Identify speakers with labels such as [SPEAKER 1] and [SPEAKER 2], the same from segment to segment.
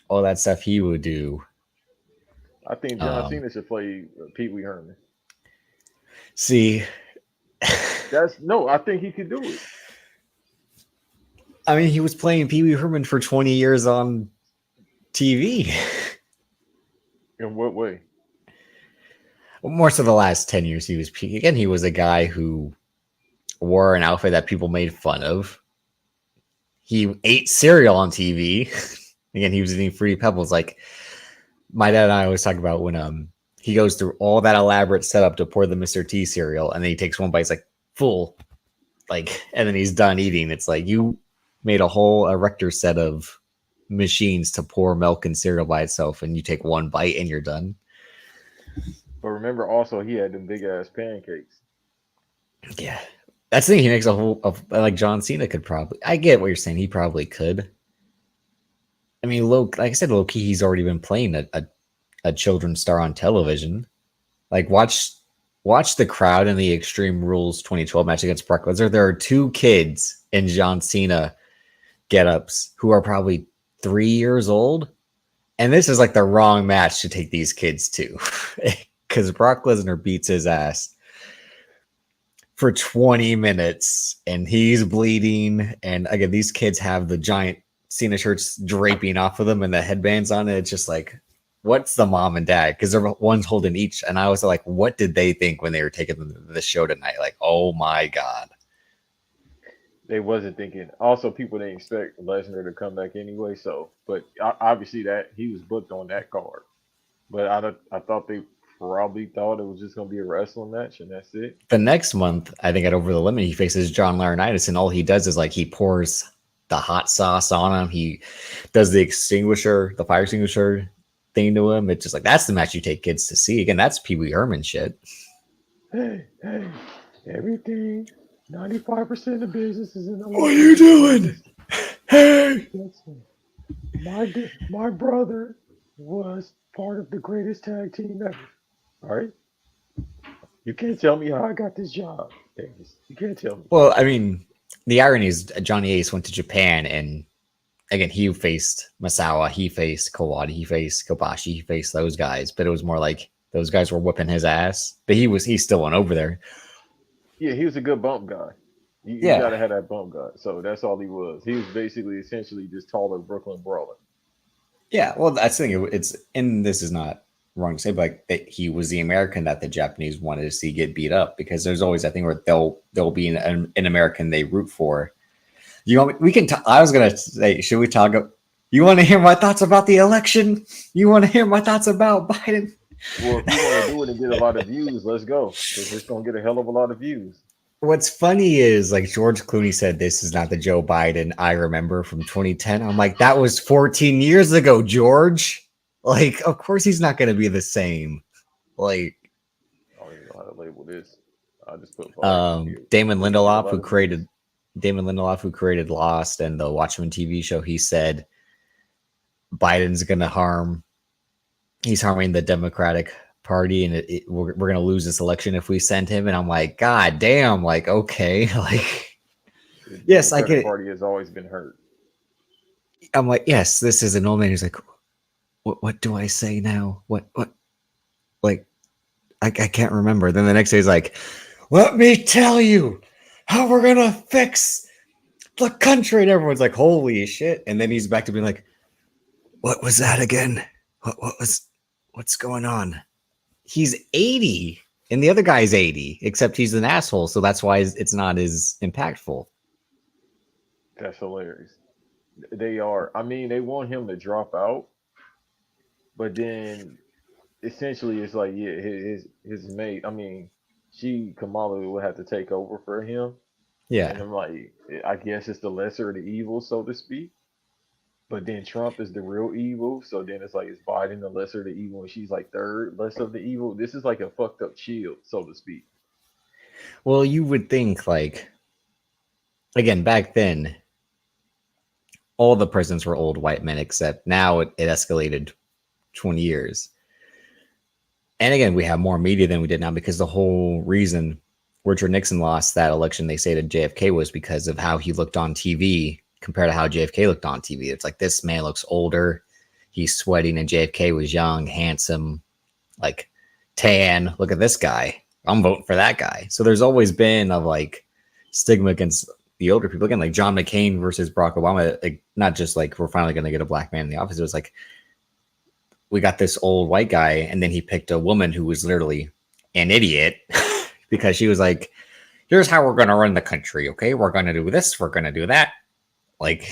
[SPEAKER 1] all that stuff he would do.
[SPEAKER 2] I think John
[SPEAKER 1] Um,
[SPEAKER 2] Cena should play Pee Wee Herman.
[SPEAKER 1] See,
[SPEAKER 2] That's no, I think he could do it.
[SPEAKER 1] I mean, he was playing Pee Wee Herman for 20 years on TV.
[SPEAKER 2] In what way?
[SPEAKER 1] More so the last 10 years he was again, he was a guy who wore an outfit that people made fun of. He ate cereal on TV. Again, he was eating Fruity Pebbles. Like my dad and I always talk about when he goes through all that elaborate setup to pour the Mr. T cereal, and then he takes one bite, it's like full, like, and then he's done eating. It's like you made a whole erector set of machines to pour milk and cereal by itself, and you take one bite and you're done.
[SPEAKER 2] But remember, also he had them big ass pancakes.
[SPEAKER 1] Yeah, that's the thing. He makes a whole of like John Cena could probably. I get what you're saying. He probably could. I mean, like I said, low key, he's already been playing a children's star on television. Like watch the crowd in the Extreme Rules 2012 match against Brock Lesnar. There are two kids in John Cena get-ups who are probably 3 years old, and this is like the wrong match to take these kids to, because Brock Lesnar beats his ass for 20 minutes and he's bleeding. And again, these kids have the giant Cena shirts draping off of them and the headbands on it. It's just like, what's the mom and dad? Because they're one's holding each. And I was like, what did they think when they were taking the show tonight? Like, oh my God.
[SPEAKER 2] They wasn't thinking. Also, people didn't expect Lesnar to come back anyway. So, but obviously that he was booked on that card. But I thought they probably thought it was just gonna be a wrestling match and that's it.
[SPEAKER 1] The next month, I think at Over the Limit, he faces John Laurinaitis, and all he does is like he pours the hot sauce on him. He does the fire extinguisher thing to him. It's just like that's the match you take kids to see. Again, that's Pee Wee Herman shit.
[SPEAKER 2] Hey, hey, everything. 95% of business is in the
[SPEAKER 1] What are
[SPEAKER 2] locker
[SPEAKER 1] you
[SPEAKER 2] room.
[SPEAKER 1] doing? Hey!
[SPEAKER 2] That's my brother was part of the greatest tag team ever. All right, you can't tell me how I got this job, Davis. You can't tell me.
[SPEAKER 1] Well, I mean, the irony is Johnny Ace went to Japan, and again, he faced Masawa, he faced Kawada, he faced Kobashi, he faced those guys, but it was more like those guys were whipping his ass. But he still went over there.
[SPEAKER 2] Yeah, he was a good bump guy. You
[SPEAKER 1] Yeah.
[SPEAKER 2] gotta have that bump guy. So that's all he was. He was basically essentially just taller Brooklyn brawler.
[SPEAKER 1] Yeah, well, that's the thing. It's and this is not wrong to say, but like that he was the American that the Japanese wanted to see get beat up because there's always that thing where they'll be an American they root for. You want we can. I was gonna say, should we talk? You want to hear my thoughts about the election? You want to hear my thoughts about Biden?
[SPEAKER 2] Well, if you want to do it and get a lot of views, let's go. Because it's gonna get a hell of a lot of views.
[SPEAKER 1] What's funny is like George Clooney said, this is not the Joe Biden I remember from 2010. I'm like, that was 14 years ago, George. Like, of course he's not going to be the same. Like,
[SPEAKER 2] I don't even know how to label this. I just put fire.
[SPEAKER 1] Damon
[SPEAKER 2] It's gonna get a
[SPEAKER 1] Lindelof,
[SPEAKER 2] lot of views.
[SPEAKER 1] Who created Lost and the Watchmen TV show, he said Biden's going to he's harming the Democratic Party, and we're going to lose this election if we send him. And I'm like, God damn, like, okay, like,
[SPEAKER 2] The
[SPEAKER 1] yes, I get
[SPEAKER 2] Democratic
[SPEAKER 1] it.
[SPEAKER 2] Party has always been hurt.
[SPEAKER 1] I'm like, yes, this is an old man who's like, what do I say now? What, like, I can't remember. Then the next day he's like, let me tell you how we're going to fix the country. And everyone's like, holy shit. And then he's back to being like, what was that again? What's going on? He's 80 and the other guy's 80, except he's an asshole. So that's why it's not as impactful.
[SPEAKER 2] That's hilarious. They are. I mean, they want him to drop out, but then essentially it's like, yeah, his mate. I mean, she Kamala will have to take over for him, and
[SPEAKER 1] Yeah.
[SPEAKER 2] I'm like, I guess it's the lesser of the evil, so to speak. But then Trump is the real evil, so then it's like it's Biden the lesser of the evil, and she's like third less of the evil. This is like a fucked up shield, so to speak.
[SPEAKER 1] Well, you would think, like, again, back then, all the presidents were old white men, except now it escalated 20 years. And again, we have more media than we did now because the whole reason Richard Nixon lost that election, they say, to JFK was because of how he looked on TV compared to how JFK looked on TV. It's like this man looks older. he's sweating, and JFK was young, handsome, like tan. Look at this guy. I'm voting for that guy. So there's always been a like stigma against the older people. Again, like John McCain versus Barack Obama. Like not just like we're finally going to get a black man in the office. It was like we got this old white guy, and then he picked a woman who was literally an idiot because she was like, "Here's how we're going to run the country. Okay, we're going to do this. We're going to do that." Like,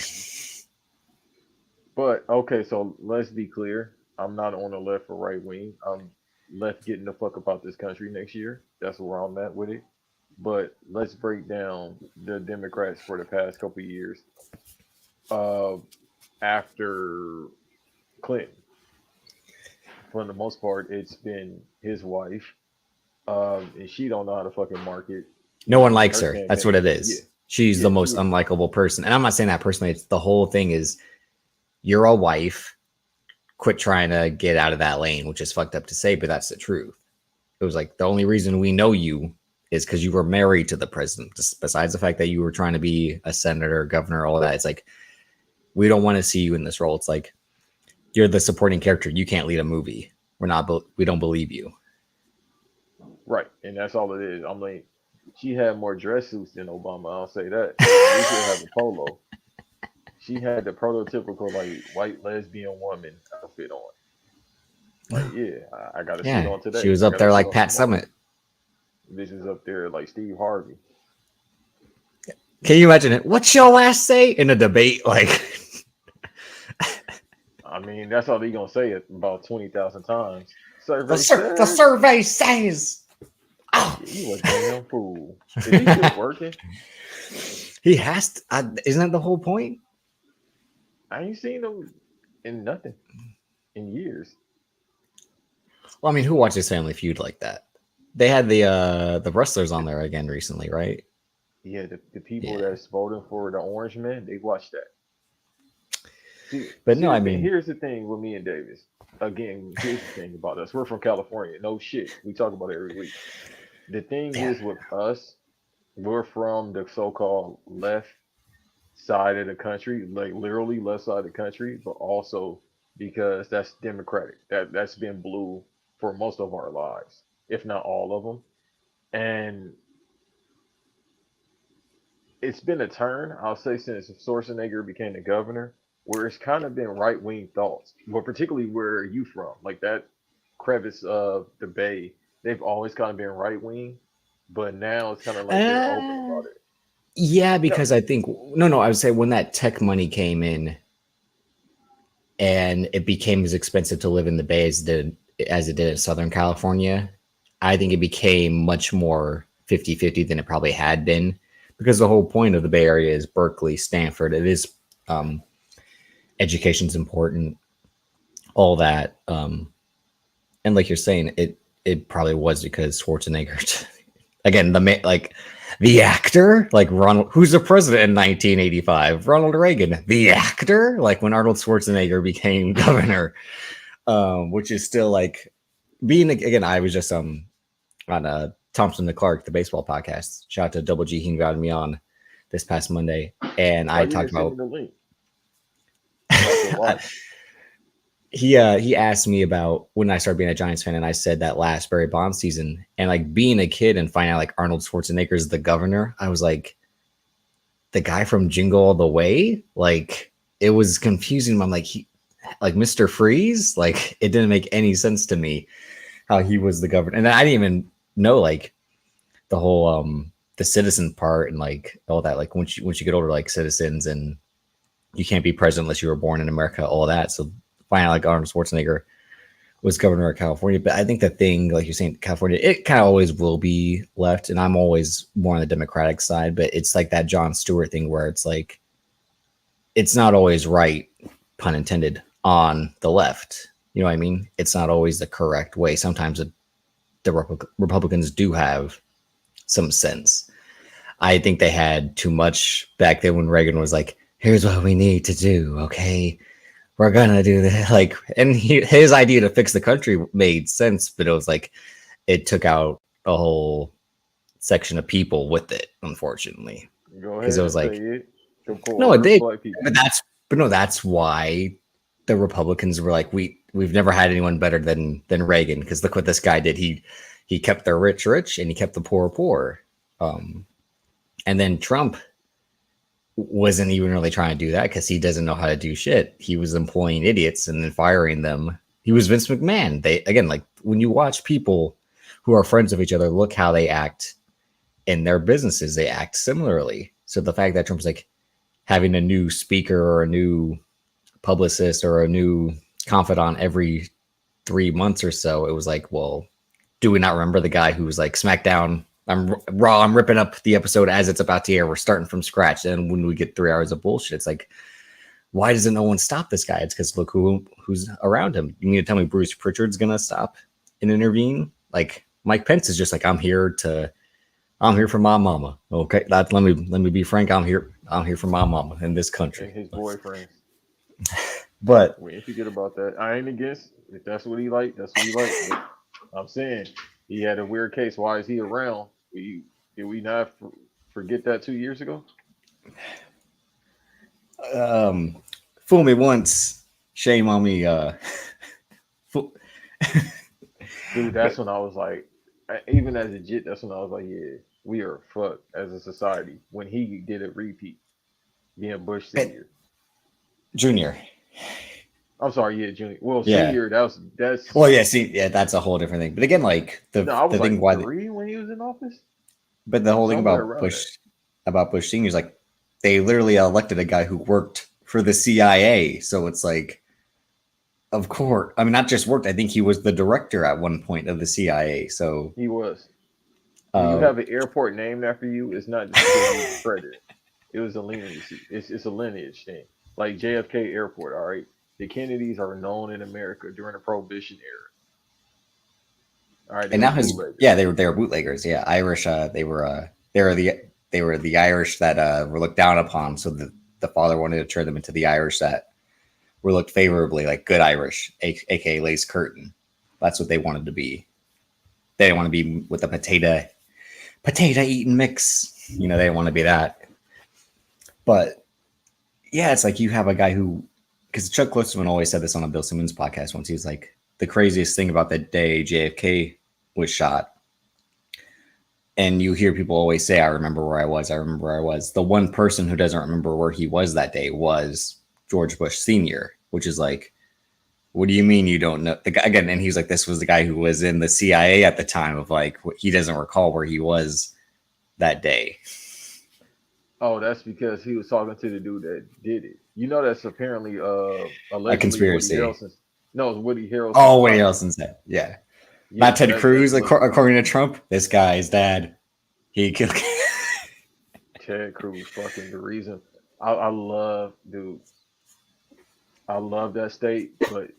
[SPEAKER 2] But okay, so let's be clear. I'm not on the left or right wing. I'm left getting the fuck about this country next year. That's where I'm at with it. But let's break down the Democrats for the past couple of years. Uh, After Clinton, for the most part, it's been his wife, and she don't know how to fucking market.
[SPEAKER 1] no one likes
[SPEAKER 2] Her
[SPEAKER 1] her. That's what
[SPEAKER 2] campaign,
[SPEAKER 1] it
[SPEAKER 2] yeah,
[SPEAKER 1] is. She's the
[SPEAKER 2] yeah,
[SPEAKER 1] most unlikable person. And I'm not saying that personally. It's the whole thing is you're a wife. Quit trying to get out of that lane, which is fucked up to say, but that's the truth. It was like the only reason we know you is because you were married to the president. Just besides the fact that you were trying to be a senator, governor, all of that. It's like we don't want to see you in this role. It's like you're the supporting character. You can't lead a movie. We're not. We don't believe you.
[SPEAKER 2] right, and that's all it is. I'm like, she had more dress suits than Obama. I'll say that. At least she'll have a polo. She had the prototypical like white lesbian woman outfit on. Like, yeah, I got a suit
[SPEAKER 1] Yeah,
[SPEAKER 2] on
[SPEAKER 1] she
[SPEAKER 2] today.
[SPEAKER 1] was
[SPEAKER 2] I
[SPEAKER 1] up
[SPEAKER 2] got a
[SPEAKER 1] there
[SPEAKER 2] suit
[SPEAKER 1] like
[SPEAKER 2] on
[SPEAKER 1] Pat
[SPEAKER 2] tomorrow.
[SPEAKER 1] Summit.
[SPEAKER 2] This is up there like Steve Harvey.
[SPEAKER 1] Can you imagine it? What's your last say in a debate? Like,
[SPEAKER 2] I mean, that's all they gonna say it about 20,000 times. Survey
[SPEAKER 1] the
[SPEAKER 2] says,
[SPEAKER 1] survey says. Oh,
[SPEAKER 2] yeah, you a damn fool. Is he still working?
[SPEAKER 1] he has to. Isn't that the whole point?
[SPEAKER 2] I ain't seen him in nothing in years.
[SPEAKER 1] Well, I mean, who watches Family Feud like that? They had the wrestlers on there again recently, right?
[SPEAKER 2] Yeah, the people
[SPEAKER 1] Yeah,
[SPEAKER 2] that's voting for the Orange Man, they watch that.
[SPEAKER 1] but no,
[SPEAKER 2] See
[SPEAKER 1] I
[SPEAKER 2] the thing.
[SPEAKER 1] mean,
[SPEAKER 2] Here's the thing with me and Davis. Again, here's the thing about us. We're from California. No shit. We talk about it every week. The thing
[SPEAKER 1] yeah.
[SPEAKER 2] is with us, we're from the so-called left side of the country, like literally left side of the country, but also because that's democratic. That's been blue for most of our lives, if not all of them. And it's been a turn, I'll say, since Schwarzenegger became the governor, where it's kind of been right wing thoughts. Well, particularly where are you from? Like that crevice of the Bay, they've always kind of been right wing, but now it's kind of like they're open
[SPEAKER 1] Uh,
[SPEAKER 2] about it.
[SPEAKER 1] yeah,
[SPEAKER 2] No,
[SPEAKER 1] because I think no, I would say when that tech money came in and it became as expensive to live in the Bay as it did in Southern California, I think it became much more 50-50 than it probably had been because the whole point of the Bay Area is Berkeley, Stanford. It is um, education's important, all that. And like you're saying, it probably was because Schwarzenegger, again, like the actor, like Ronald, who's the president in 1985, Ronald Reagan, the actor, like when Arnold Schwarzenegger became governor, which is still like being again. I was just on Thompson the Clark, the baseball podcast. Shout out to Double G, he invited me on this past Monday, and
[SPEAKER 2] why
[SPEAKER 1] I
[SPEAKER 2] you
[SPEAKER 1] talked
[SPEAKER 2] didn't send me
[SPEAKER 1] about
[SPEAKER 2] the link so I can watch?
[SPEAKER 1] he asked me about when I started being a Giants fan, and I said that last Barry Bonds season, and like being a kid and finding out like Arnold Schwarzenegger is the governor, I was like, the guy from Jingle All the Way, like it was confusing. I'm like he, like Mr. Freeze, like it didn't make any sense to me how he was the governor, and I didn't even know like the whole the citizen part and like all that. Like once you get older, like citizens and you can't be president unless you were born in America, all that. So finding out like Arnold Schwarzenegger was governor of California. But I think the thing, like you're saying, California, it kind of always will be left. And I'm always more on the Democratic side, but it's like that Jon Stewart thing where it's like, it's not always right, pun intended, on the left. You know what I mean? It's not always the correct way. Sometimes the Republicans do have some sense. I think they had too much back then when Reagan was like, here's what we need to do. Okay. We're gonna do that, like, and his idea to fix the country made sense, but it was like it took out a whole section of people with it, unfortunately,
[SPEAKER 2] Go
[SPEAKER 1] because it
[SPEAKER 2] ahead
[SPEAKER 1] was
[SPEAKER 2] and say
[SPEAKER 1] like,
[SPEAKER 2] it. The
[SPEAKER 1] no, it
[SPEAKER 2] poor
[SPEAKER 1] did,
[SPEAKER 2] black people.
[SPEAKER 1] but that's why the Republicans were like, we've never had anyone better than Reagan, because look what this guy did. He kept the rich rich and he kept the poor poor. And then Trump wasn't even really trying to do that because he doesn't know how to do shit. He was employing idiots and then firing them. He was Vince McMahon. They, again, like when you watch people who are friends of each other, look how they act in their businesses. They act similarly. So the fact that Trump's like having a new speaker or a new publicist or a new confidant every 3 months or so, it was like, well, do we not remember the guy who was like, SmackDown, I'm raw, I'm ripping up the episode as it's about to air, we're starting from scratch. And when we get 3 hours of bullshit, it's like, why doesn't no one stop this guy? It's because look who's around him. You mean to tell me Bruce Pritchard's gonna stop and intervene? Like Mike Pence is just like, I'm here for my mama. Okay, let me be frank. I'm here for my mama in this country.
[SPEAKER 2] And his boyfriend.
[SPEAKER 1] But
[SPEAKER 2] we ain't forget about that. I ain't against. If that's what he like, that's what he like. But I'm saying he had a weird case. Why is he around? Did we not forget that 2 years ago?
[SPEAKER 1] Fool me once, shame on me.
[SPEAKER 2] Dude, that's when I was like, even as a jit, that's when I was like, yeah, we are fucked as a society. When he did a repeat, being Bush Senior,
[SPEAKER 1] Junior.
[SPEAKER 2] I'm sorry, yeah, Junior. Well,
[SPEAKER 1] Yeah.
[SPEAKER 2] Senior, that's.
[SPEAKER 1] Well, yeah, see, yeah, that's a whole different thing. But again, like
[SPEAKER 2] I was
[SPEAKER 1] the
[SPEAKER 2] like
[SPEAKER 1] thing why,
[SPEAKER 2] 3 when he was in office.
[SPEAKER 1] but the whole thing
[SPEAKER 2] Somewhere
[SPEAKER 1] about
[SPEAKER 2] around
[SPEAKER 1] Bush Senior is like they literally elected a guy who worked for the CIA. So it's like, of course, I mean, not just worked. I think he was the director at one point of the CIA. So
[SPEAKER 2] He was. When you have an airport named after you, it's not just because he's a predator. It was a lineage. It's a lineage thing. Like JFK Airport, all right? The Kennedys are known in America during the Prohibition era. All right,
[SPEAKER 1] and now they were bootleggers. Yeah, Irish. They were the Irish that were looked down upon. So the father wanted to turn them into the Irish that were looked favorably, like good Irish, aka lace curtain. That's what they wanted to be. They didn't want to be with the potato eating mix. They didn't want to be that. But yeah, it's like you have a guy who, because Chuck Klosterman always said this on a Bill Simmons podcast once. He was like, the craziest thing about that day JFK was shot. And you hear people always say, I remember where I was. I remember where I was. The one person who doesn't remember where he was that day was George Bush Sr., which is like, what do you mean you don't know? The guy, again, and he's like, this was the guy who was in the CIA at the time of like, he doesn't recall where he was that day.
[SPEAKER 2] Oh, that's because he was talking to the dude that did it. That's apparently allegedly
[SPEAKER 1] A conspiracy.
[SPEAKER 2] Woody Harrelson. No, it's Woody Harrelson.
[SPEAKER 1] Oh, Woody Harrelson said, yeah. Not Ted Cruz, according to Trump. This guy's dad, he killed
[SPEAKER 2] Ted Cruz. Fucking the reason. I love that state, but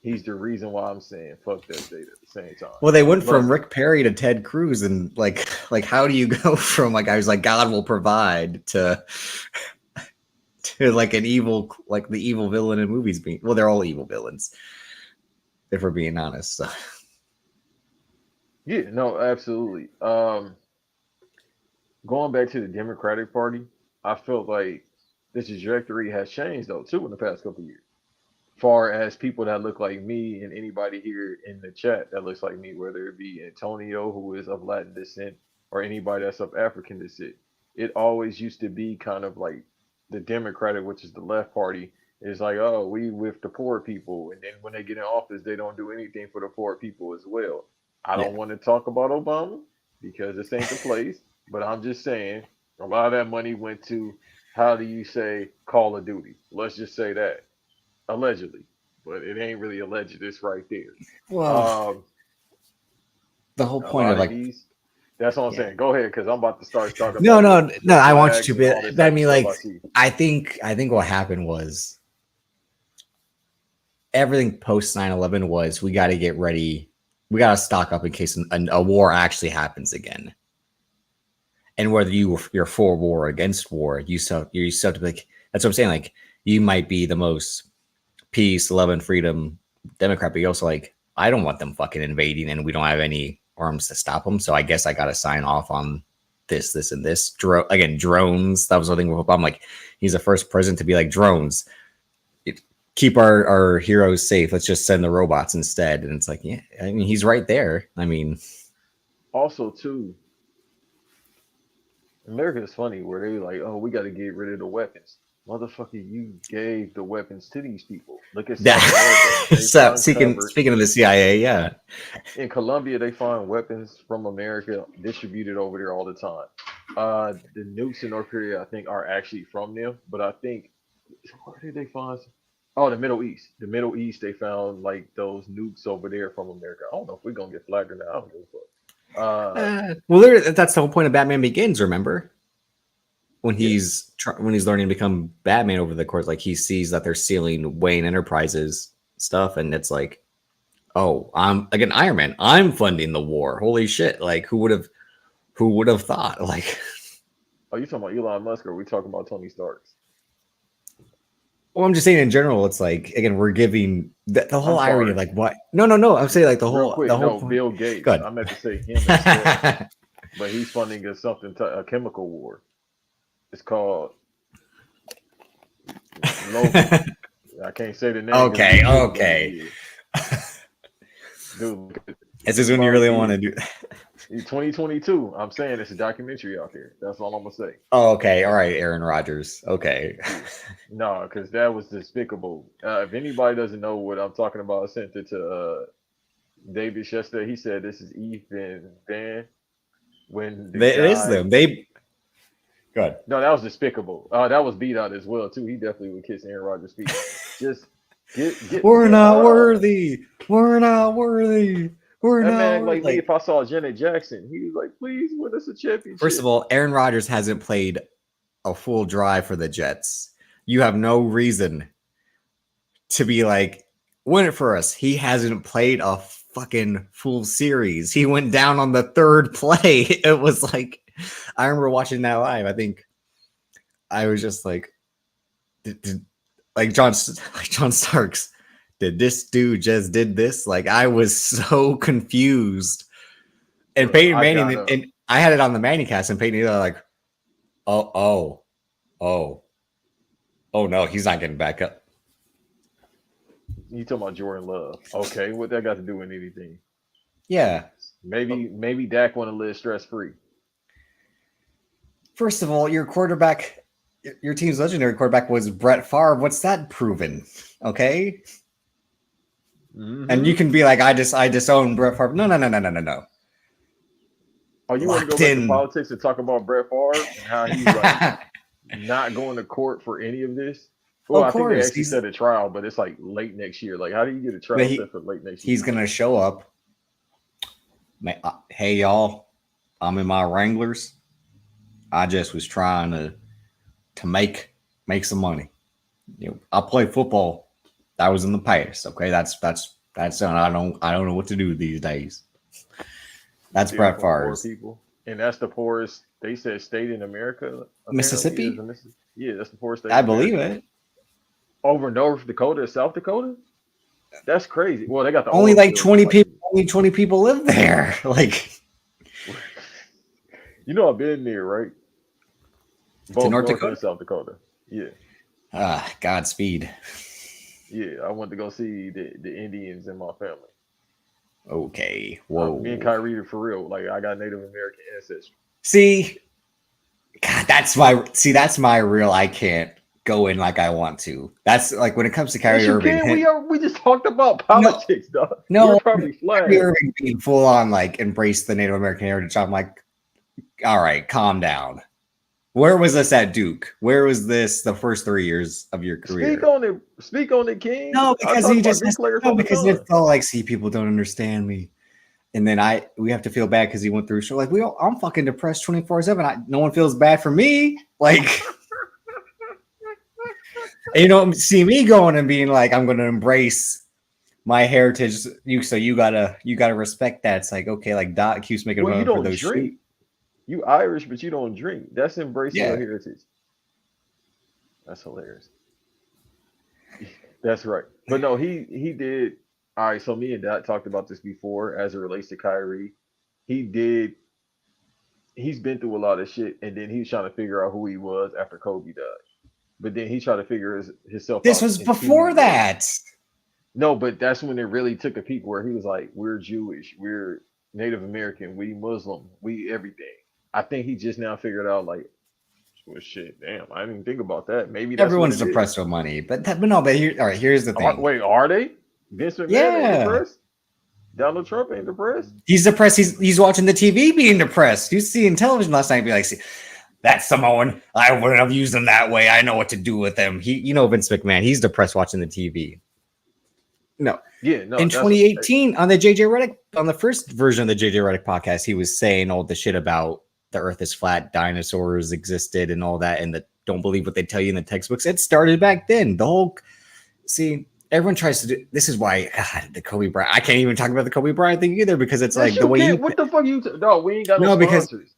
[SPEAKER 2] he's the reason why I'm saying fuck that state at the same time.
[SPEAKER 1] Well, they went from Rick Perry to Ted Cruz, and like how do you go from like I was like God will provide to like an evil, like the evil villain in movies being, well, they're all evil villains if we're being honest. So.
[SPEAKER 2] Yeah, no, absolutely. Going back to the Democratic Party, I felt like the trajectory has changed though too in the past couple of years. Far as people that look like me and anybody here in the chat that looks like me, whether it be Antonio, who is of Latin descent, or anybody that's of African descent, it always used to be kind of like the Democratic, which is the left party, is like, oh, we with the poor people, and then when they get in office, they don't do anything for the poor people as well. I don't want to talk about Obama because this ain't the place, but I'm just saying a lot of that money went to, how do you say, Call of Duty? Let's just say that. Allegedly, but it ain't really alleged. It's right there.
[SPEAKER 1] Well, the whole point of like
[SPEAKER 2] these, that's what I'm saying. Go ahead, because I'm about to start talking.
[SPEAKER 1] No. I want you to, but I mean, like, I think what happened was everything post 9/11 was we got to get ready. We got to stock up in case a war actually happens again. And whether you're for war or against war, you still have to be like, that's what I'm saying. Like, you might be the most peace, love, and freedom Democrat, but you also like, I don't want them fucking invading, and we don't have any arms to stop them. So I guess I got to sign off on this, and this. Again, drones. That was the thing with Obama. Like, he's the first president to be like drones. keep our heroes safe. Let's just send the robots instead. And it's like, yeah, I mean, he's right there. I mean,
[SPEAKER 2] Also, too, America is funny where they like, oh, we got to get rid of the weapons. Motherfucker, you gave the weapons to these people. Look at South America.
[SPEAKER 1] that
[SPEAKER 2] They've
[SPEAKER 1] so
[SPEAKER 2] uncovered
[SPEAKER 1] speaking of the CIA, yeah.
[SPEAKER 2] in Colombia. They find weapons from America distributed over there all the time. The nukes in North Korea, I think, are actually from them. But I think where did they find? Oh, the Middle East. The Middle East, they found like those nukes over there from America. I don't know if we're gonna get flagged or not. I don't give a fuck.
[SPEAKER 1] Well, that's the whole point of Batman Begins. Remember when
[SPEAKER 2] Yeah.
[SPEAKER 1] when he's learning to become Batman over the course, like he sees that they're stealing Wayne Enterprises stuff, and it's like, oh, I'm again Iron Man. I'm funding the war. Holy shit! Like who would have thought? Like,
[SPEAKER 2] Oh, you talking about Elon Musk or are we talking about Tony Stark's?
[SPEAKER 1] well, I'm just saying in general. It's like again, we're giving the
[SPEAKER 2] I'm
[SPEAKER 1] whole irony of
[SPEAKER 2] sorry.
[SPEAKER 1] like what? No. I'm saying like
[SPEAKER 2] Real quick,
[SPEAKER 1] the whole
[SPEAKER 2] no,
[SPEAKER 1] point.
[SPEAKER 2] Bill Gates.
[SPEAKER 1] Good.
[SPEAKER 2] I meant to say him instead, but he's funding a chemical war. It's called Logan. I can't say the name because we
[SPEAKER 1] Okay.
[SPEAKER 2] yeah. Dude,
[SPEAKER 1] This is when you really want to
[SPEAKER 2] probably
[SPEAKER 1] do.
[SPEAKER 2] 2022. I'm saying it's a documentary out there. That's all I'm gonna say.
[SPEAKER 1] Oh, okay. All right, Aaron Rodgers. Okay.
[SPEAKER 2] Yeah. No, because that was despicable. If anybody doesn't know what I'm talking about, I sent it to David yesterday. He said this is Ethan Van when the
[SPEAKER 1] It is
[SPEAKER 2] guy.
[SPEAKER 1] them. They good.
[SPEAKER 2] No, that was despicable. That was beat out as well too. He definitely would kiss Aaron Rodgers' feet. Just
[SPEAKER 1] We're
[SPEAKER 2] get
[SPEAKER 1] not
[SPEAKER 2] up.
[SPEAKER 1] worthy. We're not worthy. We're
[SPEAKER 2] That
[SPEAKER 1] not
[SPEAKER 2] man
[SPEAKER 1] worthy.
[SPEAKER 2] like me.
[SPEAKER 1] Like,
[SPEAKER 2] If I saw Janet Jackson, he was like, "Please win us a
[SPEAKER 1] first of
[SPEAKER 2] championship."
[SPEAKER 1] all, Aaron Rodgers hasn't played a full drive for the Jets. You have no reason to be like, win it for us. He hasn't played a fucking full series. He went down on the third play. It was like, I remember watching that live. I think I was just like, like John Starks. Did this dude just did this? Like I was so confused. And
[SPEAKER 2] Bro,
[SPEAKER 1] Peyton
[SPEAKER 2] I
[SPEAKER 1] Manning
[SPEAKER 2] gotta.
[SPEAKER 1] and I had it on the Manning cast, and Peyton like, oh, oh, oh no, he's not getting back up.
[SPEAKER 2] You talking about Jordan Love? Okay, what that got to do with anything?
[SPEAKER 1] Yeah.
[SPEAKER 2] Maybe Dak want to live stress free.
[SPEAKER 1] First of all, your quarterback, your team's legendary quarterback was Brett Favre. What's that proven? Okay. And you
[SPEAKER 2] Mm-hmm.
[SPEAKER 1] can be like, I disown Brett Favre. No.
[SPEAKER 2] Oh, you want to go
[SPEAKER 1] Locked
[SPEAKER 2] back to
[SPEAKER 1] in.
[SPEAKER 2] politics and talk about Brett Favre and how he's like not going to court for any of this? Well,
[SPEAKER 1] Of
[SPEAKER 2] I think they
[SPEAKER 1] course.
[SPEAKER 2] actually set a trial, but it's like late next year. Like, how do you get a
[SPEAKER 1] But
[SPEAKER 2] trial set for late next year?
[SPEAKER 1] he's gonna show up. Hey y'all, I'm in my Wranglers. I just was trying to make some money. You know, I play football. That was in the past. Okay, that's done. I don't know what to do these days. That's
[SPEAKER 2] Steal
[SPEAKER 1] Brett
[SPEAKER 2] from poor
[SPEAKER 1] Favre's.
[SPEAKER 2] people, and that's the poorest. They said state in America. Apparently, is
[SPEAKER 1] Mississippi.
[SPEAKER 2] a Mississippi. Yeah, that's the poorest state in
[SPEAKER 1] I believe
[SPEAKER 2] America.
[SPEAKER 1] it.
[SPEAKER 2] Over North Dakota, South Dakota. That's crazy. Well, they got the
[SPEAKER 1] Only
[SPEAKER 2] oil
[SPEAKER 1] like
[SPEAKER 2] fields in
[SPEAKER 1] 20
[SPEAKER 2] like.
[SPEAKER 1] people. Only 20 people live there. Like
[SPEAKER 2] You know, I've been there, right?
[SPEAKER 1] to
[SPEAKER 2] Both
[SPEAKER 1] North
[SPEAKER 2] North and
[SPEAKER 1] Dakota.
[SPEAKER 2] South Dakota. Yeah,
[SPEAKER 1] Godspeed.
[SPEAKER 2] yeah. I went to go see the Indians in my family.
[SPEAKER 1] Okay.
[SPEAKER 2] Me and
[SPEAKER 1] Whoa.
[SPEAKER 2] Kyrie are for real. Like I got Native American ancestry.
[SPEAKER 1] See, God, that's my real. I can't go in like I want to. That's like when it comes to
[SPEAKER 2] Yes,
[SPEAKER 1] Kyrie
[SPEAKER 2] you
[SPEAKER 1] Irving.
[SPEAKER 2] can. We just talked about
[SPEAKER 1] No,
[SPEAKER 2] politics, dog. We're
[SPEAKER 1] no,
[SPEAKER 2] probably
[SPEAKER 1] Kyrie
[SPEAKER 2] flagged.
[SPEAKER 1] Irving being full on like embrace the Native American heritage. I'm like, all right, calm down. Where was this at Duke? Where was this the first 3 years of your
[SPEAKER 2] Speak
[SPEAKER 1] career?
[SPEAKER 2] on it. Speak on it, King.
[SPEAKER 1] No,
[SPEAKER 2] I
[SPEAKER 1] because
[SPEAKER 2] talk
[SPEAKER 1] he
[SPEAKER 2] about
[SPEAKER 1] just
[SPEAKER 2] Greek players
[SPEAKER 1] no,
[SPEAKER 2] all the
[SPEAKER 1] because
[SPEAKER 2] time.
[SPEAKER 1] it's all like, see, people don't understand me, and then we have to feel bad because he went through. So like, I'm fucking depressed 24/7. No one feels bad for me. Like, and you don't see me going and being like, I'm going to embrace my heritage. You gotta respect that. It's like, okay, like Doc keeps making
[SPEAKER 2] Well, you
[SPEAKER 1] fun for
[SPEAKER 2] don't
[SPEAKER 1] those
[SPEAKER 2] drink.
[SPEAKER 1] shoes.
[SPEAKER 2] You Irish, but you don't drink. That's embracing your
[SPEAKER 1] Yeah,
[SPEAKER 2] heritage. That's hilarious. That's right. But no, he did. All right. So me and Dot talked about this before, as it relates to Kyrie. He did. He's been through a lot of shit, and then he was trying to figure out who he was after Kobe died. but then he tried to figure himself
[SPEAKER 1] This
[SPEAKER 2] out
[SPEAKER 1] was
[SPEAKER 2] in 2
[SPEAKER 1] before
[SPEAKER 2] years.
[SPEAKER 1] that.
[SPEAKER 2] No, but that's when it really took a peak where he was like, "We're Jewish, we're Native American, we Muslim, we everything." I think he just now figured out like, well, shit, damn, I didn't even think about that. Maybe that's what
[SPEAKER 1] Everyone's
[SPEAKER 2] it is.
[SPEAKER 1] depressed with money, but no, but here, all right, here's the thing.
[SPEAKER 2] Wait, are they? Vince McMahon ain't
[SPEAKER 1] Yeah,
[SPEAKER 2] depressed. Donald Trump ain't depressed.
[SPEAKER 1] he's depressed. He's watching the TV being depressed. He's seeing television last night and be like, "See, that's Samoan. I wouldn't have used them that way. I know what to do with them." Vince McMahon, he's depressed watching the TV. No.
[SPEAKER 2] Yeah, no,
[SPEAKER 1] In
[SPEAKER 2] that's
[SPEAKER 1] 2018, on the JJ Redick, on the first version of the JJ Redick podcast, he was saying all the shit about the earth is flat, dinosaurs existed, and all that, and that don't believe what they tell you in the textbooks. It started back then. Everyone tries to do this. Is why the Kobe Bryant. I can't even talk about the Kobe Bryant thing either, because it's
[SPEAKER 2] yes,
[SPEAKER 1] like the way you.
[SPEAKER 2] What the fuck no, we ain't got no
[SPEAKER 1] because
[SPEAKER 2] sponsors.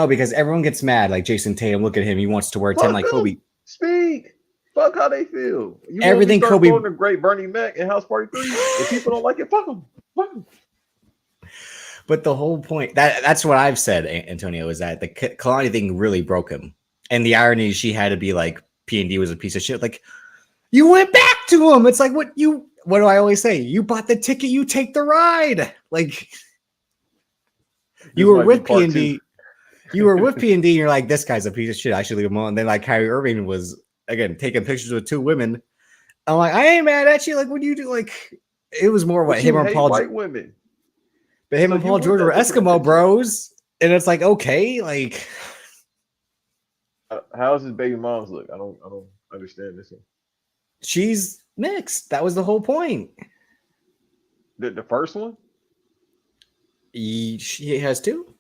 [SPEAKER 1] because everyone gets mad. Like Jason Tatum, look at him. He wants to wear 10 like Kobe.
[SPEAKER 2] Speak. Fuck how they feel. You
[SPEAKER 1] Everything
[SPEAKER 2] start
[SPEAKER 1] Kobe.
[SPEAKER 2] quoting the great Bernie Mac and House Party 3. If people don't like it, fuck them. Fuck them.
[SPEAKER 1] But the whole point that's what I've said, Antonio, is that the Kalani thing really broke him. And the irony is she had to be like P&D was a piece of shit. Like, you went back to him. It's like what do I always say? You bought the ticket, you take the ride. Like you were with P&D. You were with P&D, and you're like, this guy's a piece of shit. I should leave him alone. And then like Kyrie Irving was again taking pictures with 2 women. I'm like, I ain't mad at you. Like, what do you do? Like, it was more what him and Paul.
[SPEAKER 2] White women.
[SPEAKER 1] But him and Paul George were Eskimo bros, and it's like, okay, like,
[SPEAKER 2] how's his baby mom's look? I don't understand this one.
[SPEAKER 1] She's mixed. That was the whole point.
[SPEAKER 2] The first one?
[SPEAKER 1] She has 2.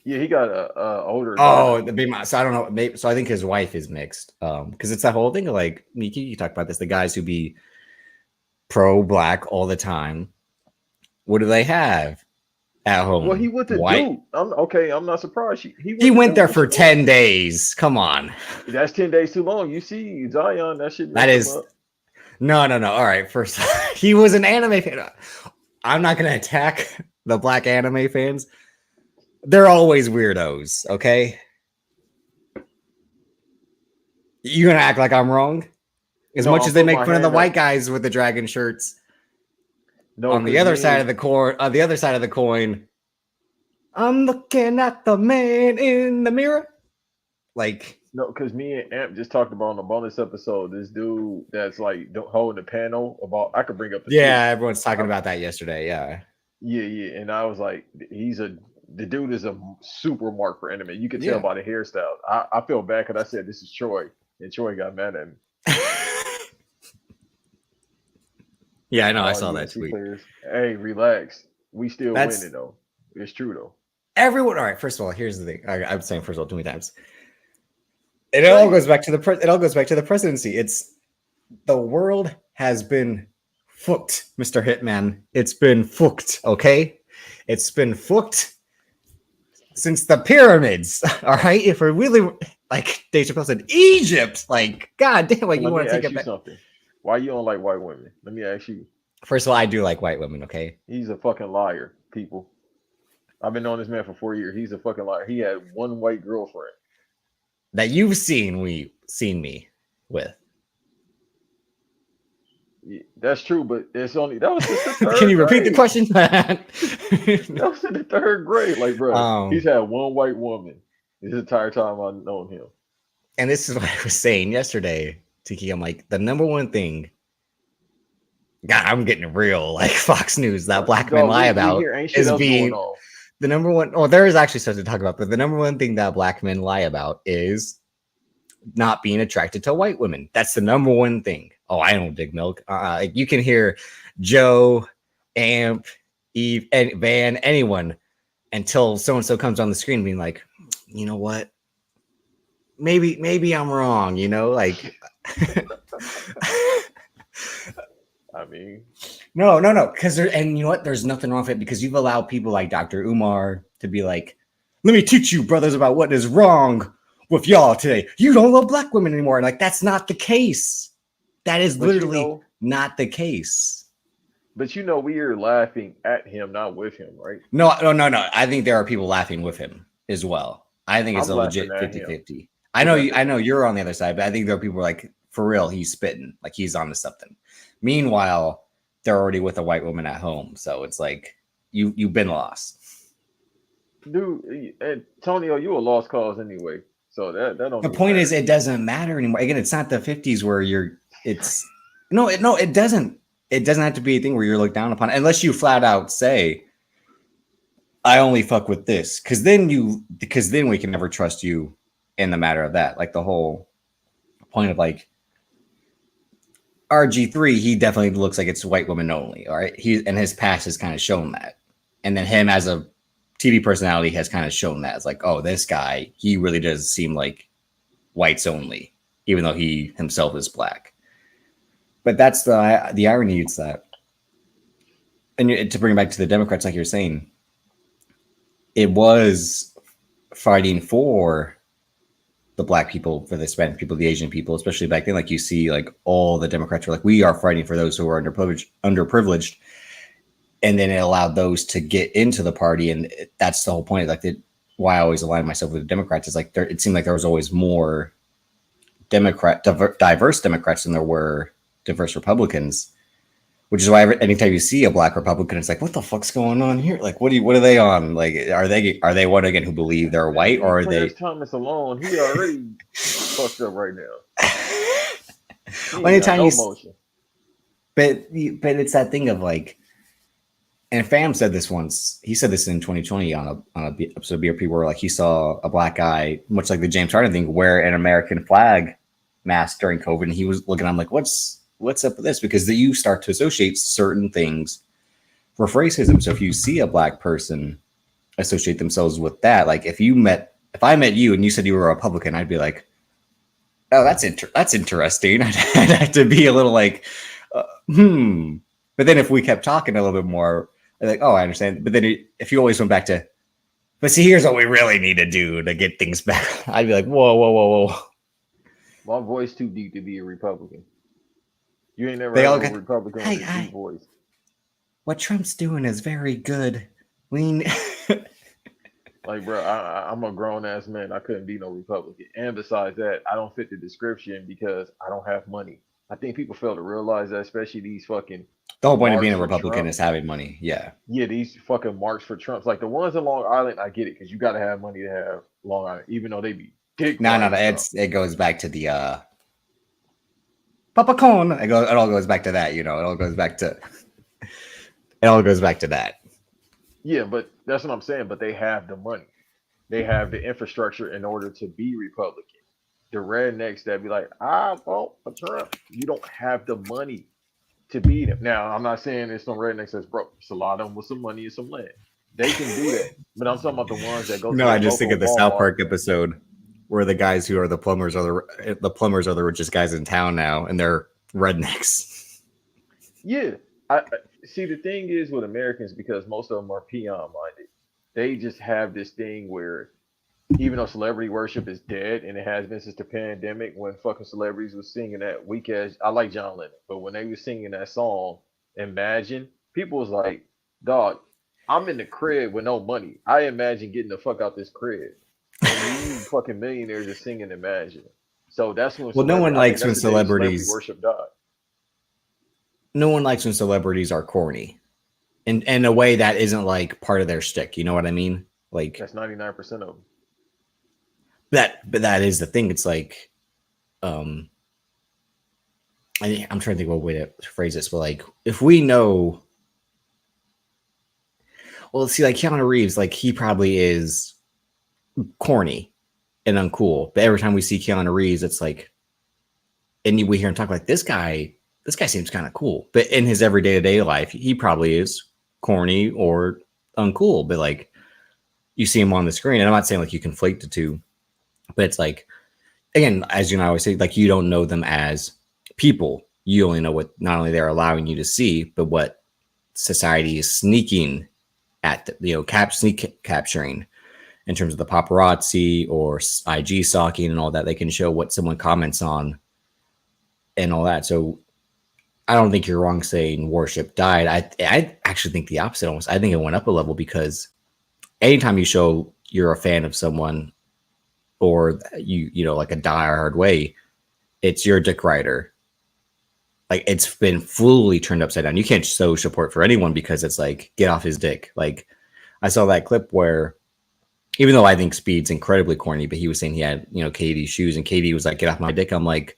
[SPEAKER 2] Yeah, he got a older.
[SPEAKER 1] Oh, the baby mom. So I don't know. Maybe so. I think his wife is mixed. Because it's that whole thing of like Miki. You talk about this. The guys who be pro-black all the time. What do they have at home?
[SPEAKER 2] Well, he went to Duke. I'm not surprised.
[SPEAKER 1] He went there for 10 days. Come on.
[SPEAKER 2] That's 10 days too long. You see Zion, that shit.
[SPEAKER 1] That is no. All right. First, he was an anime fan. I'm not going to attack the black anime fans. They're always weirdos. Okay. You're going to act like I'm wrong? As much as they make fun of the white guys with the dragon shirts. No, on the other side of the coin, I'm looking at the man in the mirror. Like,
[SPEAKER 2] no, because me and Amp just talked about on the bonus episode, this dude that's like holding the panel about. I could bring up the
[SPEAKER 1] everyone's talking about that yesterday. Yeah,
[SPEAKER 2] and I was like, the dude is a super mark for anime. You can tell by the hairstyle. I feel bad because I said this is Troy, and Troy got mad at me.
[SPEAKER 1] Yeah, I know. I saw that tweet.
[SPEAKER 2] Players. Hey, relax. We still winning though. It's true though.
[SPEAKER 1] Everyone. All right. First of all, here's the thing. I'm saying first of all too many times. It all goes back to the presidency. It's the world has been fucked, Mr. Hitman. It's been fucked. Okay, it's been fucked since the pyramids. All right. If we're really like Dave Chappelle said, Egypt. Like, God damn. Like, you want to take it back.
[SPEAKER 2] Something. Why you don't like white women? Let me ask you.
[SPEAKER 1] First of all, I do like white women, okay?
[SPEAKER 2] He's a fucking liar, people. I've been knowing this man for 4 years. He's a fucking liar. He had one white girlfriend.
[SPEAKER 1] That you've seen me with.
[SPEAKER 2] Yeah, that's true, but it's only that was just the third
[SPEAKER 1] Can you repeat the question?
[SPEAKER 2] That was in the 3rd grade. Like, bro, he's had one white woman this entire time I've known him.
[SPEAKER 1] And this is what I was saying yesterday. Tiki, I'm like, the number one thing, God, I'm getting real, like Fox News, that black men lie about is being the number one. Oh, there is actually stuff to talk about, but the number one thing that black men lie about is not being attracted to white women. That's the number one thing. Oh, I don't dig milk. You can hear Joe, Amp, Eve, and Van, anyone, until so-and-so comes on the screen being like, you know what? Maybe I'm wrong, like
[SPEAKER 2] I mean,
[SPEAKER 1] no, because and you know what? There's nothing wrong with it because you've allowed people like Dr. Umar to be like, let me teach you, brothers, about what is wrong with y'all today. You don't love black women anymore. And like, that's not the case. That is literally not the case.
[SPEAKER 2] But we are laughing at him, not with him, right?
[SPEAKER 1] No. I think there are people laughing with him as well. I think it's a legit 50-50. I know you. I know you're on the other side, but I think there are people who are like, for real, he's spitting, like he's onto something. Meanwhile, they're already with a white woman at home, so it's like you've been lost.
[SPEAKER 2] Dude, Antonio, you a lost cause anyway, so that don't
[SPEAKER 1] The
[SPEAKER 2] even
[SPEAKER 1] point is,
[SPEAKER 2] matter.
[SPEAKER 1] it doesn't matter anymore. Again, it's not the '50s where you're. It's no, it doesn't. It doesn't have to be a thing where you're looked down upon, unless you flat out say, "I only fuck with this," because then we can never trust you in the matter of that. Like the whole point of like RG3, he definitely looks like it's white women only. All right, and his past has kind of shown that, and then him as a TV personality has kind of shown that. It's like, oh, this guy, he really does seem like whites only, even though he himself is black. But that's the irony. It's that, and to bring it back to the Democrats, like you're saying, it was fighting for the black people, for the Hispanic people, the Asian people, especially back then. Like you see, like all the Democrats were like, we are fighting for those who are underprivileged, and then it allowed those to get into the party, and that's the whole point. Like why I always align myself with the Democrats is like it seemed like there was always more diverse Democrats than there were diverse Republicans, which is why anytime you see a black Republican, it's like, what the fuck's going on here? Like, what are they on? Like, are they one again who believe they're white, or are they?
[SPEAKER 2] Thomas alone, he already fucked up right now.
[SPEAKER 1] Anytime you, motion. But it's that thing of like, and Fam said this once. He said this in 2020 on a episode of BRP where like he saw a black guy, much like the James Harden thing, wear an American flag mask during COVID, and he was looking. I'm like, what's up with this? Because you start to associate certain things for racism. So if you see a black person associate themselves with that, like if I met you and you said you were a Republican, I'd be like, oh, that's interesting. I'd have to be a little like, But then if we kept talking a little bit more, I'd like, oh, I understand. But then if you always went back to, but see, here's what we really need to do to get things back. I'd be like, whoa.
[SPEAKER 2] My voice too deep to be a Republican. You ain't never heard a Republican with a deep voice.
[SPEAKER 1] What Trump's doing is very good.
[SPEAKER 2] Like, bro, I'm a grown ass man. I couldn't be no Republican. And besides that, I don't fit the description because I don't have money. I think people fail to realize that, especially these fucking.
[SPEAKER 1] The whole point of being a Republican is having money. Yeah.
[SPEAKER 2] Yeah, these fucking marks for Trumps. Like the ones in Long Island, I get it because you got to have money to have Long Island, even though they be dick.
[SPEAKER 1] No. It goes back to the popcorn. It all goes back to that. You know, it all goes back to that.
[SPEAKER 2] Yeah, but that's what I'm saying. But they have the money. They have the infrastructure in order to be Republican. The rednecks that be like, I vote for Trump. You don't have the money to beat him. Now, I'm not saying there's some rednecks that's broke. There's a lot of them with some money and some land. They can do that. But I'm talking about the ones that go.
[SPEAKER 1] No, I just think of the South Park episode where the guys who are the plumbers are the richest guys in town now, and they're rednecks.
[SPEAKER 2] Yeah, I see. The thing is with Americans, because most of them are peon minded, they just have this thing where even though celebrity worship is dead, and it has been since the pandemic, when fucking celebrities was singing that weak ass, I like John Lennon, but when they was singing that song, Imagine, people was like, dog, I'm in the crib with no money. I imagine getting the fuck out this crib. And you fucking millionaires are singing Imagine. So that's when.
[SPEAKER 1] Well, no one likes when celebrity
[SPEAKER 2] worship died.
[SPEAKER 1] No one likes when celebrities are corny, in a way that isn't like part of their shtick. You know what I mean? Like
[SPEAKER 2] that's 99% of them.
[SPEAKER 1] But that is the thing. It's like, I'm trying to think what way to phrase this, but like, if we know, well, see, like Keanu Reeves, like he probably is corny and uncool, but every time we see Keanu Reeves, it's like, and we hear him talk like this guy seems kind of cool, but in his everyday to day life, he probably is corny or uncool. But like, you see him on the screen, and I'm not saying like you conflate the two. But it's like, again, as you know, I always say, like, you don't know them as people. You only know what not only they're allowing you to see, but what society is sneaking at, capturing in terms of the paparazzi or IG stalking and all that. They can show what someone comments on and all that. So I don't think you're wrong saying worship died. I actually think the opposite almost. I think it went up a level because anytime you show you're a fan of someone, or you know, like a diehard way, it's your dick rider. Like it's been fully turned upside down. You can't show support for anyone because it's like get off his dick. Like I saw that clip where even though I think Speed's incredibly corny, but he was saying he had, you know, KD's shoes and KD was like, get off my dick. I'm like,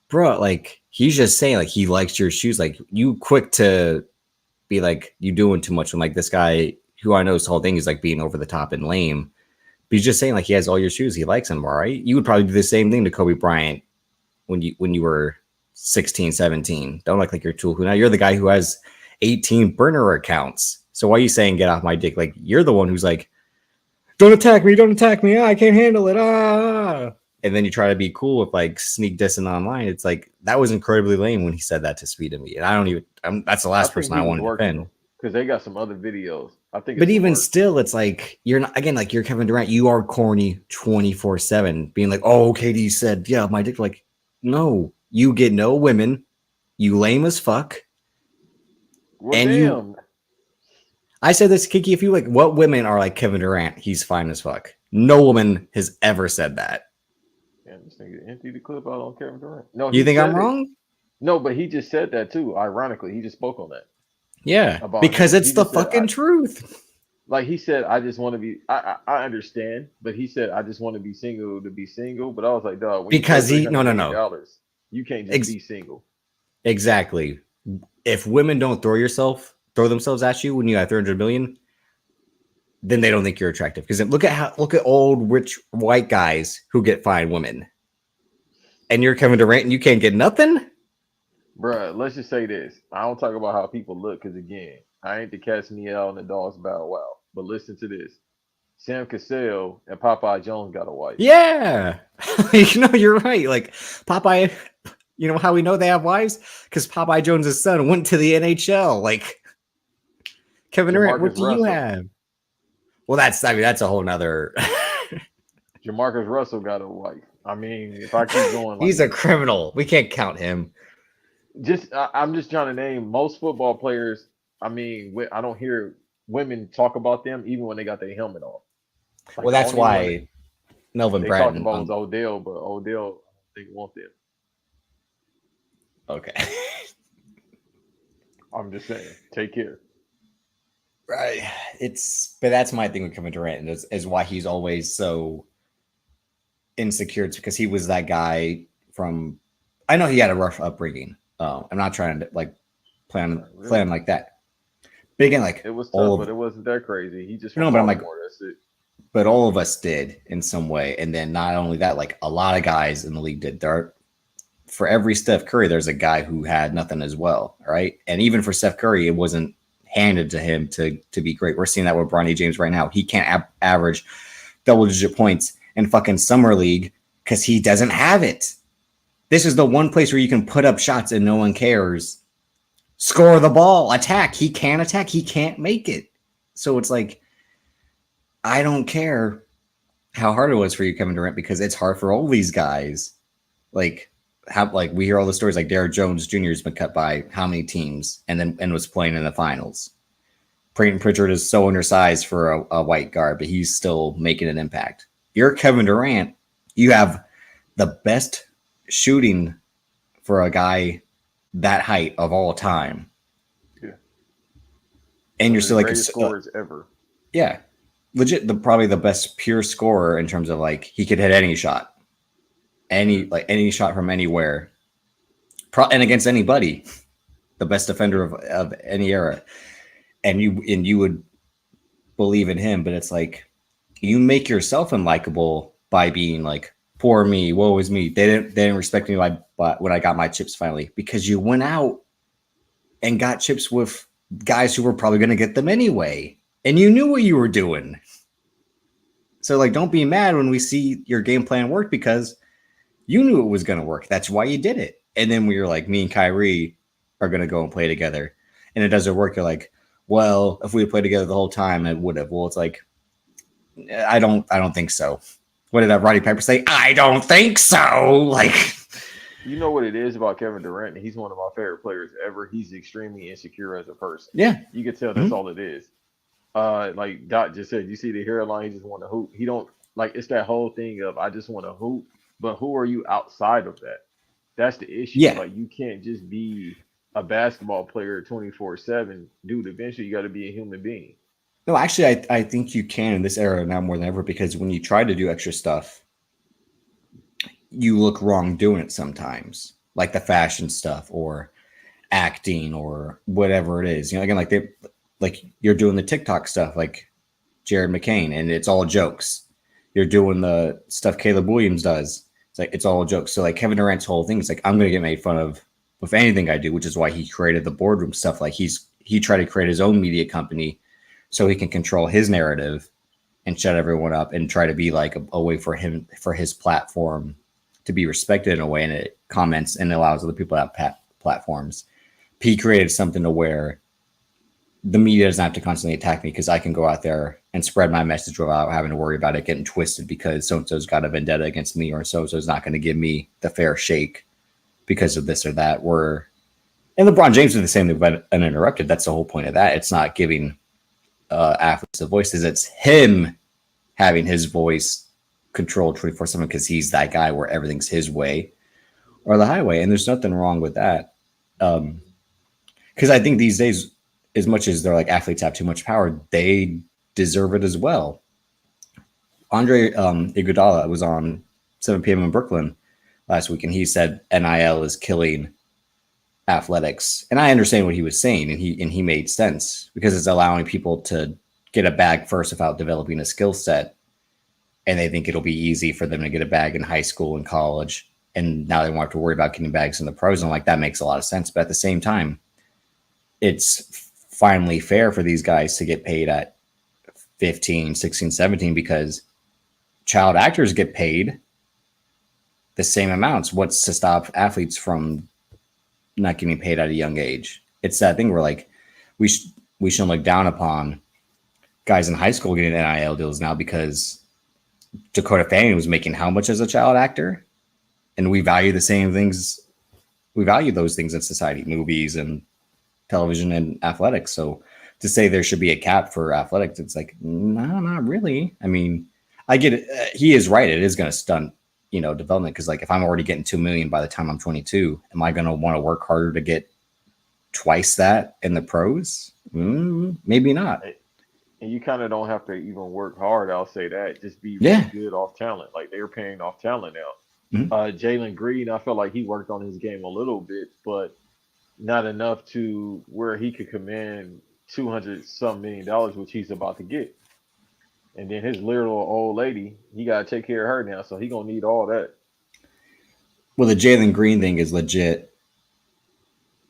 [SPEAKER 1] bro, like he's just saying like he likes your shoes. Like you quick to be like, you doing too much. I'm like, this guy who I know his whole thing is like being over the top and lame. But he's just saying like he has all your shoes. He likes them, all right? You would probably do the same thing to Kobe Bryant when you were 16, 17. Don't act like you're tool. Now you're the guy who has 18 burner accounts. So why are you saying get off my dick? Like you're the one who's like, don't attack me, don't attack me. I can't handle it. And then you try to be cool with like sneak dissing online. It's like that was incredibly lame when he said that to Speed and me. And I don't even. that's the last person I want to defend
[SPEAKER 2] because they got some other videos. I think,
[SPEAKER 1] but even still, it's like you're not again like you're Kevin Durant. You are corny 24/7, being like, oh, KD said, yeah, my dick. Like, no, you get no women. You lame as fuck.
[SPEAKER 2] Well, and damn.
[SPEAKER 1] I said this, Kiki. If you like, what women are like Kevin Durant? He's fine as fuck. No woman has ever said that.
[SPEAKER 2] Man, this nigga emptied the clip out on Kevin Durant. No,
[SPEAKER 1] you think I'm wrong?
[SPEAKER 2] No, but he just said that too. Ironically, he just spoke on that.
[SPEAKER 1] Yeah, because it's the fucking truth.
[SPEAKER 2] Like he said, I just want to be. I understand, but he said I just want to be single to be single. But I was like, dog,
[SPEAKER 1] because he no,
[SPEAKER 2] you can't just be single.
[SPEAKER 1] Exactly. If women don't throw themselves at you when you have 300 million, then they don't think you're attractive. Because look at old rich white guys who get fine women, and you're Kevin Durant and you can't get nothing.
[SPEAKER 2] Bruh, let's just say this. I don't talk about how people look because, again, I ain't the Catch Me Out and the Dogs Bow Wow. But listen to this. Sam Cassell and Popeye Jones got a wife.
[SPEAKER 1] Yeah. You're right. Like, Popeye, you know how we know they have wives? Because Popeye Jones' son went to the NHL. Like, Kevin Durant, what do you have? Well, that's a whole nother.
[SPEAKER 2] Jamarcus Russell got a wife. I mean, if I keep going.
[SPEAKER 1] He's a criminal. We can't count him.
[SPEAKER 2] I'm just trying to name most football players. I mean, I don't hear women talk about them even when they got their helmet off.
[SPEAKER 1] Like, well, that's why Melvin Bratton.
[SPEAKER 2] They talked about was Odell, but Odell, I think, want them.
[SPEAKER 1] Okay.
[SPEAKER 2] I'm just saying, take care.
[SPEAKER 1] Right. But that's my thing with Kevin Durant is why he's always so insecure. It's because he was that guy from. I know he had a rough upbringing. I'm not trying to like plan like that. But again, like
[SPEAKER 2] it was tough, but it wasn't that crazy. He just
[SPEAKER 1] but I'm like,
[SPEAKER 2] that's it.
[SPEAKER 1] But all of us did in some way, and then not only that, like a lot of guys in the league did. For every Steph Curry, there's a guy who had nothing as well, right? And even for Steph Curry, it wasn't handed to him to be great. We're seeing that with Bronny James right now. He can't average double-digit points in fucking summer league because he doesn't have it. This is the one place where you can put up shots and no one cares. Score the ball, attack. He can't attack. He can't make it. So it's like, I don't care how hard it was for you, Kevin Durant, because it's hard for all these guys. Like we hear all the stories like Derrick Jones Jr. has been cut by how many teams and was playing in the finals. Peyton Pritchard is so undersized for a white guard, but he's still making an impact. You're Kevin Durant. You have the best shooting for a guy that height of all time. Yeah. And you're still like
[SPEAKER 2] scorers ever.
[SPEAKER 1] Yeah. Legit probably the best pure scorer in terms of like he could hit any shot. Any shot from anywhere. And against anybody. The best defender of any era. And you would believe in him, but it's like you make yourself unlikable by being like, poor me, woe is me. They didn't respect me when I got my chips finally, because you went out and got chips with guys who were probably going to get them anyway, and you knew what you were doing. So like, don't be mad when we see your game plan work, because you knew it was going to work. That's why you did it. And then we were like, me and Kyrie are going to go and play together, and it doesn't work. You're like, well, if we played together the whole time, it would have. Well, it's like, I don't think so. What did Roddy Piper say? I don't think so. Like,
[SPEAKER 2] you know what it is about Kevin Durant? He's one of my favorite players ever. He's extremely insecure as a person.
[SPEAKER 1] Yeah,
[SPEAKER 2] you can tell that's all it is. Like Dot just said, you see the hairline. He just want to hoop. He don't. Like it's that whole thing of I just want to hoop, but who are you outside of that? That's the issue.
[SPEAKER 1] Yeah.
[SPEAKER 2] Like you can't just be a basketball player 24/7. Dude, eventually you got to be a human being.
[SPEAKER 1] No, actually, I think you can in this era now more than ever because when you try to do extra stuff, you look wrong doing it sometimes, like the fashion stuff or acting or whatever it is. You know, again, like you're doing the TikTok stuff, like Jared McCain, and it's all jokes. You're doing the stuff Caleb Williams does. It's like it's all jokes. So like Kevin Durant's whole thing is like I'm gonna get made fun of with anything I do, which is why he created the boardroom stuff. Like he tried to create his own media company so he can control his narrative and shut everyone up and try to be like a way for him for his platform to be respected in a way, and it comments and allows other people to have platforms. He created something to where the media doesn't have to constantly attack me because I can go out there and spread my message without having to worry about it getting twisted because so and so's got a vendetta against me or so and so's not going to give me the fair shake because of this or that. And LeBron James is the same thing, but uninterrupted. That's the whole point of that. It's not giving athletes the voices. It's him having his voice controlled 24/7 because he's that guy where everything's his way or the highway. And there's nothing wrong with that. Because I think these days, as much as they're like athletes have too much power, they deserve it as well. Andre Iguodala was on 7 p.m. in Brooklyn last week, and he said NIL is killing athletics, and I understand what he was saying, and he made sense because it's allowing people to get a bag first without developing a skill set, and they think it'll be easy for them to get a bag in high school and college, and now they won't have to worry about getting bags in the pros. And like that makes a lot of sense, but at the same time, it's finally fair for these guys to get paid at 15, 16, 17 because child actors get paid the same amounts. What's to stop athletes from not getting paid at a young age? It's that thing where like we shouldn't look down upon guys in high school getting NIL deals now because Dakota Fanning was making how much as a child actor, and we value the same things. We value those things in society, movies and television and athletics. So to say there should be a cap for athletics, it's like, no, not really. I mean, I get it. He is right. It is going to stunt, development. Cause like if I'm already getting 2 million by the time I'm 22, am I going to want to work harder to get twice that in the pros? Maybe not.
[SPEAKER 2] And you kind of don't have to even work hard. I'll say that. Just be really
[SPEAKER 1] Yeah.
[SPEAKER 2] good off talent. Like they're paying off talent now.
[SPEAKER 1] Mhm.
[SPEAKER 2] Jalen Green, I felt like he worked on his game a little bit, but not enough to where he could command 200 some $million, which he's about to get. And then his little old lady, he got to take care of her now, so he gonna need all that.
[SPEAKER 1] Well, the Jalen Green thing is legit.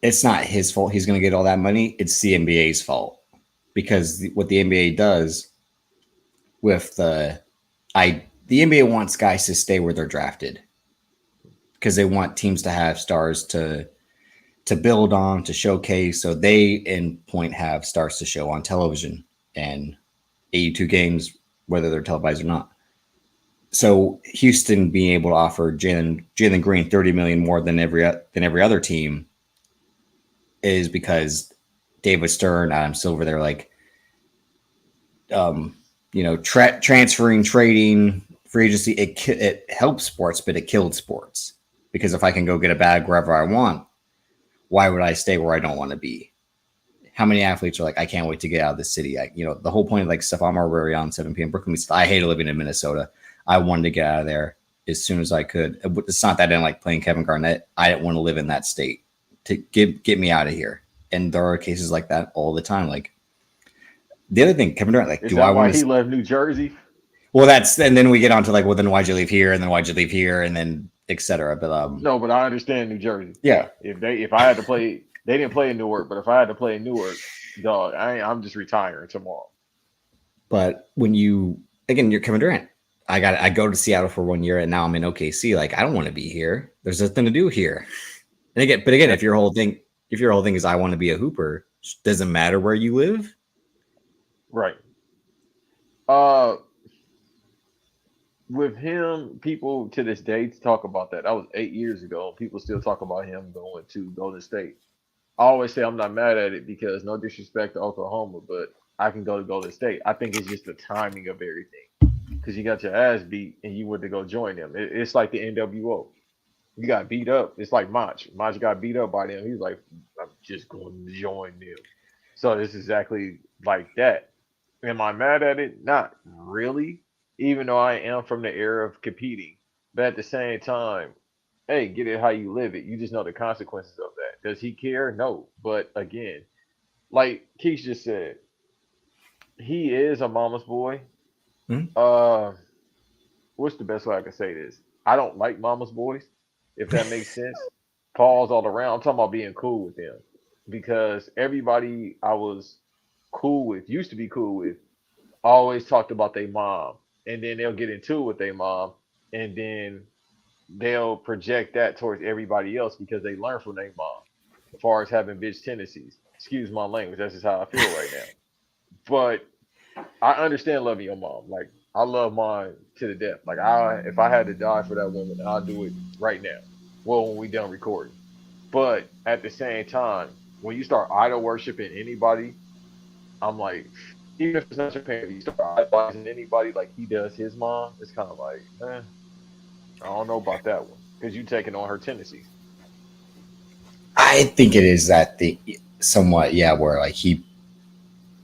[SPEAKER 1] It's not his fault. He's going to get all that money. It's the NBA's fault because what the NBA does with the NBA wants guys to stay where they're drafted because they want teams to have stars to build on, to showcase. So they in point have stars to show on television and 82 games, whether they're televised or not. So Houston being able to offer Jalen Green 30 million more than every other team is because David Stern, Adam Silver, they're like, transferring, trading, free agency. It helps sports, but it killed sports because if I can go get a bag wherever I want, why would I stay where I don't want to be? How many athletes are like, I can't wait to get out of the city? The whole point of like Stephon Marbury on 7 p.m. Brooklyn, I hated living in Minnesota. I wanted to get out of there as soon as I could. It's not that I didn't like playing Kevin Garnett. I didn't want to live in that state. To get me out of here. And there are cases like that all the time. Like the other thing, Kevin Durant, like,
[SPEAKER 2] Is
[SPEAKER 1] do
[SPEAKER 2] that
[SPEAKER 1] I
[SPEAKER 2] why
[SPEAKER 1] want
[SPEAKER 2] he
[SPEAKER 1] to?
[SPEAKER 2] left New Jersey?
[SPEAKER 1] Well, and then we get on to like, well, then why'd you leave here? And then why'd you leave here? And then etc. But
[SPEAKER 2] No, but I understand New Jersey.
[SPEAKER 1] yeah.
[SPEAKER 2] If I had to play, they didn't play in Newark, but if I had to play in Newark, dog, I'm just retiring tomorrow.
[SPEAKER 1] But when you're Kevin Durant. I go to Seattle for 1 year and now I'm in OKC. Like, I don't want to be here. There's nothing to do here. And again, if your whole thing is I want to be a hooper, doesn't matter where you live.
[SPEAKER 2] Right. With him, people to this day talk about that. That was 8 years ago. People still talk about him going to Golden State. I always say I'm not mad at it because no disrespect to Oklahoma, but I can go to Golden State. I think it's just the timing of everything. because you got your ass beat and you went to go join them. It's like the NWO. You got beat up. It's like Mach. Mach got beat up by them. He's like, I'm just going to join them. So it's exactly like that. Am I mad at it? Not really. Even though I am from the era of competing, but at the same time, hey, get it how you live it. You just know the consequences of that. Does he care? No. But again, like Keith just said, he is a mama's boy.
[SPEAKER 1] Hmm?
[SPEAKER 2] Uh, what's the best way I can say this? I don't like mama's boys, if that makes sense. Pause all around. I'm talking about being cool with them because everybody I was cool with, used to be cool with, always talked about their mom, and then they'll get into it with their mom, and then they'll project that towards everybody else because they learn from their mom, as far as having bitch tendencies. Excuse my language. That's just how I feel right now. But I understand loving your mom. Like I love mine to the death. Like if I had to die for that woman, I'll do it right now. Well, when we done recording. But at the same time, when you start idol worshiping anybody, I'm like, even if it's not your parent, you start idolizing anybody like he does his mom. It's kind of like, I don't know about that one because you taking on her tendencies.
[SPEAKER 1] I think it is that the somewhat, yeah, where like he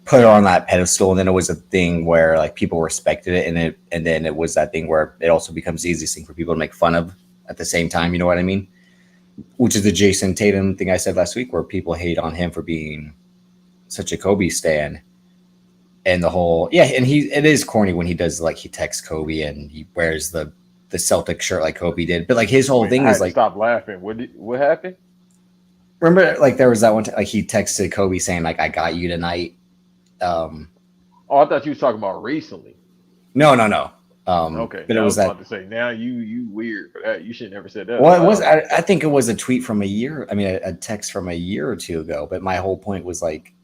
[SPEAKER 1] put her on that pedestal, and then it was a thing where like people respected it, and then it was that thing where it also becomes the easiest thing for people to make fun of at the same time. You know what I mean? Which is the Jason Tatum thing I said last week, where people hate on him for being such a Kobe stan, and the whole and it is corny when he does like he texts Kobe and he wears the Celtic shirt like Kobe did, but like his whole
[SPEAKER 2] Wait,
[SPEAKER 1] thing
[SPEAKER 2] I
[SPEAKER 1] is
[SPEAKER 2] had to
[SPEAKER 1] like,
[SPEAKER 2] stop laughing. What happened?
[SPEAKER 1] remember like there was that one time like he texted Kobe saying like I got you tonight. Um,
[SPEAKER 2] Oh, I thought you was talking about recently.
[SPEAKER 1] no.
[SPEAKER 2] Okay,
[SPEAKER 1] But it
[SPEAKER 2] now I
[SPEAKER 1] was
[SPEAKER 2] was about
[SPEAKER 1] that.
[SPEAKER 2] to say, now you weird for that. You should never said that
[SPEAKER 1] Well, it was.
[SPEAKER 2] aloud.
[SPEAKER 1] I think it was a tweet from a year. I mean, a text from a year or two ago. But my whole point was like,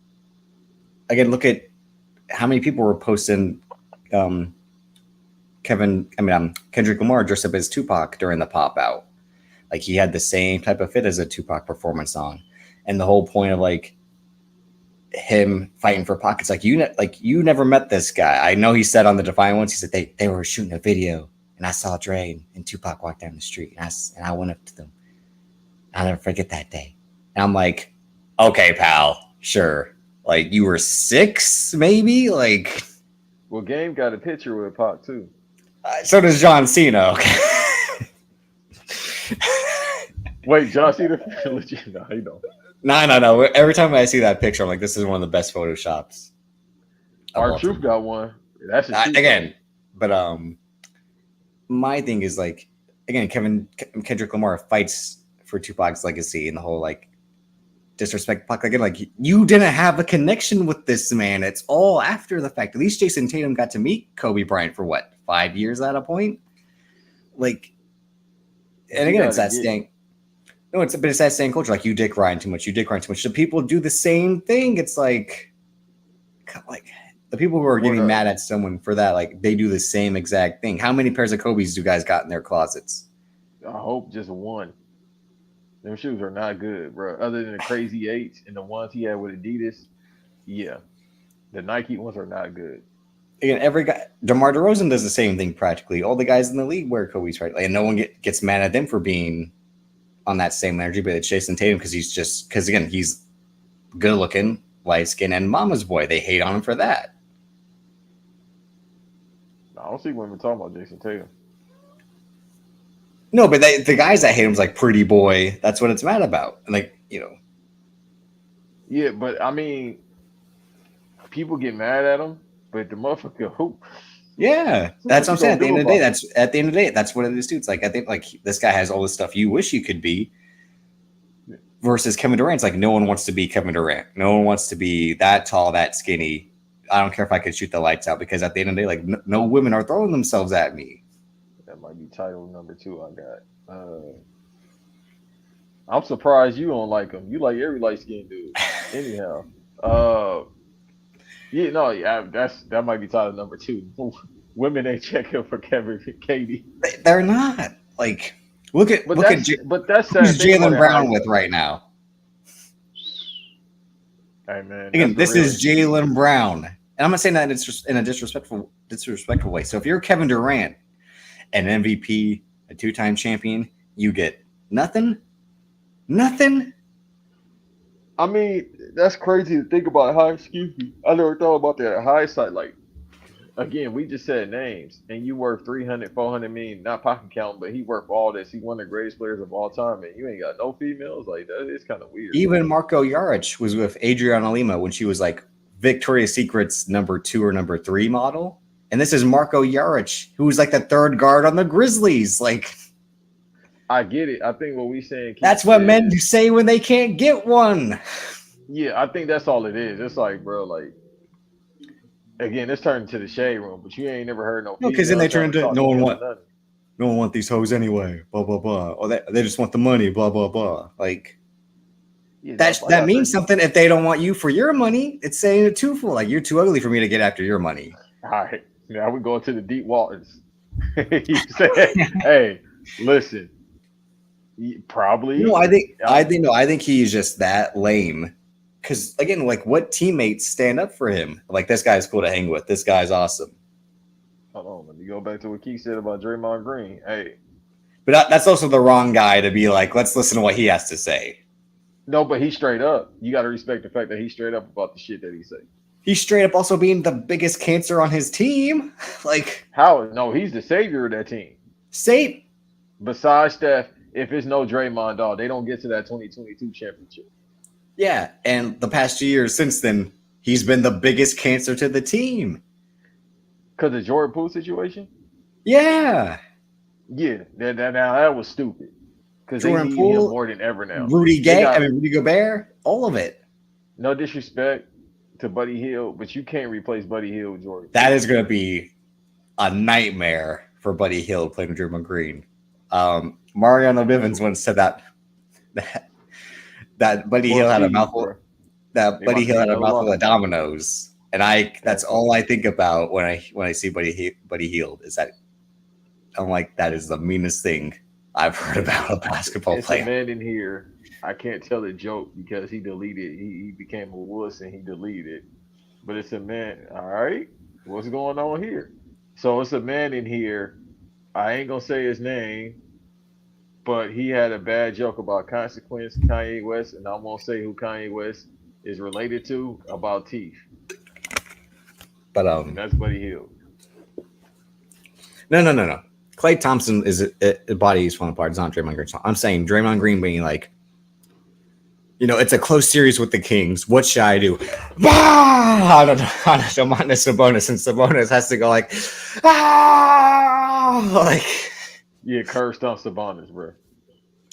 [SPEAKER 1] again, look at how many people were posting um, Kendrick Lamar dressed up as Tupac during the pop out. Like he had the same type of fit as a Tupac performance song, and the whole point of like him fighting for pockets, like you never met this guy. I know he said on the Defiant Ones, he said they were shooting a video, and I saw Dre and Tupac walk down the street, and I went up to them. I'll never forget that day. And I'm like, okay, pal, sure. Like you were 6, maybe. Like
[SPEAKER 2] Well, Game got a picture with Pac too.
[SPEAKER 1] so does John Cena. Okay.
[SPEAKER 2] Wait, John Cena legit? No, he don't.
[SPEAKER 1] No. Every time I see that picture, I'm like, this is one of the best photoshops of
[SPEAKER 2] Our
[SPEAKER 1] all
[SPEAKER 2] Truth
[SPEAKER 1] time.
[SPEAKER 2] got one. That's a shoot.
[SPEAKER 1] Again, but my thing is like, again, Kendrick Lamar fights for Tupac's legacy and the whole like disrespect Pac. Again, like you didn't have a connection with this man. It's all after the fact. At least Jason Tatum got to meet Kobe Bryant for what 5 years at a point. Like,
[SPEAKER 2] But
[SPEAKER 1] and
[SPEAKER 2] you
[SPEAKER 1] again,
[SPEAKER 2] got
[SPEAKER 1] it's
[SPEAKER 2] to
[SPEAKER 1] that
[SPEAKER 2] get.
[SPEAKER 1] staying. No, it's that same culture. Like you dick Ryan too much. You dick Ryan too much. The people do the same thing. It's like the people who are
[SPEAKER 2] What
[SPEAKER 1] getting mad at someone for that, like they do the same exact thing. How many pairs of Kobe's do you guys got in their closets?
[SPEAKER 2] I hope just one. Them shoes are not good, bro. Other than the Crazy Eights and the ones he had with Adidas, yeah, the Nike ones are not good.
[SPEAKER 1] Again, every guy, DeMar DeRozan does the same thing practically. All the guys in the league wear Kobe's, right? And no one gets mad at them for being on that same energy, but it's Jason Tatum because again, he's good looking, light skin, and mama's boy. They hate on him for that.
[SPEAKER 2] I don't see women talking about Jason Tatum.
[SPEAKER 1] No, but the guys that hate him is like pretty boy. That's what it's mad about. And like,
[SPEAKER 2] Yeah, but I mean, people get mad at him, but the motherfucker hoop.
[SPEAKER 1] yeah,
[SPEAKER 2] So
[SPEAKER 1] that's
[SPEAKER 2] what
[SPEAKER 1] what
[SPEAKER 2] you
[SPEAKER 1] I'm saying.
[SPEAKER 2] gonna do about it?
[SPEAKER 1] At the end of the day, that's what it is too. It's like I think like this guy has all the stuff you wish you could be, versus Kevin Durant. It's like no one wants to be Kevin Durant. No one wants to be that tall, that skinny. I don't care if I could shoot the lights out because at the end of the day, like no women are throwing themselves at me.
[SPEAKER 2] That might be title number two I got. I'm surprised you don't like him. You like every light skinned dude. Anyhow, uh, yeah, no, yeah, that might be title number two. Women ain't checking for Kevin Katie,
[SPEAKER 1] They're not like
[SPEAKER 2] but
[SPEAKER 1] look at
[SPEAKER 2] that's sad.
[SPEAKER 1] who's
[SPEAKER 2] Think about
[SPEAKER 1] Jalen
[SPEAKER 2] it
[SPEAKER 1] Brown with
[SPEAKER 2] hindsight.
[SPEAKER 1] right now.
[SPEAKER 2] Hey man, that's
[SPEAKER 1] Again,
[SPEAKER 2] the
[SPEAKER 1] this
[SPEAKER 2] real
[SPEAKER 1] is
[SPEAKER 2] MVP.
[SPEAKER 1] Jalen Brown. And I'm not saying that in a disrespectful way. So if you're Kevin Durant, an MVP, a 2-time champion, you get nothing. Nothing.
[SPEAKER 2] I mean, that's crazy to think about. How, excuse me. I never thought about that hindsight. Like, again, we just said names, and you worth 300, 400 million, not pocket count, but he worth all this. He one of the greatest players of all time, and you ain't got no females. Like, that is kind of weird.
[SPEAKER 1] Even Marco Jaric was with Adriana Lima when she was like Victoria's Secret's number 2 or number 3 model. And this is Marco Jaric, who was like the 3rd guard on the Grizzlies. Like,
[SPEAKER 2] I get it. I think what we saying.
[SPEAKER 1] That's what men say when they can't get one.
[SPEAKER 2] Yeah, I think that's all it is. It's like, bro, like, again, it's turned into the shade room, but you ain't never heard no.
[SPEAKER 1] No, because then they turn into no one want these hoes anyway. Blah blah blah. Or they just want the money. Blah blah blah. Like, yeah, that means something. If they don't want you for your money, it's saying it twofold. Like, you're too ugly for me to get after your money.
[SPEAKER 2] All right, now we go to the deep waters. You say, hey, listen. Probably.
[SPEAKER 1] No, I think he's just that lame. Because again, like, what teammates stand up for him? Like, this guy's cool to hang with. This guy's awesome.
[SPEAKER 2] Hold on, let me go back to what Keith said about Draymond Green. Hey,
[SPEAKER 1] but that's also the wrong guy to be like, let's listen to what he has to say.
[SPEAKER 2] No, but he's straight up. You got to respect the fact that he's straight up about the shit that he say.
[SPEAKER 1] He's straight up also being the biggest cancer on his team. Like,
[SPEAKER 2] how? No, he's the savior of that team. Besides Steph. If it's no Draymond, dog, they don't get to that 2022 championship.
[SPEAKER 1] Yeah, and the past 2 years since then, he's been the biggest cancer to the team.
[SPEAKER 2] Because of the Jordan Poole situation?
[SPEAKER 1] Yeah.
[SPEAKER 2] Yeah, that was stupid. Because they need him more than ever now.
[SPEAKER 1] Rudy Gobert, all of it.
[SPEAKER 2] No disrespect to Buddy Hield, but you can't replace Buddy Hield with Jordan.
[SPEAKER 1] That is going to be a nightmare for Buddy Hield playing with Draymond Green. Mariano Bivens once said that Buddy Hield had a mouthful. That Buddy Hield had a mouthful of dominoes, and that's all I think about when I see Buddy Hield is that I'm like, that is the meanest thing I've heard about a basketball player.
[SPEAKER 2] It's a man in here. I can't tell a joke because he deleted. He became a wuss and he deleted. But it's a man. All right, what's going on here? So it's a man in here. I ain't gonna say his name. But he had a bad joke about Consequence, Kanye West, and I won't say who Kanye West is related to, about teeth.
[SPEAKER 1] But
[SPEAKER 2] and that's Buddy Hield.
[SPEAKER 1] No. Klay Thompson is a body he's falling apart. It's not Draymond Green. I'm saying Draymond Green being like, it's a close series with the Kings. What should I do? On Domantas Sabonis, and Sabonis has to go like, like.
[SPEAKER 2] Yeah, curve stomp Sabonis, bro.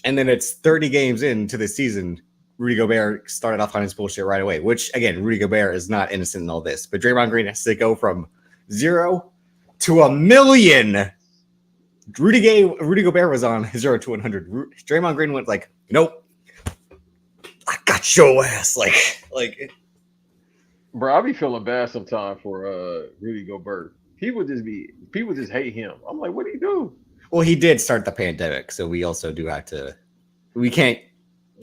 [SPEAKER 1] And then it's 30 games into the season. Rudy Gobert started off on his bullshit right away, which, again, Rudy Gobert is not innocent in all this. But Draymond Green has to go from 0 to 1,000,000. Rudy Gobert was on 0 to 100. Draymond Green went like, nope, I got your ass. Like.
[SPEAKER 2] Bro, I be feeling bad sometimes for Rudy Gobert. People just hate him. I'm like, what do he do?
[SPEAKER 1] Well, he did start the pandemic, so we also do have to. We can't.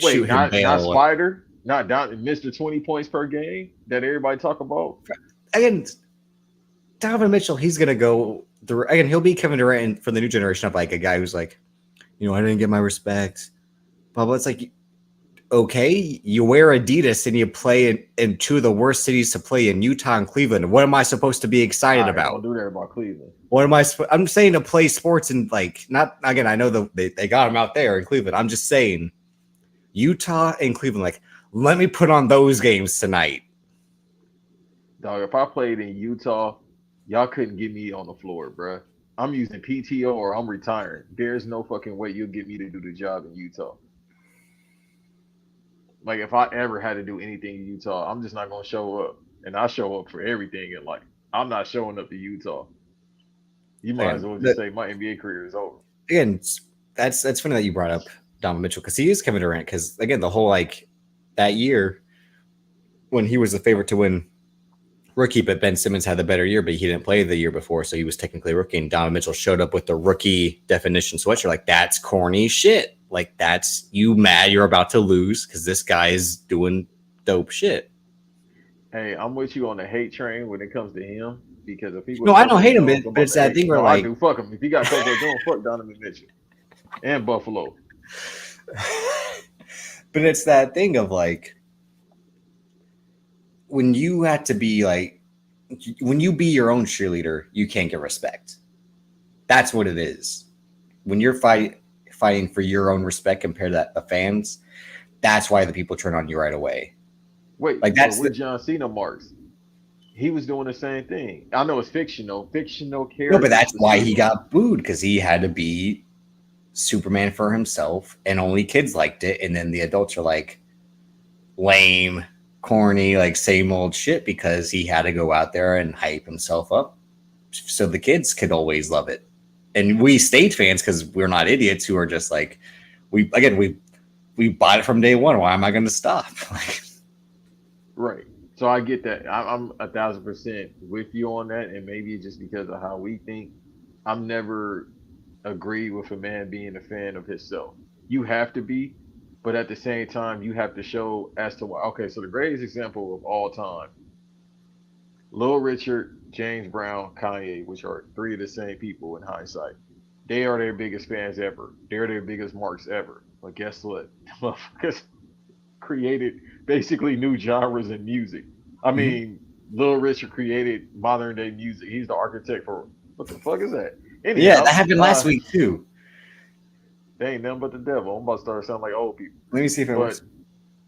[SPEAKER 2] Wait, not Spider, not Mr. 20 points per game that everybody talk about.
[SPEAKER 1] Again, Donovan Mitchell, he's gonna go through. Again, he'll be Kevin Durant for the new generation of like a guy who's like, I didn't get my respect. But it's like, okay, you wear Adidas and you play in two of the worst cities to play in, Utah and Cleveland. What am I supposed to be excited about?
[SPEAKER 2] Don't do that about Cleveland.
[SPEAKER 1] What am I'm saying to play sports and like, not again, I know they got him out there in Cleveland. I'm just saying Utah and Cleveland, like, let me put on those games tonight.
[SPEAKER 2] Dog, if I played in Utah, y'all couldn't get me on the floor, bro. I'm using PTO or I'm retiring. There's no fucking way you'll get me to do the job in Utah. Like, if I ever had to do anything in Utah, I'm just not going to show up. And I show up for everything in life. I'm not showing up to Utah. You might as well just say my NBA career is over.
[SPEAKER 1] Again, that's funny that you brought up Donovan Mitchell because he is Kevin Durant. Because, again, the whole, like, that year when he was the favorite to win rookie, but Ben Simmons had the better year, but he didn't play the year before, so he was technically rookie. And Donovan Mitchell showed up with the rookie definition sweatshirt. Like, that's corny shit. Like, that's you mad you're about to lose because this guy is doing dope shit.
[SPEAKER 2] Hey, I'm with you on the hate train when it comes to him because if he
[SPEAKER 1] No,
[SPEAKER 2] was
[SPEAKER 1] I don't
[SPEAKER 2] Coco
[SPEAKER 1] hate him,
[SPEAKER 2] Jones, I'm
[SPEAKER 1] but
[SPEAKER 2] about
[SPEAKER 1] it's
[SPEAKER 2] to
[SPEAKER 1] that
[SPEAKER 2] hate.
[SPEAKER 1] thing where
[SPEAKER 2] No, I
[SPEAKER 1] like,
[SPEAKER 2] do. Fuck him. If he got Coco Jones, fuck Donovan Mitchell and Buffalo.
[SPEAKER 1] but it's that thing of like when you have to be like when you be your own cheerleader, you can't get respect. That's what it is. When you're fighting for your own respect compared to that, the fans, that's why the people turn on you right away.
[SPEAKER 2] Wait,
[SPEAKER 1] Like
[SPEAKER 2] but
[SPEAKER 1] that's
[SPEAKER 2] with
[SPEAKER 1] the
[SPEAKER 2] John Cena marks, he was doing the same thing. I know it's fictional
[SPEAKER 1] no, but
[SPEAKER 2] character
[SPEAKER 1] that's why he
[SPEAKER 2] specific.
[SPEAKER 1] got booed because he had to be Superman for himself, and only kids liked it, and then the adults are like lame, corny, like same old shit because he had to go out there and hype himself up so the kids could always love it. And we stage fans, because we're not idiots who are just like we bought it from day one. Why am I going to stop? Like,
[SPEAKER 2] Right. So I get that. I'm 1,000% with you on that, and maybe it's just because of how we think. I'm never agreed with a man being a fan of himself. You have to be, but at the same time, you have to show as to why. Okay, so the greatest example of all time: Lil Richard, James Brown, Kanye, which are three of the same people in hindsight. They are their biggest fans ever. They're their biggest marks ever. But guess what? The motherfuckers created basically new genres in music. I
[SPEAKER 1] mhm.
[SPEAKER 2] mean, Little Richard created modern day music. He's the architect for what the fuck is that?
[SPEAKER 1] Yeah, that
[SPEAKER 2] Anyhow,
[SPEAKER 1] happened last week too.
[SPEAKER 2] they ain't nothing but the devil. I'm about to start sounding like old people.
[SPEAKER 1] Let me see if it
[SPEAKER 2] But
[SPEAKER 1] works.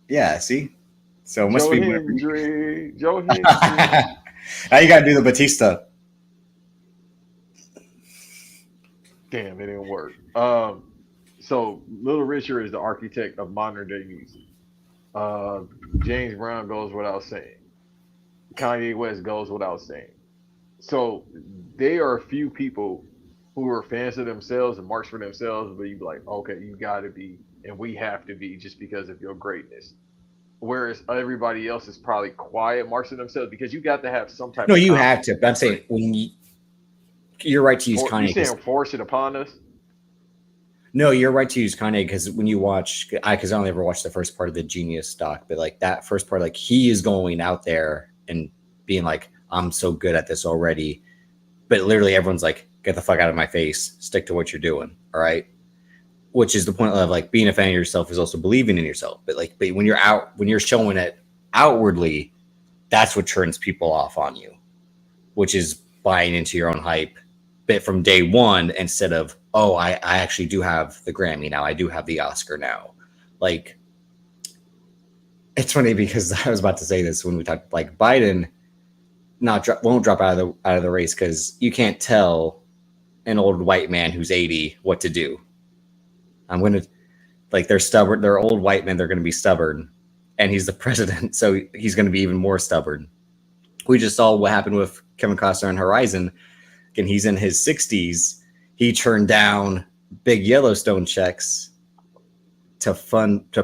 [SPEAKER 1] Yeah, see, so it must
[SPEAKER 2] Joe
[SPEAKER 1] be whatever.
[SPEAKER 2] Hendry, Joe Hendry.
[SPEAKER 1] Now you got to do the Batista.
[SPEAKER 2] Damn, it didn't work. So Little Richard is the architect of modern day music. Uh, James Brown goes without saying. Kanye West goes without saying. So they are a few people who are fans of themselves and marks for themselves, but you be like, okay, you got to be, and we have to be just because of your greatness. Whereas everybody else is probably quiet marks of themselves because you got to have some type
[SPEAKER 1] No,
[SPEAKER 2] of
[SPEAKER 1] you have
[SPEAKER 2] confidence
[SPEAKER 1] to.
[SPEAKER 2] to
[SPEAKER 1] But I'm
[SPEAKER 2] be
[SPEAKER 1] saying
[SPEAKER 2] great.
[SPEAKER 1] you're right to use
[SPEAKER 2] For you
[SPEAKER 1] Kanye because
[SPEAKER 2] saying force it upon us?
[SPEAKER 1] no, you're right to use Kanye because when you watch, because I only ever watched the first part of the Genius doc, but like that first part, like he is going out there and being like, I'm so good at this already. But literally everyone's like, get the fuck out of my face, stick to what you're doing. All right. Which is the point of like being a fan of yourself is also believing in yourself. But when you're out, when you're showing it outwardly, that's what turns people off on you, which is buying into your own hype bit from day one instead of, oh, I actually do have the Grammy now. I do have the Oscar now. Like, it's funny because I was about to say this when we talked like Biden won't drop out of the race because you can't tell an old white man who's 80 what to do. I'm gonna like they're stubborn. They're old white men. They're gonna be stubborn, and he's the president, so he's gonna be even more stubborn. We just saw what happened with Kevin Costner on Horizon. And he's in his 60s. He turned down big Yellowstone checks to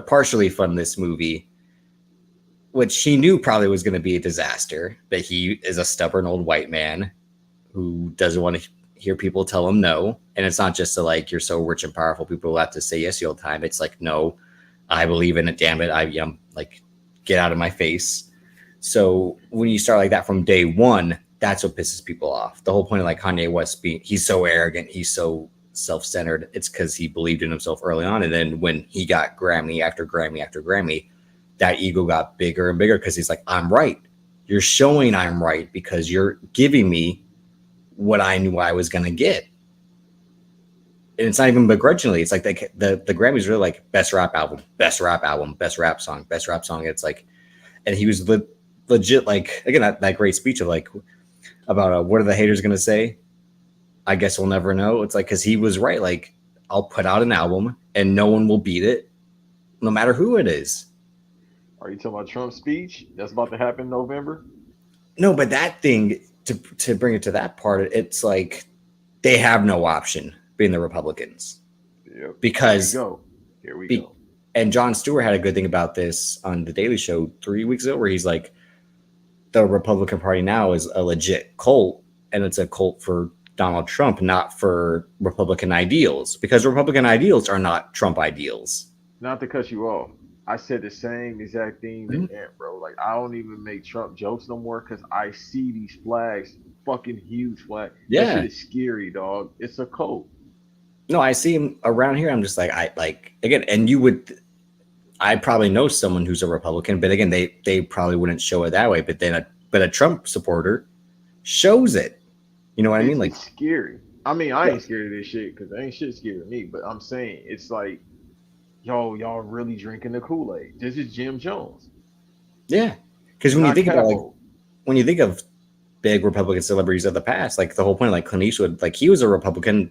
[SPEAKER 1] partially fund this movie, which he knew probably was going to be a disaster. But he is a stubborn old white man who doesn't want to hear people tell him no. And it's not just like you're so rich and powerful, people have to say yes the whole time. It's like, no, I believe in it. Damn it, I'm like, get out of my face. So when you start like that from day one, that's what pisses people off. The whole point of like Kanye West being, he's so arrogant, he's so self-centered. It's because he believed in himself early on, and then when he got Grammy after Grammy after Grammy, that ego got bigger and bigger because he's like, I'm right. You're showing I'm right because you're giving me what I knew I was gonna get. And it's not even begrudgingly. It's like the Grammys really like best rap album, best rap album, best rap song, best rap song. It's like, and he was legit like again that great speech of like about what are the haters gonna say? I guess we'll never know. It's like because he was right. Like I'll put out an album and no one will beat it, no matter who it is.
[SPEAKER 2] Are you talking about Trump's speech that's about to happen in November?
[SPEAKER 1] No, but that thing to bring it to that part, it's like they have no option being the Republicans
[SPEAKER 2] Yep. Here we
[SPEAKER 1] because
[SPEAKER 2] go. Here we
[SPEAKER 1] be,
[SPEAKER 2] go.
[SPEAKER 1] and Jon Stewart had a good thing about this on the Daily Show 3 weeks ago, where he's like, the Republican Party now is a legit cult, and it's a cult for Donald Trump, not for Republican ideals, because Republican ideals are not Trump ideals.
[SPEAKER 2] Not to cut you off. I said the same exact thing to
[SPEAKER 1] Mhm.
[SPEAKER 2] Ant, bro. Like I don't even make Trump jokes no more because I see these flags, fucking huge flag. That shit
[SPEAKER 1] Yeah.
[SPEAKER 2] is scary, dog. It's a cult.
[SPEAKER 1] No, I see him around here. I'm just like, I like again, and you would. I probably know someone who's a Republican, but again, they probably wouldn't show it that way. But then, but a Trump supporter shows it. You know what I mean? Like,
[SPEAKER 2] It's scary. I mean, I
[SPEAKER 1] yeah,
[SPEAKER 2] ain't scared of this shit because ain't shit scared of me. But I'm saying it's like, yo, y'all really drinking the Kool Aid. This is Jim Jones,
[SPEAKER 1] yeah. Because when you
[SPEAKER 2] not
[SPEAKER 1] think about like
[SPEAKER 2] Capo.
[SPEAKER 1] when you think of big Republican celebrities of the past, like the whole point, like Clint Eastwood, like he was a Republican,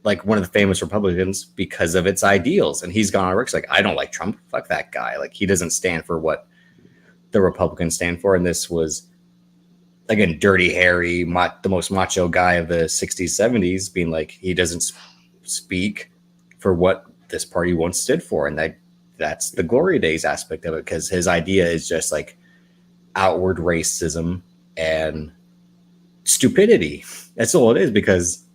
[SPEAKER 1] like one of the famous Republicans because of its ideals, and he's gone on Rick's like, I don't like Trump, fuck that guy, like he doesn't stand for what the Republicans stand for, and this was again Dirty Harry, the most macho guy of the '60s, '70s, being like he doesn't speak for what this party once stood for, and that's the glory days aspect of it because his idea is just like outward racism and stupidity. That's all it is because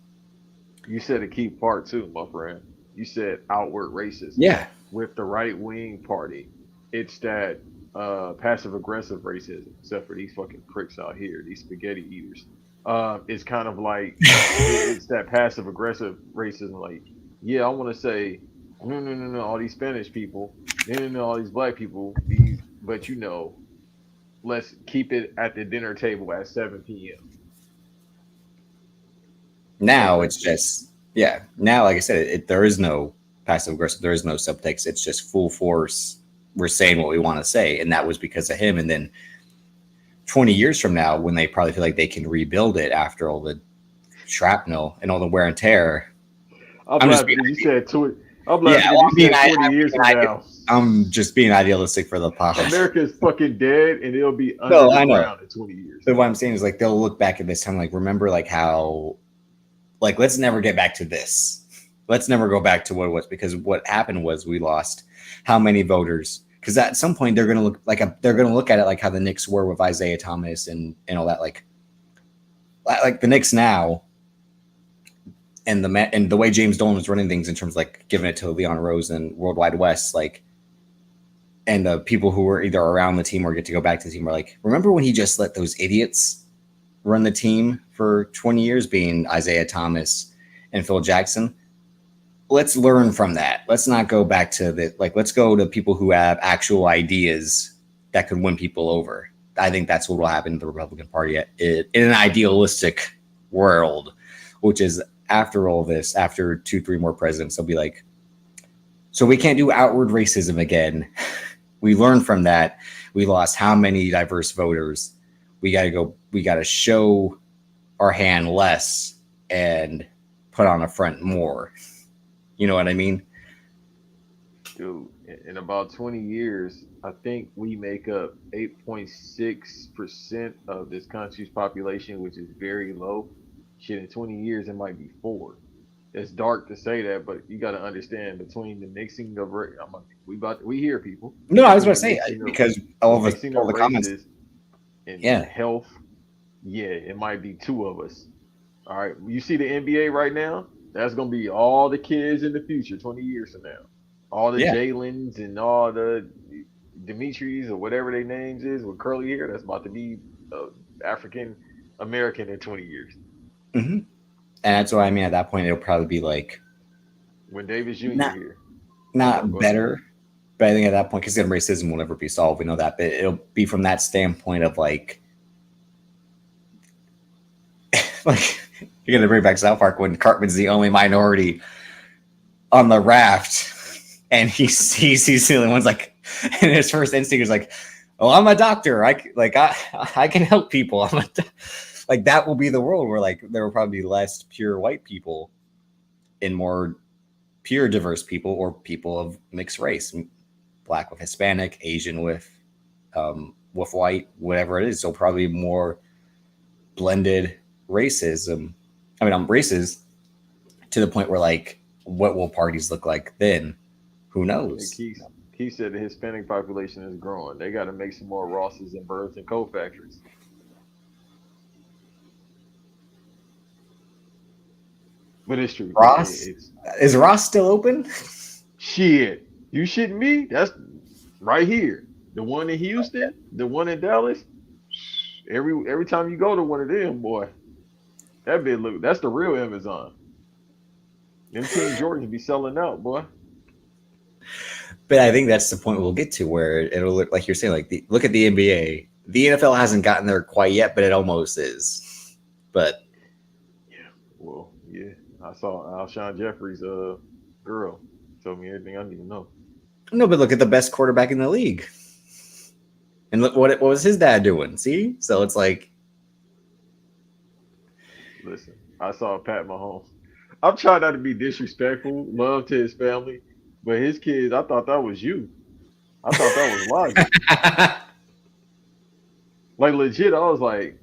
[SPEAKER 2] You said a key part too, my friend. You said outward racism.
[SPEAKER 1] yeah,
[SPEAKER 2] With the right wing party, it's that passive aggressive racism, except for these fucking pricks out here, these spaghetti eaters. It's kind of like it's that passive aggressive racism. Like, yeah, I want to say no, no, no, no, all these Spanish people, no, no, no, all these black people, these, but let's keep it at the dinner table at 7 p.m.
[SPEAKER 1] now it's
[SPEAKER 2] Subtextual.
[SPEAKER 1] just yeah. Now, like I said, there is no passive aggressive. There is no subtext. It's just full force. We're saying what we want to say, and that was because of him. And then 20 years from now, when they probably feel like they can rebuild it after all the shrapnel and all the wear and tear,
[SPEAKER 2] I'm
[SPEAKER 1] I'm just
[SPEAKER 2] laughing
[SPEAKER 1] being
[SPEAKER 2] because you said 20. I'm
[SPEAKER 1] yeah.
[SPEAKER 2] laughing because
[SPEAKER 1] Well,
[SPEAKER 2] you said 20 years from now,
[SPEAKER 1] I'm just being idealistic for the pod.
[SPEAKER 2] America is fucking dead and it'll be under
[SPEAKER 1] No,
[SPEAKER 2] the
[SPEAKER 1] I know.
[SPEAKER 2] ground in 20 years.
[SPEAKER 1] But what I'm saying is like they'll look back at this time, like remember like how like let's never get back to this. Let's never go back to what it was because what happened was we lost how many voters because at some point they're gonna look like they're gonna look at it like how the Knicks were with Isaiah Thomas and all that like the Knicks now and the way James Dolan was running things in terms of like giving it to Leon Rose and Worldwide West like and the people who were either around the team or get to go back to the team are like remember when he just let those idiots run the team for 20 years being Isaiah Thomas and Phil Jackson. Let's learn from that. Let's not go back to the like let's go to people who have actual ideas that could win people over. I think that's what will happen to the Republican Party in an idealistic world, which is after all this, after 2-3 more presidents, they'll be like, so we can't do outward racism again. We learned from that. We lost how many diverse voters. We got to show our hand less and put on a front more. You know what I mean?
[SPEAKER 2] Dude, in about 20 years, I think we make up 8.6% of this country's population, which is very low. Shit, in 20 years, it might be 4. It's dark to say that, but you got to understand between the mixing of we hear people
[SPEAKER 1] No, I was
[SPEAKER 2] between
[SPEAKER 1] about to say because
[SPEAKER 2] the
[SPEAKER 1] all of us,
[SPEAKER 2] mixing
[SPEAKER 1] all
[SPEAKER 2] of
[SPEAKER 1] the comments.
[SPEAKER 2] races and
[SPEAKER 1] Yeah.
[SPEAKER 2] health. Yeah, it might be 2 of us. All right, you see the NBA right now? That's gonna be all the kids in the future, 20 years from now. All the
[SPEAKER 1] Yeah.
[SPEAKER 2] Jalen's and all the Dimitris or whatever their names is with curly hair. That's about to be African American in 20 years.
[SPEAKER 1] Mm-hmm. And that's what I mean. At that point, it'll probably be like
[SPEAKER 2] When Davis Jr.
[SPEAKER 1] not
[SPEAKER 2] here. Oh,
[SPEAKER 1] not
[SPEAKER 2] go ahead.
[SPEAKER 1] better, but I think at that point, because racism will never be solved. We know that, but it'll be from that standpoint of like like you're gonna bring back South Park when Cartman's the only minority on the raft, and he sees the only one's like, and his first instinct is like, "Oh, I'm a doctor. I can help people." Like that will be the world where like there will probably be less pure white people and more pure diverse people or people of mixed race, black with Hispanic, Asian with white, whatever it is. So probably more blended racism. I mean, races to the point where like, what will parties look like then? Who
[SPEAKER 2] And
[SPEAKER 1] knows?
[SPEAKER 2] Keith said the Hispanic population is growing. They got to make some more Rosses and Birds and Co factories. But it's true.
[SPEAKER 1] Ross
[SPEAKER 2] It's
[SPEAKER 1] is Ross still open?
[SPEAKER 2] shit. You shitting me? That's right here. The one in Houston, the one in Dallas. Every time you go to one of them, boy, that bit look. That's the real Amazon. Them Team Jordans be selling out, boy.
[SPEAKER 1] But I think that's the point we'll get to where it'll look like you're saying, like look at the NBA. The NFL hasn't gotten there quite yet, but it almost is. But
[SPEAKER 2] Yeah. Well, yeah. I saw Alshon Jeffrey's girl told me everything I need to know.
[SPEAKER 1] no, but look at the best quarterback in the league. And look what was his dad doing? See? So it's like
[SPEAKER 2] Listen, I saw Pat Mahomes. I'm trying not to be disrespectful, love to his family, but his kids, I thought that was you. I thought that was logic. Like legit, I was like,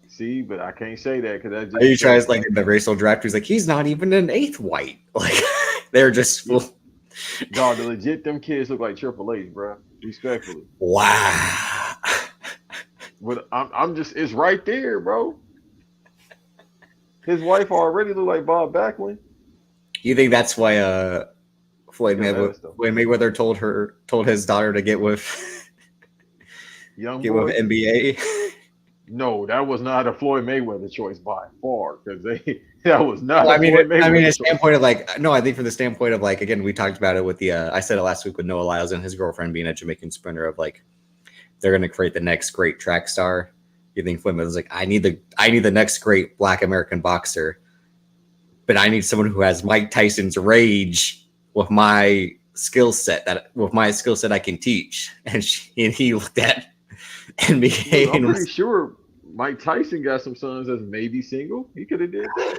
[SPEAKER 2] see, but I can't say that because that just
[SPEAKER 1] he tries
[SPEAKER 2] shows
[SPEAKER 1] like in the racial draft, he's like, he's not even an eighth white. Like they're just full.
[SPEAKER 2] dog. The legit, them kids look like Triple H, bro. Respectfully,
[SPEAKER 1] Wow.
[SPEAKER 2] but I'm just, it's right there, bro. His wife already look like Bob Backlund.
[SPEAKER 1] You think that's why Floyd
[SPEAKER 2] Because of that stuff.
[SPEAKER 1] Mayweather told his daughter to get with
[SPEAKER 2] Young
[SPEAKER 1] get
[SPEAKER 2] boy.
[SPEAKER 1] with NBA?
[SPEAKER 2] No, that was not a Floyd Mayweather choice by far because that was not.
[SPEAKER 1] Well,
[SPEAKER 2] a Floyd Mayweather
[SPEAKER 1] I mean, a
[SPEAKER 2] choice.
[SPEAKER 1] standpoint of like, no, I think from the standpoint of like, again, we talked about it with the, I said it last week with Noah Lyles and his girlfriend being a Jamaican sprinter of like, they're going to create the next great track star. You think Floyd Mayweather's like, I need the next great Black American boxer, but I need someone who has Mike Tyson's rage with my skill set I can teach. And he looked at NBA
[SPEAKER 2] I'm
[SPEAKER 1] and
[SPEAKER 2] pretty
[SPEAKER 1] was,
[SPEAKER 2] sure Mike Tyson got some sons that's maybe single. He could have did that.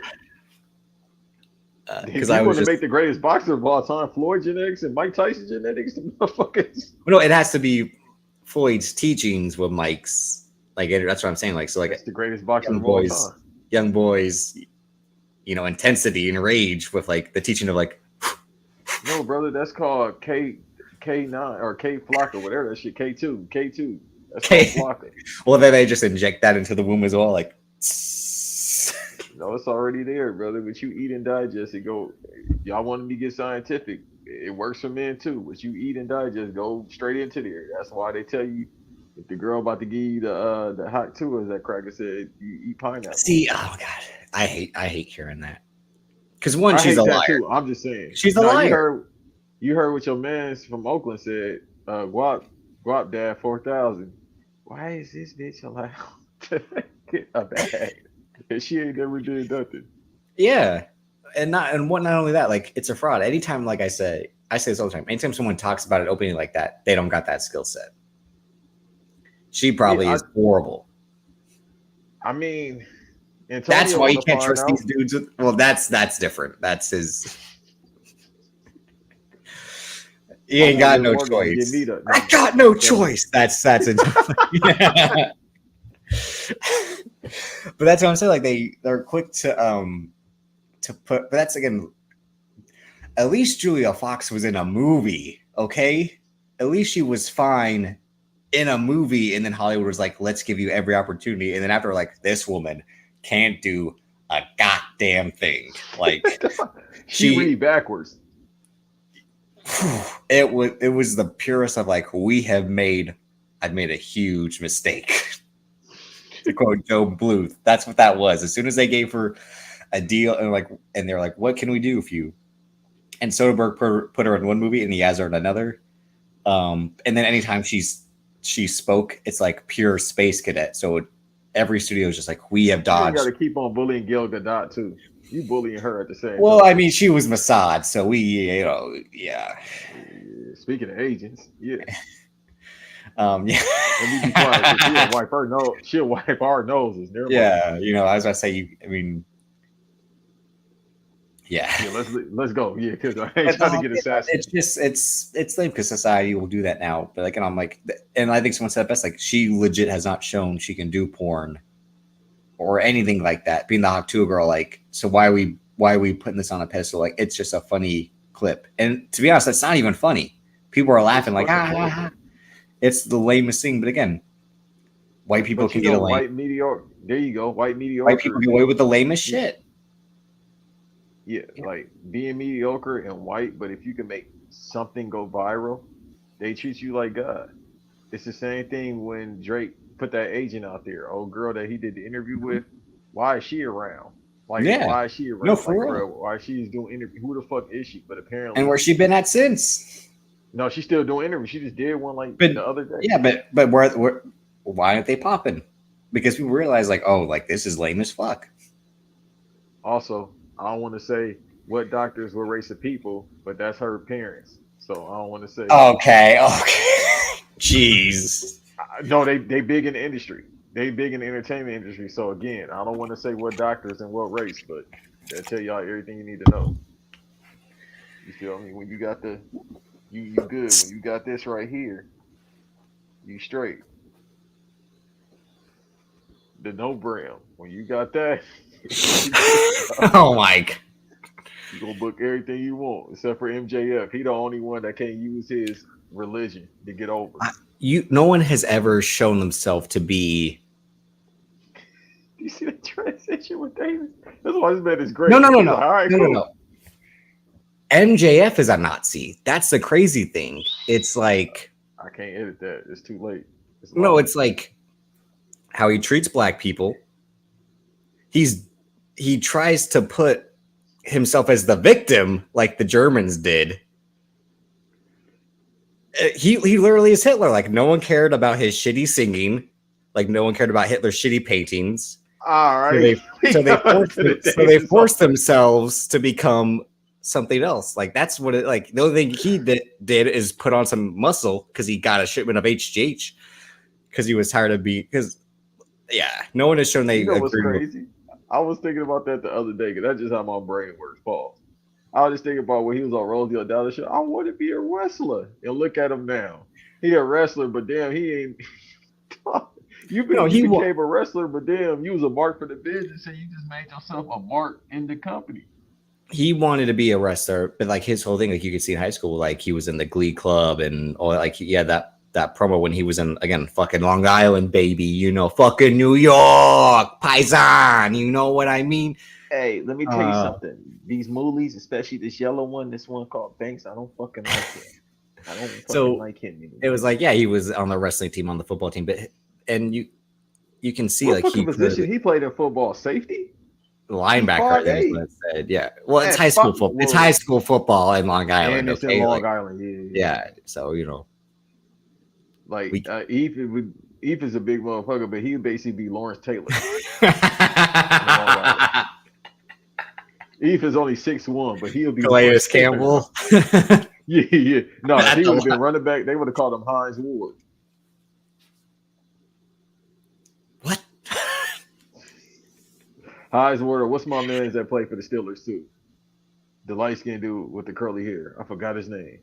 [SPEAKER 2] If
[SPEAKER 1] because
[SPEAKER 2] you
[SPEAKER 1] I
[SPEAKER 2] want
[SPEAKER 1] was
[SPEAKER 2] to
[SPEAKER 1] just,
[SPEAKER 2] make the greatest boxer of all time, Floyd genetics and Mike Tyson genetics, the motherfuckers.
[SPEAKER 1] no, it has to be Floyd's teachings with Mike's, like, that's what I'm saying. Like, so like
[SPEAKER 2] That's the greatest boxer
[SPEAKER 1] young
[SPEAKER 2] of all
[SPEAKER 1] boys,
[SPEAKER 2] time.
[SPEAKER 1] young boys, intensity and rage with like the teaching of like,
[SPEAKER 2] No, brother, that's called K9 or K Flock or whatever that shit. K2. That's called
[SPEAKER 1] okay,
[SPEAKER 2] Flocker.
[SPEAKER 1] well, then they just inject that into the womb as well. Like,
[SPEAKER 2] No, it's already there, brother. But you eat and digest it. Go. Y'all want me to get scientific? It works for men too. But you eat and digest, go straight into there. That's why they tell you if the girl about to give you the hot two, as that cracker said, you eat pineapple.
[SPEAKER 1] see, oh god, I hate hearing that because one,
[SPEAKER 2] I
[SPEAKER 1] she's a
[SPEAKER 2] hate that
[SPEAKER 1] liar.
[SPEAKER 2] too. I'm just saying.
[SPEAKER 1] She's a
[SPEAKER 2] No,
[SPEAKER 1] liar.
[SPEAKER 2] you heard what your man from Oakland said. Guap Dad 4,000. Why is this bitch allowed to get a bag? And she ain't never did nothing.
[SPEAKER 1] Yeah, and not only that, like it's a fraud. Anytime, like I say this all the time. Anytime someone talks about it openly like that, they don't got that skill set. She probably
[SPEAKER 2] Yeah,
[SPEAKER 1] is horrible.
[SPEAKER 2] I mean,
[SPEAKER 1] That's
[SPEAKER 2] Antonio
[SPEAKER 1] why you
[SPEAKER 2] want to
[SPEAKER 1] can't
[SPEAKER 2] find
[SPEAKER 1] trust
[SPEAKER 2] out.
[SPEAKER 1] these dudes. Well, that's different. That's his. He
[SPEAKER 2] My
[SPEAKER 1] ain't
[SPEAKER 2] boy
[SPEAKER 1] got
[SPEAKER 2] Liv
[SPEAKER 1] no
[SPEAKER 2] Morgan want to get
[SPEAKER 1] choice.
[SPEAKER 2] me to.
[SPEAKER 1] I
[SPEAKER 2] No,
[SPEAKER 1] got no
[SPEAKER 2] I'm telling you.
[SPEAKER 1] choice. That's it. But that's what I'm saying. Like they're quick to put. But that's again. At least Julia Fox was in a movie. Okay. At least she was fine in a movie, and then Hollywood was like, "Let's give you every opportunity." And then after, like, this woman can't do a goddamn thing. Like
[SPEAKER 2] She
[SPEAKER 1] she,
[SPEAKER 2] read backwards.
[SPEAKER 1] it was the purest of like, I've made a huge mistake. To quote Joe Bluth, that's what that was. As soon as they gave her a deal, and they're like, "What can we do if you?" And Soderbergh put her in one movie, and he has her in another. And then anytime she spoke, it's like pure space cadet. So every studio is just like, we have
[SPEAKER 2] You ain't got
[SPEAKER 1] dodged.
[SPEAKER 2] to keep on bullying Gil Gadot too. You bullying her at the same
[SPEAKER 1] Well,
[SPEAKER 2] time.
[SPEAKER 1] I mean, she was Mossad, so yeah.
[SPEAKER 2] Yeah, speaking of agents, yeah.
[SPEAKER 1] Yeah.
[SPEAKER 2] Let me be quiet because she'll wipe her nose. She'll wipe our noses. Never mind.
[SPEAKER 1] Yeah, I was gonna say I mean, yeah.
[SPEAKER 2] Yeah, let's go. Yeah, because I ain't trying to get assassinated.
[SPEAKER 1] It's just it's lame because society will do that now. But like, and I'm like, and I think someone said it best. Like, she legit has not shown she can do porn or anything like that. Being the Hawk Tuah girl, like, so why are we putting this on a pedestal? Like, it's just a funny clip. And to be honest, that's not even funny. People are laughing like, it's the lamest thing. But again, white people can get away.
[SPEAKER 2] White mediocre. There you go. White mediocre.
[SPEAKER 1] White people get away with the lamest shit.
[SPEAKER 2] Yeah, like being mediocre and white, but if you can make something go viral, They treat you like God. It's the same thing when Drake put that agent out there. Old girl that he did the interview with. Why is she around? Like,
[SPEAKER 1] Yeah.
[SPEAKER 2] why is she
[SPEAKER 1] No,
[SPEAKER 2] around?
[SPEAKER 1] for
[SPEAKER 2] Like,
[SPEAKER 1] real.
[SPEAKER 2] bro, why she's doing interview? Who the fuck is she? But
[SPEAKER 1] And
[SPEAKER 2] apparently,
[SPEAKER 1] where's she been at since?
[SPEAKER 2] no, she's still doing interviews. She just did one like
[SPEAKER 1] But
[SPEAKER 2] the other day.
[SPEAKER 1] yeah, but why aren't they popping? Because people realize like, oh, like this is lame as fuck.
[SPEAKER 2] Also, I don't want to say what doctors were race of people, but that's her parents. So I don't want to say.
[SPEAKER 1] Okay, okay. Jeez.
[SPEAKER 2] No, they big in the industry. They big in the entertainment industry. So again, I don't want to say what doctors and what race, but they'll tell y'all everything you need to know. You feel me? When you got the you good. When you got this right here, you straight. The no bram. When you got that,
[SPEAKER 1] Oh my god.
[SPEAKER 2] you gonna book everything you want, except for MJF. He the only one that can't use his religion to get over.
[SPEAKER 1] No one has ever shown themselves to be
[SPEAKER 2] Do you see that transition with Davis? That's why this man is great.
[SPEAKER 1] no no no
[SPEAKER 2] He's
[SPEAKER 1] no
[SPEAKER 2] like, all right,
[SPEAKER 1] no no
[SPEAKER 2] cool.
[SPEAKER 1] no. MJF is a Nazi. That's the crazy thing. It's like
[SPEAKER 2] I can't edit that. It's too late. It's
[SPEAKER 1] no,
[SPEAKER 2] live.
[SPEAKER 1] it's like how he treats black people. He tries to put himself as the victim like the Germans did. He literally is Hitler. Like no one cared about his shitty singing. Like no one cared about Hitler's shitty paintings.
[SPEAKER 2] All
[SPEAKER 1] So
[SPEAKER 2] right.
[SPEAKER 1] they forced themselves to become something else. Like that's what it like. The only thing he did is put on some muscle because he got a shipment of HGH because he was tired of being because yeah, no one has shown they
[SPEAKER 2] You know what's
[SPEAKER 1] agree with.
[SPEAKER 2] crazy? I was thinking about that the other day because that's just how my brain works. Pause. I was just thinking about when he was on Rosie O'Donnell show. I want to be a wrestler, and look at him now. He a wrestler, but damn, he ain't.
[SPEAKER 1] No,
[SPEAKER 2] You became a wrestler, but damn, you was a mark for the business, and you just made yourself a mark in the company.
[SPEAKER 1] he wanted to be a wrestler, but like his whole thing, like you could see in high school, like he was in the Glee Club and all like yeah that promo when he was in again fucking Long Island, baby, you know, fucking New York, Paisan, you know what I mean?
[SPEAKER 2] Hey, let me tell you
[SPEAKER 1] Uh,
[SPEAKER 2] something. These movies, especially this yellow one, this one called Banks, I don't fucking like him. I don't fucking
[SPEAKER 1] so
[SPEAKER 2] like him anymore.
[SPEAKER 1] it was like yeah, he was on the wrestling team on the football team, but and you can see
[SPEAKER 2] What
[SPEAKER 1] like
[SPEAKER 2] fucking
[SPEAKER 1] he
[SPEAKER 2] position
[SPEAKER 1] could
[SPEAKER 2] he played in football? Safety? He's
[SPEAKER 1] linebacker, I
[SPEAKER 2] five
[SPEAKER 1] think is what
[SPEAKER 2] eight.
[SPEAKER 1] it said. Yeah, well, it's
[SPEAKER 2] At
[SPEAKER 1] high school
[SPEAKER 2] five,
[SPEAKER 1] football. It's high
[SPEAKER 2] well,
[SPEAKER 1] school football in Long Island.
[SPEAKER 2] and it's in
[SPEAKER 1] Okay,
[SPEAKER 2] Long
[SPEAKER 1] like
[SPEAKER 2] Island. Yeah.
[SPEAKER 1] yeah, so you know
[SPEAKER 2] Like
[SPEAKER 1] we.
[SPEAKER 2] Eve is a big motherfucker, but he would basically be Lawrence Taylor in Long Island. Eve is only 6'1", but he'll be
[SPEAKER 1] Calais
[SPEAKER 2] Lawrence Taylor.
[SPEAKER 1] Campbell.
[SPEAKER 2] Yeah. No, if
[SPEAKER 1] At
[SPEAKER 2] he would have
[SPEAKER 1] the
[SPEAKER 2] been running back, they would have called him Hines Ward.
[SPEAKER 1] what?
[SPEAKER 2] Hines Ward, or what's my man's that played for the Steelers too? The light skinned dude with the curly hair. I forgot his name.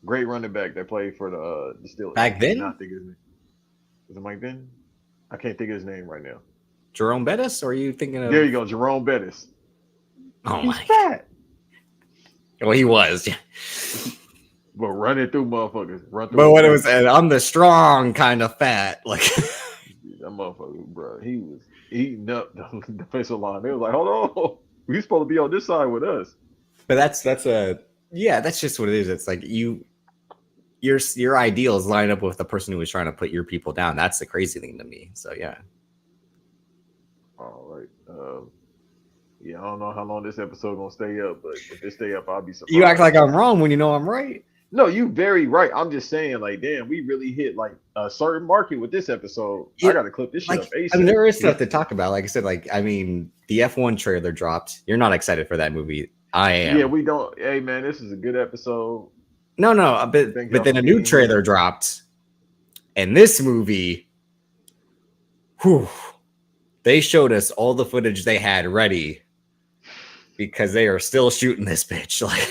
[SPEAKER 2] Great running back that played for the Steelers. I
[SPEAKER 1] Back then,
[SPEAKER 2] cannot think of his name. Was it Mike then? I can't think of his name right now.
[SPEAKER 1] Jerome Bettis, or are you thinking
[SPEAKER 2] There
[SPEAKER 1] of?
[SPEAKER 2] you go, Jerome Bettis.
[SPEAKER 1] Oh
[SPEAKER 2] He's
[SPEAKER 1] my!
[SPEAKER 2] fat,
[SPEAKER 1] Well, he was. Yeah.
[SPEAKER 2] but running through motherfuckers. Run through.
[SPEAKER 1] But what it was, and I'm the strong kind of fat. Like,
[SPEAKER 2] That motherfucker, bro. He was eating up the defensive line. They was like, hold on, we supposed to be on this side with us.
[SPEAKER 1] but that's a yeah. That's just what it is. It's like your ideals line up with the person who was trying to put your people down. That's the crazy thing to me. So yeah.
[SPEAKER 2] All right. Yeah, I don't know how long this episode gonna stay up, but if it stay up, I'll be surprised.
[SPEAKER 1] You act like I'm wrong when you know I'm right.
[SPEAKER 2] No, you very right. I'm just saying, like, damn, we really hit like a certain market with this episode. I gotta clip this shit
[SPEAKER 1] Like,
[SPEAKER 2] up ASAP.
[SPEAKER 1] I mean, there is stuff to talk about. Like I said, like I mean, the F1 trailer dropped. You're not excited for that movie. I am.
[SPEAKER 2] Yeah, we don't. Hey, man, this is a good episode.
[SPEAKER 1] No, but then a new trailer dropped, and this movie, whew, they showed us all the footage they had ready because they are still shooting this bitch. Like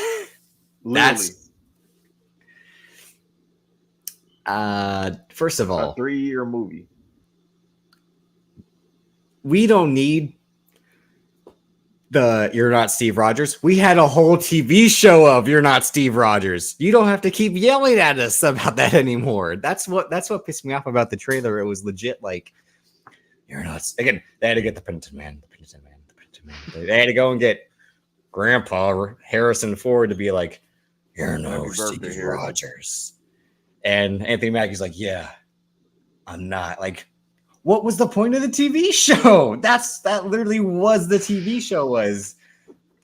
[SPEAKER 2] Literally,
[SPEAKER 1] that's first of
[SPEAKER 2] a
[SPEAKER 1] all,
[SPEAKER 2] 3-year movie.
[SPEAKER 1] we don't need the You're Not Steve Rogers. We had a whole TV show of You're Not Steve Rogers. You don't have to keep yelling at us about that anymore. That's what pissed me off about the trailer. It was legit like you're not again. They had to get the Penitent Man. They had to go and get Grandpa Harrison Ford to be like, you're no
[SPEAKER 2] Happy birthday,
[SPEAKER 1] Steve
[SPEAKER 2] Harrison.
[SPEAKER 1] Rogers. And Anthony Mackie's like, yeah, I'm not. Like, what was the point of the TV show? That literally was the TV show, was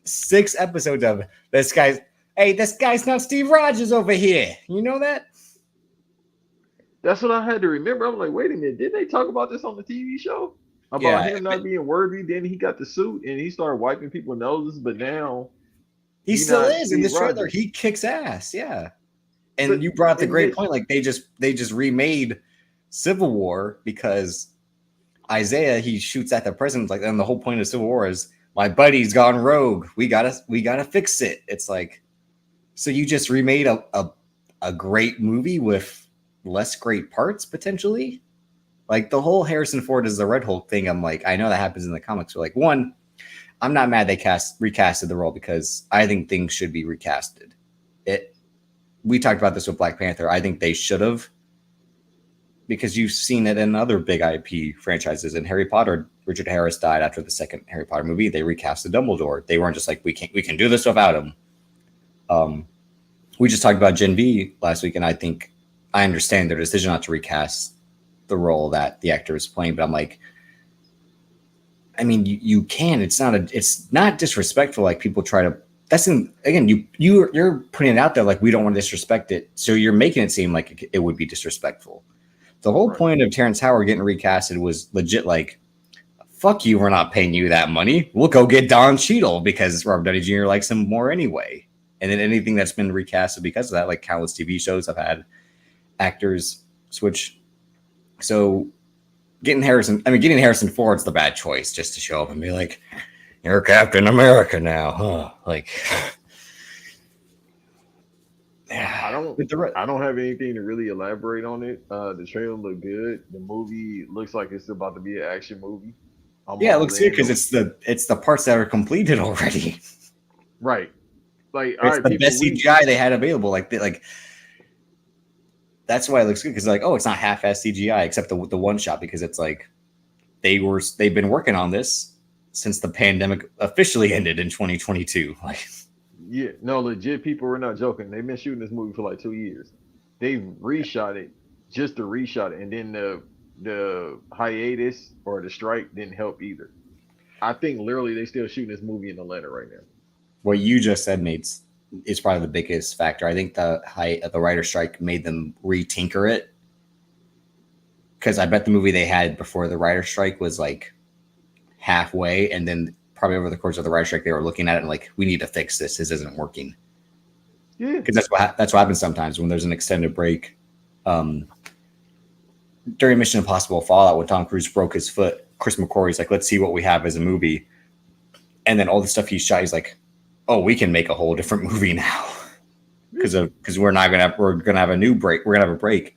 [SPEAKER 1] 6 episodes of this guy's. Hey, this guy's not Steve Rogers over here. You know that?
[SPEAKER 2] That's what I had to remember. I'm like, wait a minute, did they talk about this on the TV show? About
[SPEAKER 1] Yeah,
[SPEAKER 2] him not being worthy? Then he got the suit and he started wiping people's noses, but now
[SPEAKER 1] he
[SPEAKER 2] he
[SPEAKER 1] still
[SPEAKER 2] not
[SPEAKER 1] is in
[SPEAKER 2] Steve
[SPEAKER 1] this trailer.
[SPEAKER 2] Rogers.
[SPEAKER 1] He kicks ass. Yeah. And
[SPEAKER 2] But
[SPEAKER 1] you brought the
[SPEAKER 2] in
[SPEAKER 1] great
[SPEAKER 2] this,
[SPEAKER 1] point. Like, they just remade Civil War because Isaiah, he shoots at the president. Like, and the whole point of Civil War is my buddy's gone rogue. We gotta fix it. It's like, so you just remade a great movie with less great parts potentially. Like the whole Harrison Ford is the Red Hulk thing. I'm like, I know that happens in the comics. So like, one, I'm not mad they recasted the role because I think things should be recasted. We talked about this with Black Panther. I think they should have, because you've seen it in other big IP franchises. In Harry Potter, Richard Harris died after the second Harry Potter movie. They recasted Dumbledore. They weren't just like, we can do this without him. We just talked about Gen V last week, and I think I understand their decision not to recast the role that the actor is playing, but I'm like, I mean, you can. It's not disrespectful. Like people try to. Again, you're putting it out there like we don't want to disrespect it, so you're making it seem like it would be disrespectful. The whole point of Terrence Howard getting recasted was legit like, fuck you, we're not paying you that money. We'll go get Don Cheadle because Robert Downey Jr. likes him more anyway. And then anything that's been recasted because of that, like countless TV shows have had actors switch. So getting Harrison Ford's the bad choice, just to show up and be like, you're Captain America now, huh? Like,
[SPEAKER 2] I don't have anything to really elaborate on it. The trailer looked good. The movie looks like it's about to be an action movie. I'm
[SPEAKER 1] yeah, it
[SPEAKER 2] all
[SPEAKER 1] looks good
[SPEAKER 2] in.
[SPEAKER 1] because it's the parts that are completed already.
[SPEAKER 2] Right. Like, all
[SPEAKER 1] It's
[SPEAKER 2] right,
[SPEAKER 1] the
[SPEAKER 2] people,
[SPEAKER 1] best CGI they had available. Like that's why it looks good, because like, oh, it's not half-ass CGI except the one shot, because it's like they've been working on this since the pandemic officially ended in 2022. Like,
[SPEAKER 2] yeah, no, legit people were not joking. They've been shooting this movie for like 2 years. They reshot it just to reshot it, and then the hiatus or the strike didn't help either. I think literally they still shooting this movie in Atlanta right now.
[SPEAKER 1] what you just said, Mates, is probably the biggest factor. I think the writer strike made them retinker it, because I bet the movie they had before the writer strike was like halfway, and then probably over the course of the writer strike they were looking at it and like, we need to fix this. This isn't working.
[SPEAKER 2] Yeah,
[SPEAKER 1] Because that's what happens sometimes when there's an extended break. During Mission Impossible Fallout, when Tom Cruise broke his foot, Chris McQuarrie's like, let's see what we have as a movie, and then all the stuff he shot, he's like, oh, we can make a whole different movie now, because we're gonna have a new break. We're gonna have a break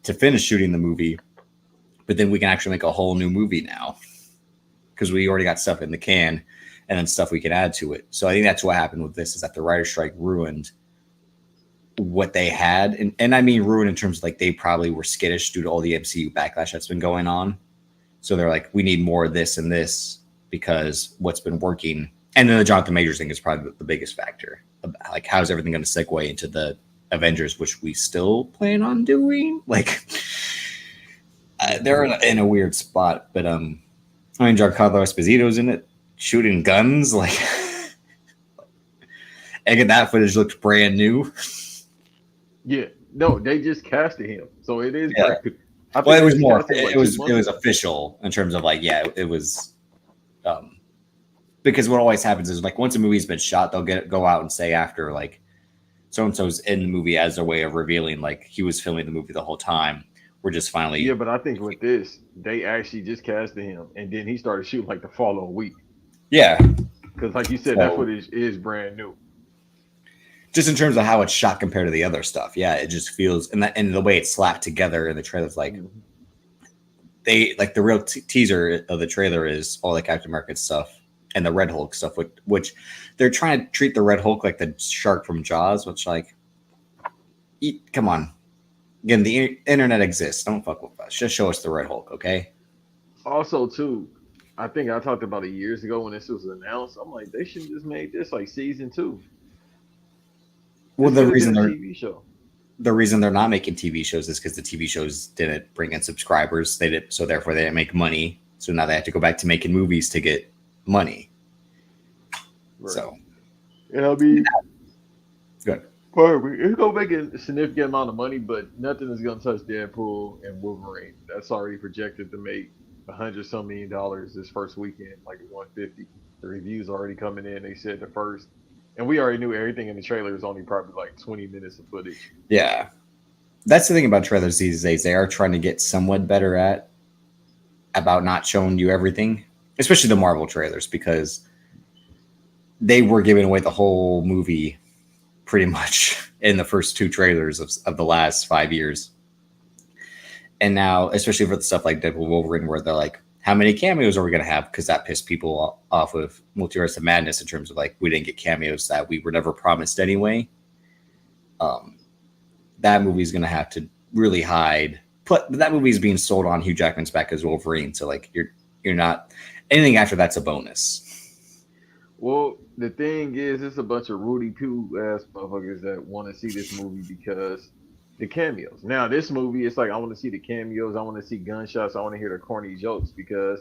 [SPEAKER 1] to finish shooting the movie, but then we can actually make a whole new movie now, because we already got stuff in the can, and then stuff we can add to it. So I think that's what happened with this, is that the writer's strike ruined what they had. And I mean ruined in terms of like, they probably were skittish due to all the MCU backlash that's been going on. So they're like, we need more of this and this, because what's been working. And then the Jonathan Majors thing is probably the biggest factor. Like, how's everything going to segue into the Avengers, which we still plan on doing? Like, they're in a weird spot. But I mean, Giancarlo Esposito's in it, shooting guns. Like, again, that footage looked brand new.
[SPEAKER 2] yeah. No, they just casted him, so it is.
[SPEAKER 1] Yeah. Well, it was more. It was official in terms of like, yeah, it was. Because what always happens is like, once a movie's been shot, they'll go out and say after, like, so and so's in the movie, as a way of revealing like he was filming the movie the whole time. We're just finally.
[SPEAKER 2] Yeah, but I think with this, they actually just casted him, and then he started shooting like the following week.
[SPEAKER 1] Yeah,
[SPEAKER 2] because like you said, that footage is brand new.
[SPEAKER 1] Just in terms of how it's shot compared to the other stuff, yeah, it just feels, and the way it's slapped together in the trailer's like, they like the real teaser of the trailer is all the Captain America stuff and the Red Hulk stuff, which they're trying to treat the Red Hulk like the shark from Jaws, which like, come on, again, the internet exists. Don't fuck with us. Just show us the Red Hulk, okay?
[SPEAKER 2] Also, too, I think I talked about it years ago when this was announced. I'm like, they should just made this like season 2.
[SPEAKER 1] Well, the reason they're
[SPEAKER 2] TV show.
[SPEAKER 1] the reason they're not making TV shows is because the TV shows didn't bring in subscribers. They did, so therefore they didn't make money. So now they have to go back to making movies to get money.
[SPEAKER 2] Right.
[SPEAKER 1] So,
[SPEAKER 2] And I mean,
[SPEAKER 1] good.
[SPEAKER 2] it's gonna make a significant amount of money, but nothing is gonna touch Deadpool and Wolverine. That's already projected to make $100 some million this first weekend, like 150. The reviews already coming in. They said the first, and we already knew everything in the trailer is only probably like 20 minutes of footage.
[SPEAKER 1] Yeah, that's the thing about trailers these days. They are trying to get somewhat better at about not showing you everything, especially the Marvel trailers, because they were giving away the whole movie pretty much in the first two trailers of the last 5 years. And now, especially for the stuff like Deadpool Wolverine, where they're like, how many cameos are we going to have? Because that pissed people off of Multiverse of Madness in terms of like, we didn't get cameos that we were never promised anyway. That movie's going to have to really hide. But that movie is being sold on Hugh Jackman's back as Wolverine. So like, you're not, anything after that's a bonus.
[SPEAKER 2] Well, the thing is, it's a bunch of Rudy Poo ass motherfuckers that want to see this movie because the cameos. Now, this movie, it's like I want to see the cameos, I want to see gunshots, I want to hear the corny jokes because,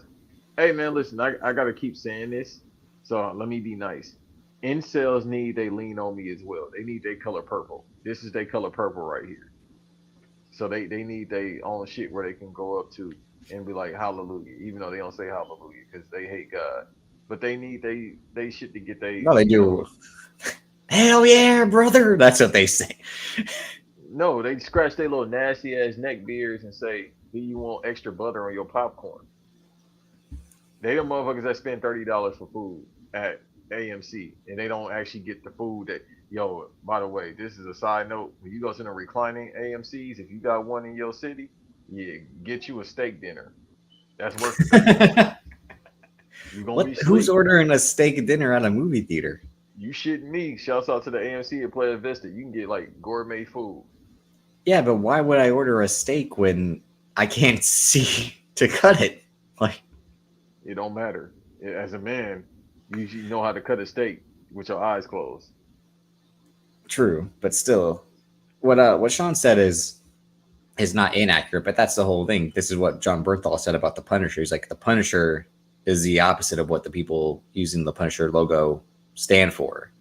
[SPEAKER 2] hey man, listen, I gotta keep saying this, so let me be nice. Incels need they lean on me as well. They need their color purple. This is their color purple right here. So they need their own shit where they can go up to and be like hallelujah, even though they don't say hallelujah because they hate God. But they need they shit to get they
[SPEAKER 1] No, they do. Hell yeah, brother. That's what they say.
[SPEAKER 2] no, they scratch their little nasty ass neck beards and say, do you want extra butter on your popcorn? They the motherfuckers that spend $30 for food at AMC and they don't actually get the food that yo, by the way, this is a side note. When you go to the reclining AMC's, if you got one in your city, yeah, get you a steak dinner. That's worth the $30. You're gonna be
[SPEAKER 1] Who's
[SPEAKER 2] sleep.
[SPEAKER 1] ordering a steak dinner at a movie theater?
[SPEAKER 2] You shitting me. Shouts out to the AMC at Playa Vista. You can get like gourmet food.
[SPEAKER 1] Yeah, but why would I order a steak when I can't see to cut it? Like,
[SPEAKER 2] It don't matter. As a man, you usually know how to cut a steak with your eyes closed.
[SPEAKER 1] true, but still, what Sean said is not inaccurate. But that's the whole thing. This is what John Berthal said about the Punisher. He's like, the Punisher is the opposite of what the people using the Punisher logo stand for.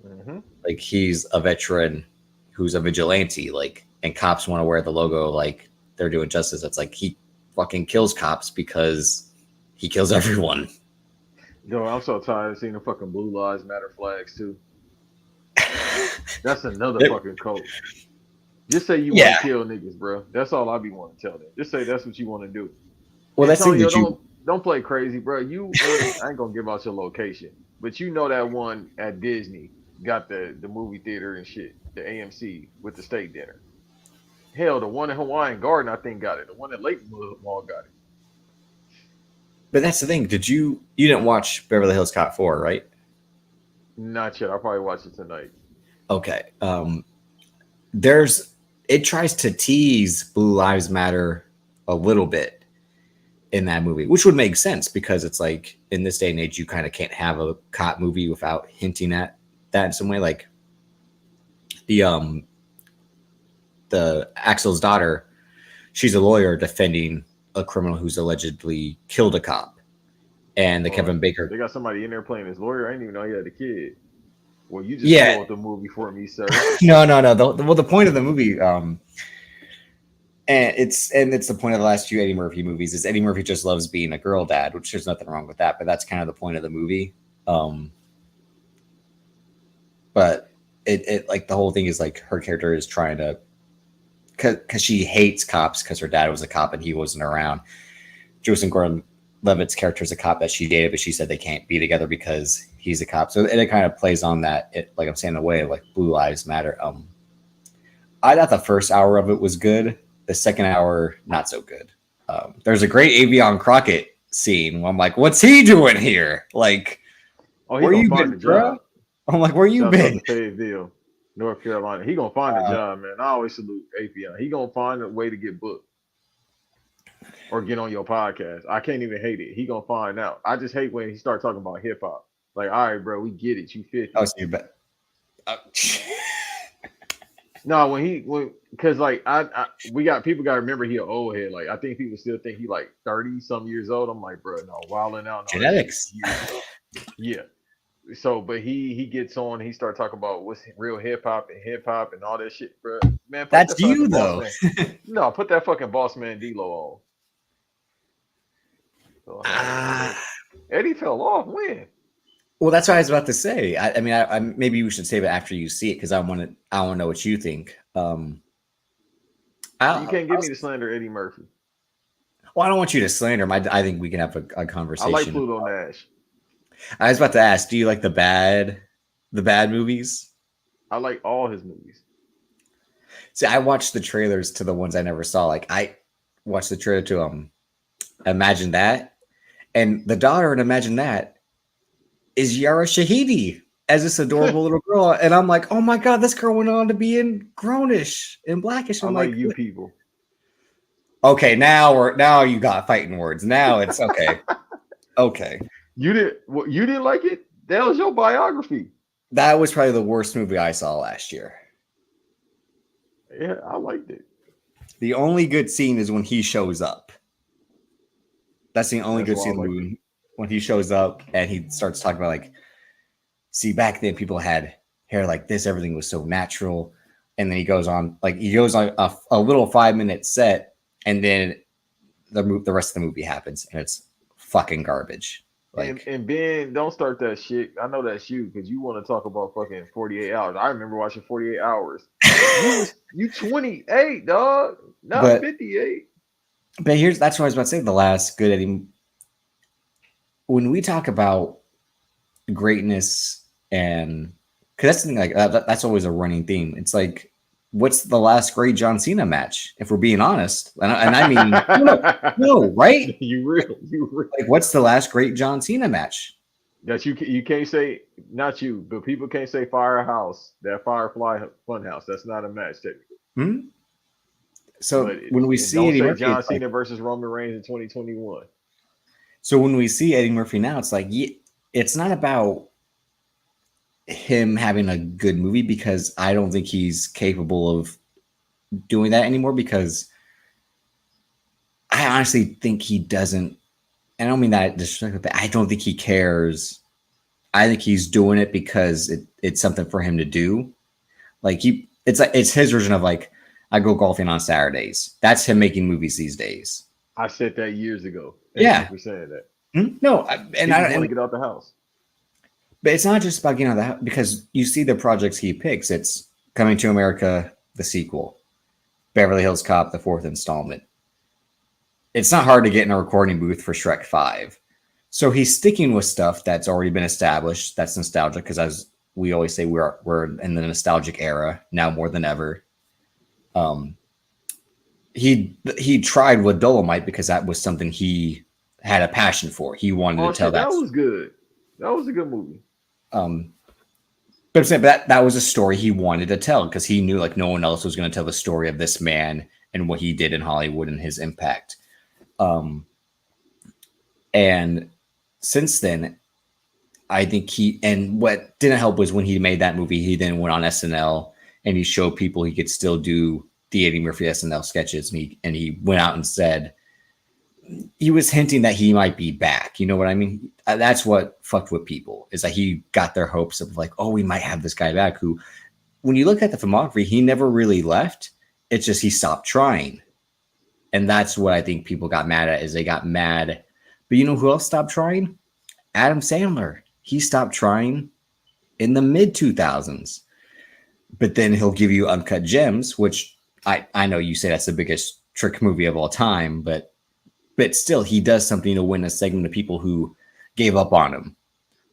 [SPEAKER 2] Mm-hmm.
[SPEAKER 1] Like, he's a veteran who's a vigilante. Like, and cops want to wear the logo like they're doing justice. It's like he fucking kills cops because he kills everyone.
[SPEAKER 2] Yo, I'm so tired of seeing the fucking Blue Lives Matter flags too. That's another fucking cult. Just say you want
[SPEAKER 1] Yeah.
[SPEAKER 2] to kill niggas, bro. That's all I be wanting to tell them. Just say that's what you want to do.
[SPEAKER 1] Well, that's the thing
[SPEAKER 2] Antonio,
[SPEAKER 1] that you.
[SPEAKER 2] don't play crazy, bro. I ain't gonna give out your location, but you know that one at Disney got the movie theater and shit, the AMC with the steak dinner. Hell, the one in Hawaiian Garden I think got it. The one at Lake Mall got it.
[SPEAKER 1] But that's the thing. You didn't watch Beverly Hills Cop 4, right?
[SPEAKER 2] Not yet. I'll probably watch it tonight.
[SPEAKER 1] Okay. There's it tries to tease Blue Lives Matter a little bit in that movie, which would make sense because it's like in this day and age, you kind of can't have a cop movie without hinting at that in some way. Like the Axel's daughter, she's a lawyer defending a criminal who's allegedly killed a cop, and the Kevin Baker.
[SPEAKER 2] They got somebody in there playing his lawyer. I didn't even know he had a kid. Well, you just
[SPEAKER 1] Yeah.
[SPEAKER 2] spoiled the movie for me, sir.
[SPEAKER 1] No. The point of the movie, and it's the point of the last few Eddie Murphy movies is Eddie Murphy just loves being a girl dad, which there's nothing wrong with that, but that's kind of the point of the movie. But it like the whole thing is like her character is trying to, because she hates cops because her dad was a cop and he wasn't around. Joseph Gordon-Levitt's character is a cop that she dated, but she said they can't be together because he's a cop. So it kind of plays on that. Like I'm saying, in a way of like Blue Lives Matter. I thought the first hour of it was good. The second hour, not so good. There's a great Avion Crockett scene where I'm like, what's he doing here? Like, where you been, bro? I'm like, where you been?
[SPEAKER 2] Fayetteville, North Carolina. He gonna find a job, man. I always salute Avion. He gonna find a way to get booked or get on your podcast. I can't even hate it. He gonna find out. I just hate when he start talking about hip hop. Like, all right, bro, we get it. You 50.
[SPEAKER 1] Oh, so you bet.
[SPEAKER 2] No, because like we got people got to remember he an old head. Like I think people still think he like 30 some years old. I'm like, bro, no, wilding out and all that shit was
[SPEAKER 1] Genetics.
[SPEAKER 2] years ago. Yeah. So, but he gets on. He start talking about what's real hip hop and all that shit, bro. Man, put
[SPEAKER 1] That's
[SPEAKER 2] that
[SPEAKER 1] you
[SPEAKER 2] fucking boss
[SPEAKER 1] though.
[SPEAKER 2] man. No, put that fucking boss man D-Lo on. So hey,
[SPEAKER 1] Ah,
[SPEAKER 2] Eddie fell off. When?
[SPEAKER 1] well, that's what I was about to say. I mean, maybe we should save it after you see it because I want to know what you think.
[SPEAKER 2] You can't get me to slander Eddie Murphy.
[SPEAKER 1] Well, I don't want you to slander him. I think we can have a
[SPEAKER 2] I like
[SPEAKER 1] conversation.
[SPEAKER 2] Pluto Nash.
[SPEAKER 1] I was about to ask, do you like the bad movies?
[SPEAKER 2] I like all his movies.
[SPEAKER 1] See, I watched the trailers to the ones I never saw. Like I watched the trailer to Imagine That, and the daughter in Imagine That is Yara Shahidi as this adorable little girl, and I'm like, oh my god, this girl went on to be in Grownish and Blackish.
[SPEAKER 2] I
[SPEAKER 1] I'm
[SPEAKER 2] like
[SPEAKER 1] like,
[SPEAKER 2] you people.
[SPEAKER 1] okay, now you got fighting words. Now it's okay, okay.
[SPEAKER 2] You didn't like it? That was your biography.
[SPEAKER 1] That was probably the worst movie I saw last year.
[SPEAKER 2] Yeah, I liked it.
[SPEAKER 1] The only good scene is when he shows up. That's the only
[SPEAKER 2] That's
[SPEAKER 1] good
[SPEAKER 2] why I
[SPEAKER 1] scene in the
[SPEAKER 2] liked it.
[SPEAKER 1] movie when he shows up and he starts talking about like, see, back then people had hair like this, everything was so natural, and then he goes on a little 5 minute set, and then the rest of the movie happens, and it's fucking garbage.
[SPEAKER 2] And
[SPEAKER 1] Like,
[SPEAKER 2] and Ben, don't start that shit. I know that's you because you want to talk about fucking 48 hours. I remember watching 48 hours. You 28, dog, not
[SPEAKER 1] but
[SPEAKER 2] 58.
[SPEAKER 1] here's that's what I was about to say. The last good Eddie. When we talk about greatness and because that's the thing like that's always a running theme. It's like, what's the last great John Cena match? If we're being honest, and I mean no, right?
[SPEAKER 2] You real.
[SPEAKER 1] Like, what's the last great John Cena match?
[SPEAKER 2] That you can't say not you, but people can't say Firehouse, that Firefly Funhouse. That's not a match technically.
[SPEAKER 1] Hmm?
[SPEAKER 2] But
[SPEAKER 1] So when we see
[SPEAKER 2] don't
[SPEAKER 1] Eddie
[SPEAKER 2] say
[SPEAKER 1] Murphy,
[SPEAKER 2] John
[SPEAKER 1] it's like
[SPEAKER 2] Cena versus Roman Reigns in 2021.
[SPEAKER 1] so when we see Eddie Murphy now, it's like it's not about him having a good movie because I don't think he's capable of doing that anymore because I honestly think he doesn't. And I don't mean that disrespectful, but I don't think he cares. I think he's doing it because it's something for him to do. Like it's his version of like I go golfing on Saturdays. That's him making movies these days.
[SPEAKER 2] I said that years ago. Thank you
[SPEAKER 1] Yeah.
[SPEAKER 2] for saying that.
[SPEAKER 1] No,
[SPEAKER 2] He just want to get out the house.
[SPEAKER 1] but it's not just about getting out of the house because you see the projects he picks. It's Coming to America, the sequel, Beverly Hills Cop, the fourth installment. It's not hard to get in a recording booth for Shrek 5. So he's sticking with stuff that's already been established. That's nostalgic because, as we always say, we're in the nostalgic era now more than ever. He tried with Dolomite because that was something he had a passion for. He wanted
[SPEAKER 2] Oh
[SPEAKER 1] to tell
[SPEAKER 2] shit,
[SPEAKER 1] that.
[SPEAKER 2] that was good. That was a good movie.
[SPEAKER 1] Um, but I'm saying that was a story he wanted to tell because he knew like no one else was going to tell the story of this man and what he did in Hollywood and his impact. And since then, I think what didn't help was when he made that movie, he then went on SNL and he showed people he could still do the Eddie Murphy SNL sketches. And he went out and said, he was hinting that he might be back. You know what I mean? That's what fucked with people is that he got their hopes of like, oh, we might have this guy back who, when you look at the filmography, he never really left. It's just he stopped trying. And that's what I think people got mad at is they got mad. But you know who else stopped trying? Adam Sandler. He stopped trying in the mid 2000s. But then he'll give you Uncut Gems, which I know you say that's the biggest trick movie of all time, but still he does something to win a segment of people who gave up on him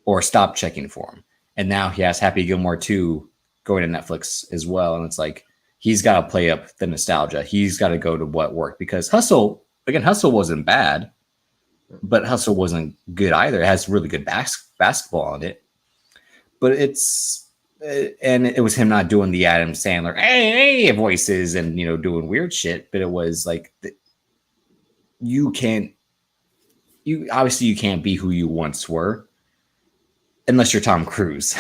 [SPEAKER 1] or stopped checking for him. And now he has Happy Gilmore 2 going to Netflix as well. And it's like he's got to play up the nostalgia. He's got to go to what worked because Hustle wasn't bad, but Hustle wasn't good either. It has really good basketball on it. But and it was him not doing the Adam Sandler hey voices and doing weird shit. But it was like you can't be who you once were unless you're Tom Cruise.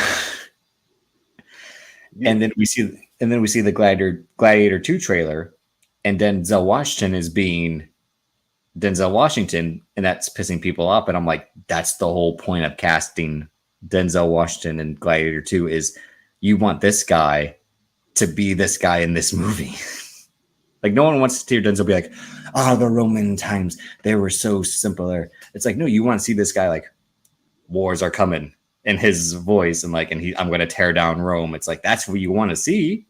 [SPEAKER 2] Yeah.
[SPEAKER 1] And then we see and then we see the Gladiator 2 trailer, and Denzel Washington is being Denzel Washington, and that's pissing people off. And I'm like, that's the whole point of casting Denzel Washington in Gladiator 2 is you want this guy to be this guy in this movie. Like, no one wants to hear Denzel be like, oh, the Roman times, they were so simpler. It's like, no, you want to see this guy like, wars are coming in his voice, and like, I'm going to tear down Rome. It's like, that's what you want to see.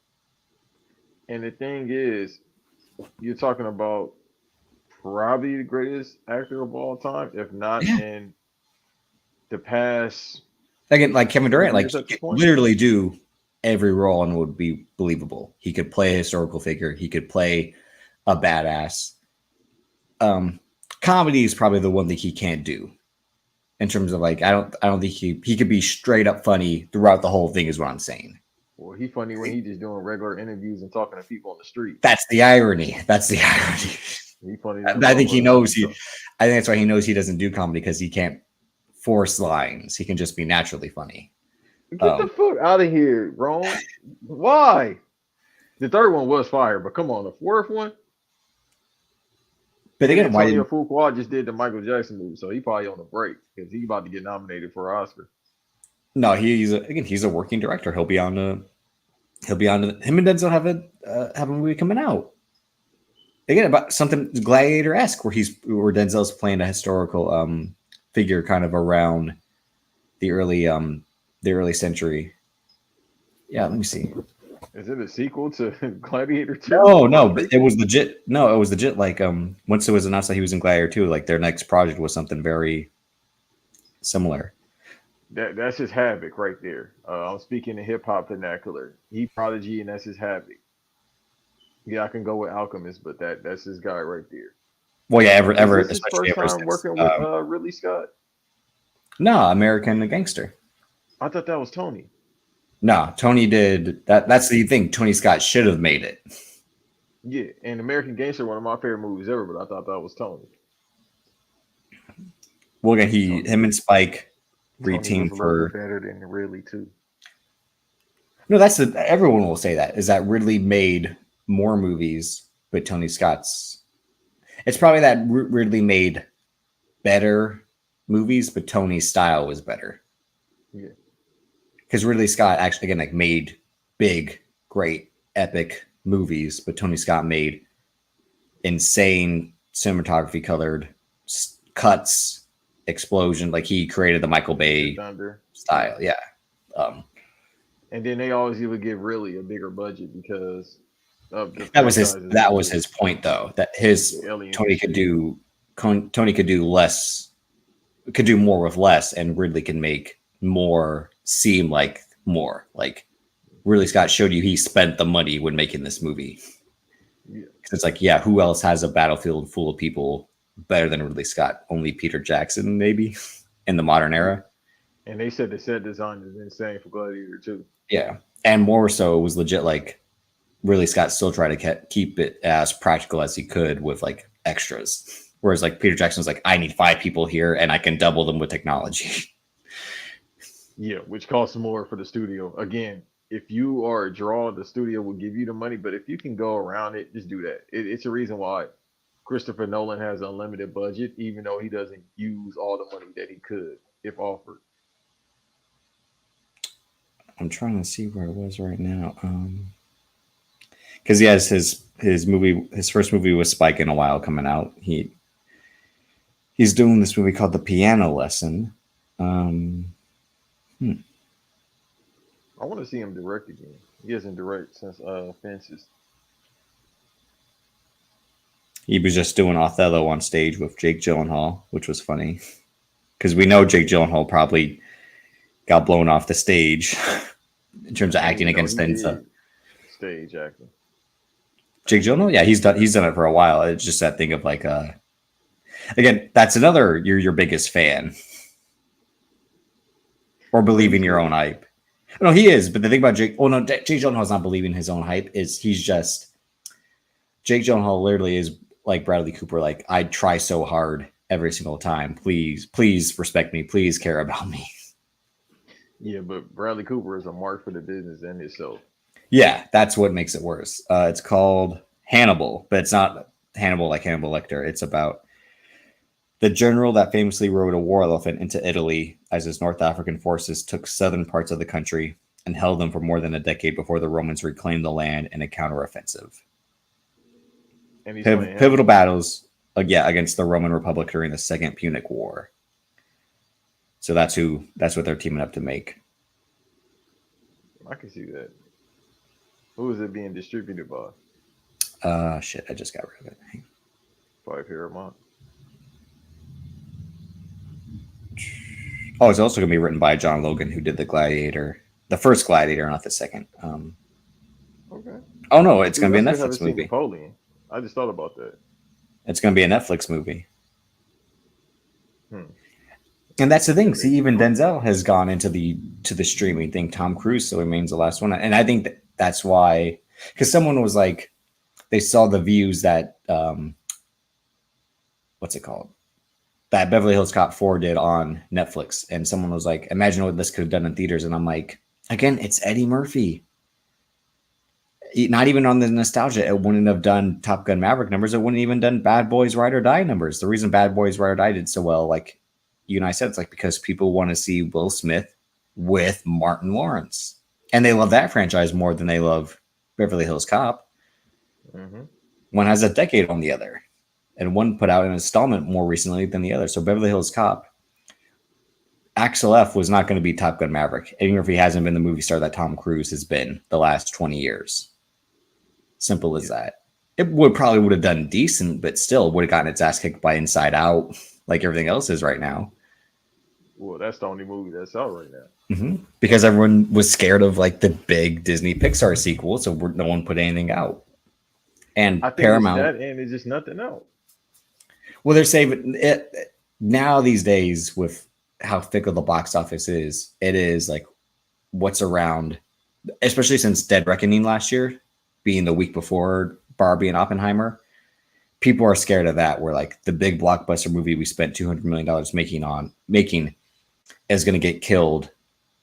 [SPEAKER 2] And the thing is, you're talking about probably the greatest actor of all time, if not in the past.
[SPEAKER 1] Again, like Kevin Durant, like
[SPEAKER 2] years at
[SPEAKER 1] he
[SPEAKER 2] this
[SPEAKER 1] could
[SPEAKER 2] point.
[SPEAKER 1] literally do every role and would be believable. He could play a historical figure. He could play a badass. Comedy is probably the one thing he can't do. In terms of like, I don't think he could be straight up funny throughout the whole thing. Is what I'm saying.
[SPEAKER 2] Well, he funny when he just doing regular interviews and talking to people on the street.
[SPEAKER 1] That's the irony. That's the irony.
[SPEAKER 2] He funny.
[SPEAKER 1] I think he knows he. I think that's why he knows he doesn't do comedy, because he can't force lines. He can just be naturally funny.
[SPEAKER 2] Get the fuck out of here, Rome. Why? The third one was fire, but come on, the fourth one.
[SPEAKER 1] But again, why
[SPEAKER 2] Antonio Fuqua just did the Michael Jackson movie, so he probably on the break because he's about to get nominated for an Oscar.
[SPEAKER 1] No, he's a working director. He'll be on him and Denzel have a movie coming out. Again, about something Gladiator-esque where Denzel's playing a historical figure kind of around the early century. Yeah, let me see.
[SPEAKER 2] Is it a sequel to Gladiator 2?
[SPEAKER 1] No, but it was legit. No, it was legit. Like once it was announced that he was in Gladiator 2, like their next project was something very similar.
[SPEAKER 2] That's his Havoc right there. I'm speaking in hip hop vernacular. He Prodigy, and that's his Havoc. Yeah, I can go with Alchemist, but that's his guy right there.
[SPEAKER 1] Well, yeah, ever,
[SPEAKER 2] Is this his first time working with Ridley Scott?
[SPEAKER 1] No, American Gangster.
[SPEAKER 2] I thought that was Tony.
[SPEAKER 1] No, Tony did that. That's the thing. Tony Scott should have made it.
[SPEAKER 2] Yeah, and American Gangster, one of my favorite movies ever, but I thought that was Tony.
[SPEAKER 1] Well, again, him and Spike reteamed for
[SPEAKER 2] better than Ridley too.
[SPEAKER 1] No, everyone will say that is that Ridley made more movies, but Tony Scott's. It's probably that Ridley made better movies, but Tony's style was better.
[SPEAKER 2] Yeah,
[SPEAKER 1] because Ridley Scott actually again like made big, great, epic movies, but Tony Scott made insane cinematography, colored cuts, explosion. Like he created the Michael Bay
[SPEAKER 2] Thunder
[SPEAKER 1] style. Yeah.
[SPEAKER 2] And then they always even give really a bigger budget because of
[SPEAKER 1] that was his point though, that Tony could do less, could do more with less, and Ridley can make more seem like more. Like Ridley Scott showed you he spent the money when making this movie.
[SPEAKER 2] Yeah.
[SPEAKER 1] It's like, yeah, who else has a battlefield full of people better than Ridley Scott? Only Peter Jackson, maybe, in the modern era.
[SPEAKER 2] And they said the set design is insane for Gladiator too.
[SPEAKER 1] Yeah, and more so, it was legit. Like Ridley Scott still tried to keep it as practical as he could with like extras, whereas like Peter Jackson was like, I need 5 people here, and I can double them with technology.
[SPEAKER 2] Yeah, which costs more for the studio. Again, if you are a draw, the studio will give you the money, but if you can go around it, just do that. It's a reason why Christopher Nolan has unlimited budget, even though he doesn't use all the money that he could if offered.
[SPEAKER 1] I'm trying to see where it was right now. Because he has his first movie was Spike in a while coming out. He's doing this movie called The Piano Lesson.
[SPEAKER 2] I want to see him direct again. He hasn't directed since Fences.
[SPEAKER 1] He was just doing Othello on stage with Jake Gyllenhaal, which was funny. Because we know Jake Gyllenhaal probably got blown off the stage in terms of acting against Denzel.
[SPEAKER 2] Stage acting.
[SPEAKER 1] Jake Gyllenhaal, yeah, he's done it for a while. It's just that thing of like, again, that's another you're your biggest fan, or believing your own hype. No, he is, but the thing about Jake, Jake Gyllenhaal's not believing his own hype. He's just Jake Gyllenhaal literally is like Bradley Cooper. Like, I try so hard every single time. Please respect me. Please care about me.
[SPEAKER 2] Yeah, but Bradley Cooper is a mark for the business in itself.
[SPEAKER 1] Yeah, that's what makes it worse. It's called Hannibal, but it's not Hannibal like Hannibal Lecter. It's about the general that famously rode a war elephant into Italy as his North African forces took southern parts of the country and held them for more than a decade before the Romans reclaimed the land in a counteroffensive.
[SPEAKER 2] And he's playing
[SPEAKER 1] Pivotal
[SPEAKER 2] Hannibal.
[SPEAKER 1] battles, against the Roman Republic during the Second Punic War. So that's what they're teaming up to make.
[SPEAKER 2] I can see that. Who is it being distributed by?
[SPEAKER 1] Shit, I just got rid of it.
[SPEAKER 2] By Paramount.
[SPEAKER 1] Oh, it's also going to be written by John Logan, who did the first Gladiator, not the second.
[SPEAKER 2] Okay.
[SPEAKER 1] Oh no, it's going
[SPEAKER 2] Dude,
[SPEAKER 1] to
[SPEAKER 2] I
[SPEAKER 1] be a
[SPEAKER 2] still haven't
[SPEAKER 1] Netflix
[SPEAKER 2] seen
[SPEAKER 1] movie.
[SPEAKER 2] Napoleon. I just thought about that.
[SPEAKER 1] It's going to be a Netflix movie.
[SPEAKER 2] Hmm.
[SPEAKER 1] And that's the thing.
[SPEAKER 2] Yeah,
[SPEAKER 1] See, even Denzel has gone into the streaming thing. Tom Cruise still remains the last one, and I think that's why. Because someone was like, they saw the views that what's it called? That Beverly Hills Cop 4 did on Netflix, and someone was like, imagine what this could have done in theaters. And I'm like, again, it's Eddie Murphy. Not even on the nostalgia, it wouldn't have done Top Gun Maverick numbers. It wouldn't even done Bad Boys Ride or Die numbers. The reason Bad Boys Ride or Die did so well, like you and I said, it's like because people want to see Will Smith with Martin Lawrence, and they love that franchise more than they love Beverly Hills Cop.
[SPEAKER 2] Mm-hmm.
[SPEAKER 1] One has a decade on the other, and one put out an installment more recently than the other. So Beverly Hills Cop, Axel F was not going to be Top Gun Maverick. Eddie Murphy hasn't been the movie star that Tom Cruise has been the last 20 years. Simple as that. It probably would have done decent, but still would have gotten its ass kicked by Inside Out, like everything else is right now.
[SPEAKER 2] Well, that's the only movie that's out right now.
[SPEAKER 1] Mm-hmm. Because everyone was scared of like the big Disney Pixar sequel, so no one put anything out. And
[SPEAKER 2] I think it's
[SPEAKER 1] Paramount,
[SPEAKER 2] that, and it's just nothing else.
[SPEAKER 1] well, they're saving it now these days with how fickle the box office is. It is like what's around, especially since Dead Reckoning last year being the week before Barbie and Oppenheimer. People are scared of that. Where like the big blockbuster movie we spent $200 million making is going to get killed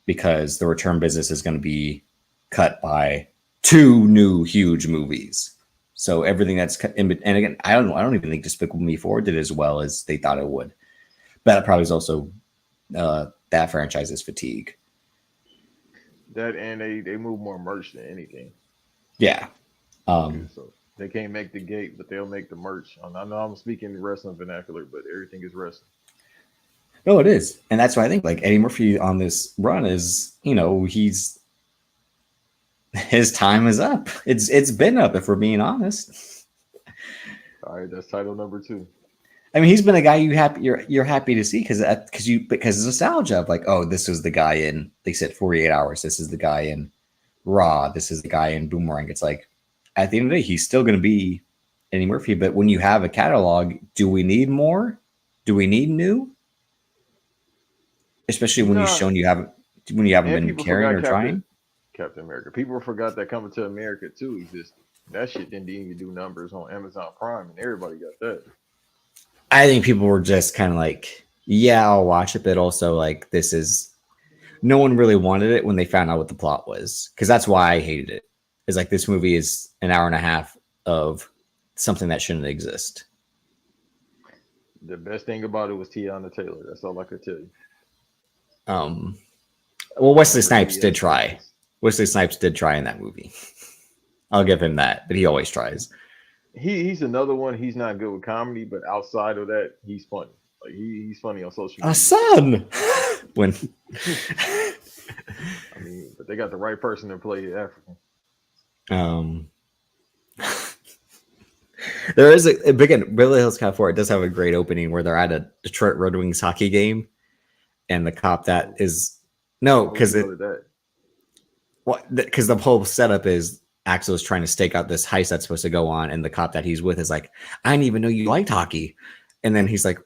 [SPEAKER 1] because the return business is going to be cut by two new huge movies. So everything that's and again, I don't even think Despicable Me 4 did as well as they thought it would. But that probably is also that franchise's fatigue.
[SPEAKER 2] That and they move more merch than anything.
[SPEAKER 1] Yeah.
[SPEAKER 2] So they can't make the gate, but they'll make the merch. I know I'm speaking wrestling vernacular, but everything is wrestling.
[SPEAKER 1] No, it is. And that's why I think like Eddie Murphy on this run is, his time is up. It's been up if we're being honest.
[SPEAKER 2] All right, that's title number 2.
[SPEAKER 1] I mean, he's been a guy you're happy to see because it's nostalgia of like, oh, this was the guy in, they said 48 hours. This is the guy in Raw. This is the guy in Boomerang. It's like at the end of the day, he's still going to be Eddie Murphy. But when you have a catalog, do we need more? Do we need new? Especially when you've shown when you haven't
[SPEAKER 2] And
[SPEAKER 1] been
[SPEAKER 2] people
[SPEAKER 1] caring
[SPEAKER 2] forgot
[SPEAKER 1] or trying.
[SPEAKER 2] Captain America. People forgot that Coming to America 2 existed. That shit didn't even do numbers on Amazon Prime, and everybody got that.
[SPEAKER 1] I think people were just kind of like, yeah, I'll watch it, but also like this is no one really wanted it when they found out what the plot was, because that's why I hated it. Is like this movie is an hour and a half of something that shouldn't exist.
[SPEAKER 2] The best thing about it was Tiana Taylor. That's all I could tell you.
[SPEAKER 1] Well, Wesley Snipes did try. Wesley Snipes did try in that movie. I'll give him that, but he always tries.
[SPEAKER 2] He's another one. He's not good with comedy, but outside of that, he's funny. Like he's funny on social media.
[SPEAKER 1] A son. When
[SPEAKER 2] I mean, but they got the right person to play African.
[SPEAKER 1] There is a big Beverly Hills Cop 4. It does have a great opening where they're at a Detroit Red Wings hockey game, and the cop that is because the whole setup is Axel is trying to stake out this heist that's supposed to go on, and the cop that he's with is like, I didn't even know you liked hockey, and then he's like,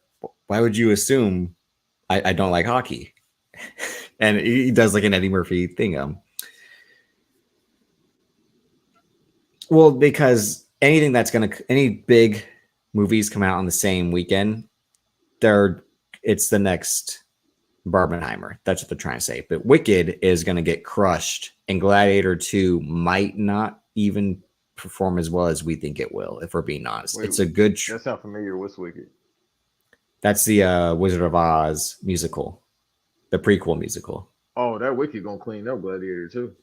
[SPEAKER 1] why would you assume I don't like hockey? And he does like an Eddie Murphy thing. Well, because any big movies come out on the same weekend, it's the next Barbenheimer. That's what they're trying to say. But Wicked is going to get crushed, and Gladiator 2 might not even perform as well as we think it will, if we're being honest.
[SPEAKER 2] Wait,
[SPEAKER 1] It's a good.
[SPEAKER 2] that sounds familiar. What's Wicked?
[SPEAKER 1] That's the Wizard of Oz musical, the prequel musical.
[SPEAKER 2] Oh, that Wicked gonna clean up Gladiator too.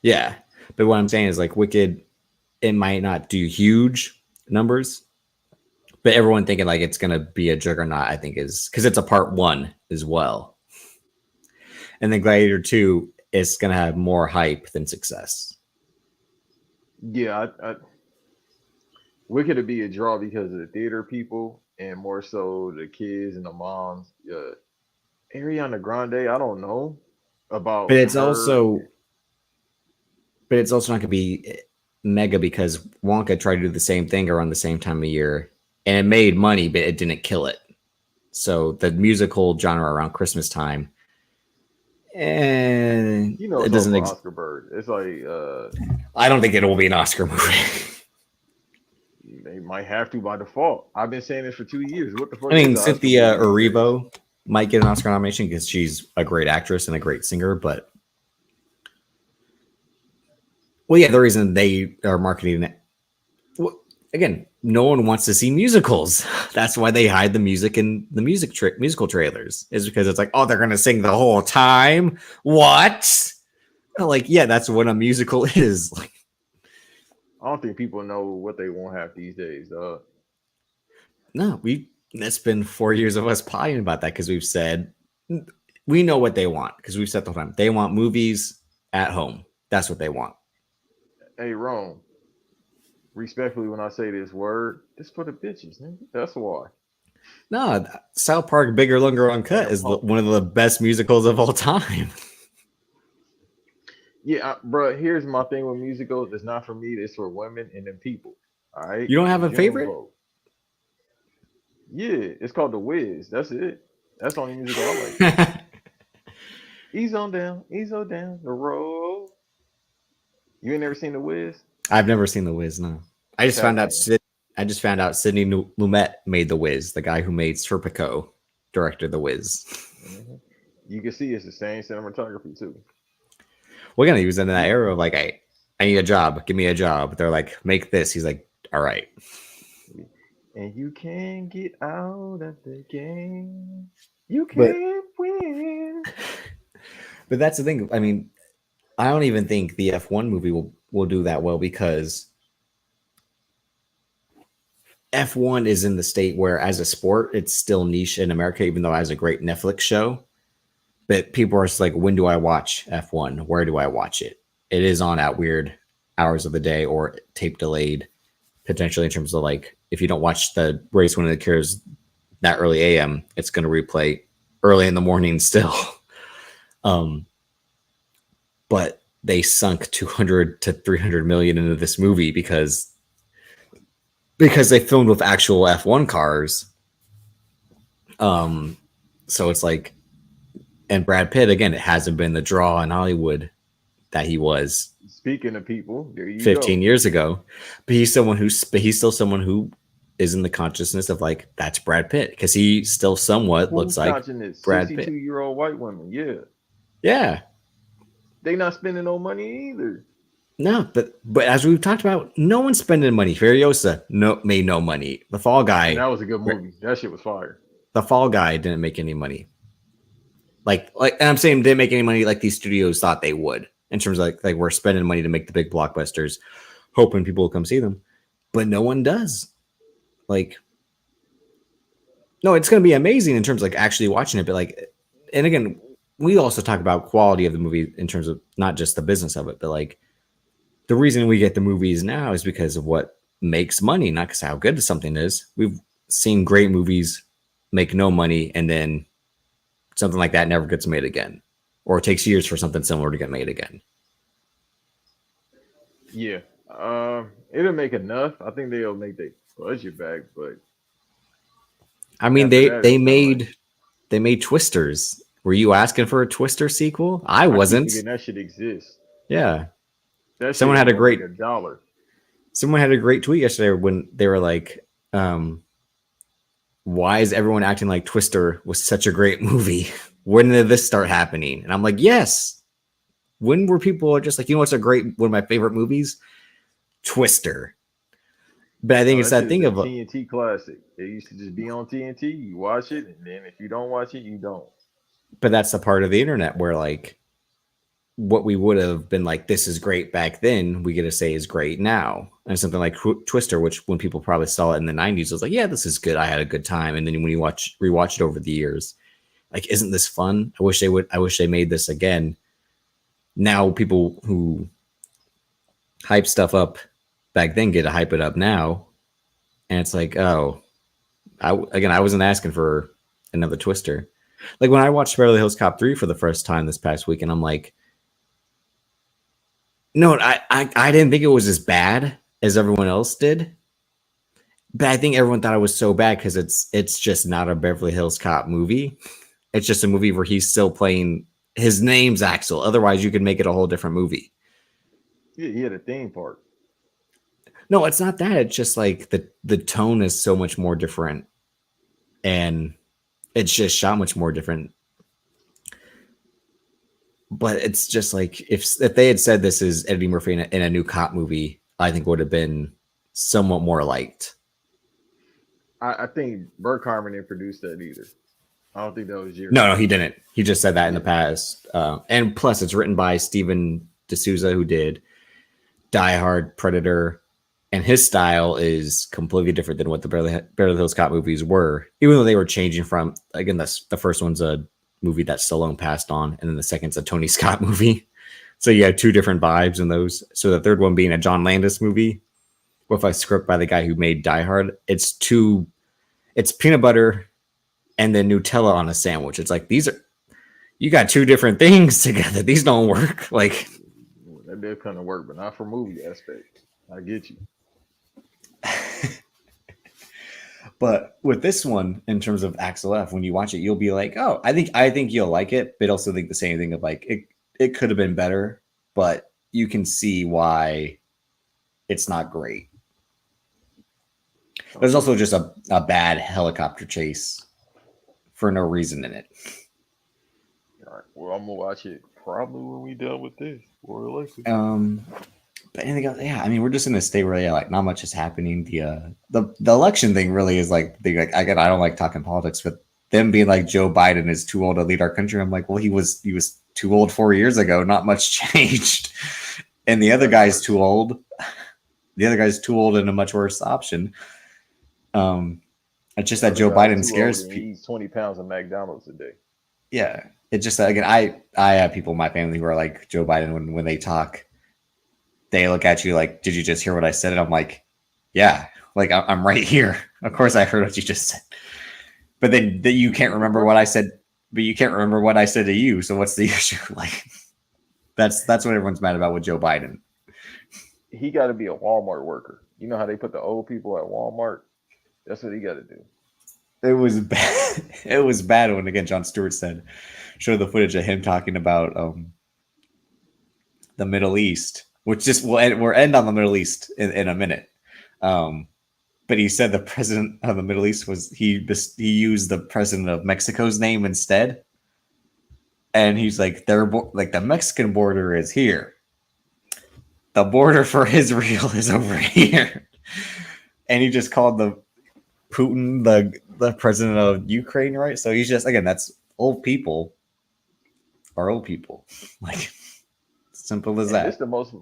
[SPEAKER 1] Yeah. But what I'm saying is, like, Wicked, it might not do huge numbers, but everyone thinking like it's going to be a juggernaut, I think, is because it's a part one as well. And then Gladiator 2 is going to have more hype than success.
[SPEAKER 2] Yeah, Wicked to be a draw because of the theater people and more so the kids and the moms. Ariana Grande, I don't know
[SPEAKER 1] But
[SPEAKER 2] about
[SPEAKER 1] it's
[SPEAKER 2] her.
[SPEAKER 1] also not going to be mega because Wonka tried to do the same thing around the same time of year, and it made money, but it didn't kill it. So the musical genre around Christmas time, and
[SPEAKER 2] You know,
[SPEAKER 1] it
[SPEAKER 2] it's all
[SPEAKER 1] doesn't.
[SPEAKER 2] for Oscar Bird. It's like
[SPEAKER 1] I don't think it will be an Oscar movie.
[SPEAKER 2] they might have to by default. I've been saying this for 2 years. What the fuck?
[SPEAKER 1] I mean,
[SPEAKER 2] is the Oscar
[SPEAKER 1] Cynthia
[SPEAKER 2] movie these days?
[SPEAKER 1] Erivo might get an Oscar nomination because she's a great actress and a great singer, but well, yeah, the reason they are marketing it, well, again, no one wants to see musicals. That's why they hide the music in the musical trailers. Is because it's like, oh, they're gonna sing the whole time. What? Like, yeah, that's what a musical is. Like,
[SPEAKER 2] I don't think people know what they won't have these days.
[SPEAKER 1] no, it's been 4 years of us pieing about that because we've said we know what they want because we've said the whole time they want movies at home. That's what they want.
[SPEAKER 2] Hey, Rome. Respectfully, when I say this word, it's for the bitches, nigga. That's why.
[SPEAKER 1] No, South Park Bigger, Longer, Uncut is one of the best musicals of all time.
[SPEAKER 2] Yeah, bro. Here's my thing with musicals. It's not for me. It's for women and then people. All right.
[SPEAKER 1] You don't have a
[SPEAKER 2] 'Cause you don't
[SPEAKER 1] favorite?
[SPEAKER 2] vote. Yeah, it's called The Wiz. That's it. That's the only musical I like. Ease on down. Ease on down the road. You ain't never seen The Wiz?
[SPEAKER 1] I've never seen The Wiz. No, I just found
[SPEAKER 2] Tap
[SPEAKER 1] out.
[SPEAKER 2] in.
[SPEAKER 1] I just found out Sidney Lumet made The Wiz. The guy who made Serpico directed The Wiz.
[SPEAKER 2] Hmm. You can see it's the same cinematography too.
[SPEAKER 1] Well, again, he was in that
[SPEAKER 2] You
[SPEAKER 1] era of like, I need a job. Give me a job. They're like, make this. He's like, all right.
[SPEAKER 2] and you can get out of the game. You
[SPEAKER 1] But
[SPEAKER 2] can't win.
[SPEAKER 1] but that's the thing. I mean, I don't even think the F1 movie will do that well because F1 is in the state where, as a sport, it's still niche in America, even though it has a great Netflix show. But people are just like, when do I watch F1? Where do I watch it? It is on at weird hours of the day or tape delayed, potentially, in terms of like, if you don't watch the race when it occurs that early AM, it's going to replay early in the morning still. But they sunk 200 to 300 million into this movie because they filmed with actual F1 cars. So it's like, and Brad Pitt, again, it hasn't been the draw in Hollywood that he was
[SPEAKER 2] Speaking of people, there you
[SPEAKER 1] 15
[SPEAKER 2] go.
[SPEAKER 1] years ago. But he's still someone who is in the consciousness of like, that's Brad Pitt because he still somewhat looks
[SPEAKER 2] Who's
[SPEAKER 1] like
[SPEAKER 2] catching this?
[SPEAKER 1] Brad
[SPEAKER 2] 62
[SPEAKER 1] Pitt.
[SPEAKER 2] year old white women. Yeah.
[SPEAKER 1] Yeah.
[SPEAKER 2] They not spending no money either.
[SPEAKER 1] No, but as we've talked about, no one's spending money. Furiosa made no money. The Fall
[SPEAKER 2] And that
[SPEAKER 1] Guy,
[SPEAKER 2] was a good movie. That shit was fire.
[SPEAKER 1] didn't make any money. Like, and I'm saying didn't make any money like these studios thought they would in terms of like we're spending money to make the big blockbusters, hoping people will come see them, but no one does. Like, no, it's going to be amazing in terms of like actually watching it, but like, and again, we also talk about quality of the movie in terms of not just the business of it, but like the reason we get the movies now is because of what makes money, not because how good something is. We've seen great movies make no money and then something like that never gets made again, or it takes years for something similar to get made again.
[SPEAKER 2] Yeah. It'll make enough. I think they'll make their budget back, but
[SPEAKER 1] I mean,
[SPEAKER 2] after that,
[SPEAKER 1] they
[SPEAKER 2] it's kind of like
[SPEAKER 1] made Twisters. Were you asking for a Twister sequel? I
[SPEAKER 2] I keep
[SPEAKER 1] wasn't.
[SPEAKER 2] forgetting that shit exists.
[SPEAKER 1] Yeah,
[SPEAKER 2] That shit
[SPEAKER 1] someone had a
[SPEAKER 2] only like
[SPEAKER 1] great
[SPEAKER 2] $1.
[SPEAKER 1] tweet yesterday when they were like, "Why is everyone acting like Twister was such a great movie?" When did this start happening? And I'm like, yes. When were people just like, you know what's one of my favorite movies? Twister. But I think
[SPEAKER 2] No,
[SPEAKER 1] it's
[SPEAKER 2] that
[SPEAKER 1] that
[SPEAKER 2] shit is
[SPEAKER 1] thing
[SPEAKER 2] a
[SPEAKER 1] of,
[SPEAKER 2] TNT classic. It used to just be on TNT. You watch it, and then if you don't watch it, you don't.
[SPEAKER 1] but that's the part of the internet where like what we would have been like, this is great back then, we get to say is great now. And something like Twister, which when people probably saw it in the 90s, was like, yeah, this is good. I had a good time. And then when you rewatch it over the years, like, isn't this fun? I wish they made this again. Now people who hype stuff up back then get to hype it up now. And it's like, oh, I wasn't asking for another Twister. Like when I watched Beverly Hills Cop 3 for the first time this past week, and I'm like, no, I didn't think it was as bad as everyone else did. But I think everyone thought it was so bad because it's just not a Beverly Hills Cop movie. It's just a movie where he's still playing, his name's Axel. Otherwise, you could make it a whole different movie.
[SPEAKER 2] Yeah, he had a theme park.
[SPEAKER 1] No, it's not that. It's just like the tone is so much more different, and it's just shot much more different. But it's just like if they had said this is Eddie Murphy in a new cop movie, I think would have been somewhat more liked.
[SPEAKER 2] I think Burkheimer didn't produce that either. I don't think that was your.
[SPEAKER 1] No, he didn't. He just said that in the past. And plus, it's written by Steven D'Souza, who did Die Hard, Predator, and his style is completely different than what the Beverly Hills Cop movies were, even though they were changing from, again, the first one's a movie that Stallone passed on, and then the second's a Tony Scott movie. So you have two different vibes in those. So the third one being a John Landis movie with a script by the guy who made Die Hard. It's peanut butter and then Nutella on a sandwich. It's like, you got two different things together. These don't work. Like,
[SPEAKER 2] that did kind of work, but not for movie aspect. I get you.
[SPEAKER 1] But with this one, in terms of Axel F, when you watch it, you'll be like, oh, I think you'll like it, but also think the same thing of like, it could have been better, but you can see why it's not great. There's also just a bad helicopter chase for no reason in it.
[SPEAKER 2] All right. Well, I'm gonna watch it probably when we done with this. Or
[SPEAKER 1] But anything else? Yeah, I mean, we're just in a state where like not much is happening. The election thing really is like I don't like talking politics, but them being like Joe Biden is too old to lead our country. I'm like, well, he was too old 4 years ago. Not much changed, and the other guy's too old. The other guy's too old and a much worse option. It's just that Joe Biden scares people.
[SPEAKER 2] He eats 20 pounds of McDonald's a day.
[SPEAKER 1] Yeah, it's just again, I have people in my family who are like Joe Biden when they talk. They look at you like, did you just hear what I said? And I'm like, yeah, like I'm right here. Of course I heard what you just said. But then you can't remember what I said, but you can't remember what I said to you. So what's the issue? Like, that's what everyone's mad about with Joe Biden.
[SPEAKER 2] He got to be a Walmart worker. You know how they put the old people at Walmart? That's what he got to do.
[SPEAKER 1] It was bad. It was bad when, again, Jon Stewart showed the footage of him talking about the Middle East, which just we'll end on the Middle East in a minute. But he said the president of the Middle East he used the president of Mexico's name instead, and he's like, like the Mexican border is here, the border for Israel is over here, and he just called the Putin the president of Ukraine, right? So he's just, again, that's old people are old people, like simple as that.
[SPEAKER 2] It's the most.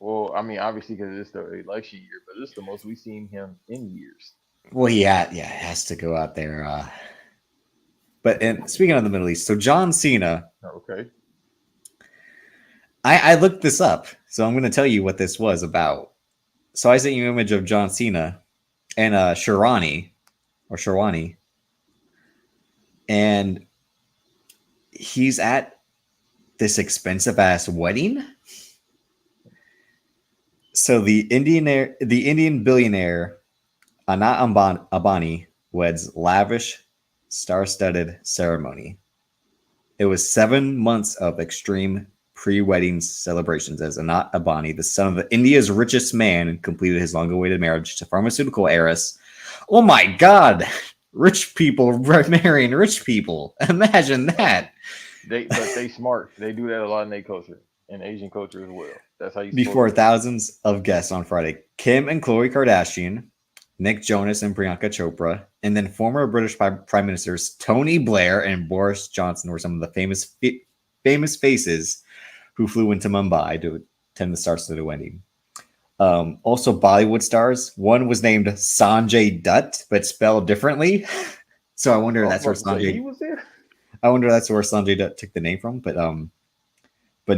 [SPEAKER 2] Well, I mean, obviously because it's the election year, but it's the most we've seen him in years.
[SPEAKER 1] Well, he has to go out there. But speaking of the Middle East, so John Cena.
[SPEAKER 2] Okay.
[SPEAKER 1] I looked this up, so I'm going to tell you what this was about. So I sent you an image of John Cena and Sharani, and he's at this expensive ass wedding. So the Indian billionaire Anat Ambani weds lavish, star-studded ceremony. It was 7 months of extreme pre-wedding celebrations as Anat Ambani, the son of India's richest man, completed his long-awaited marriage to pharmaceutical heiress. Oh my God! Rich people marrying rich people. Imagine that.
[SPEAKER 2] But they smart. They do that a lot in their culture, and Asian culture as well. That's how you supposed
[SPEAKER 1] Before
[SPEAKER 2] to do it.
[SPEAKER 1] thousands of guests on Friday, Kim and Khloe Kardashian, Nick Jonas and Priyanka Chopra, and then former British Prime Ministers Tony Blair and Boris Johnson were some of the famous faces who flew into Mumbai to attend the star-studded wedding. Also, Bollywood stars. One was named Sanjay Dutt, but spelled differently. So I wonder if that's where
[SPEAKER 2] He was there.
[SPEAKER 1] I wonder if that's where Sanjay Dutt took the name from. But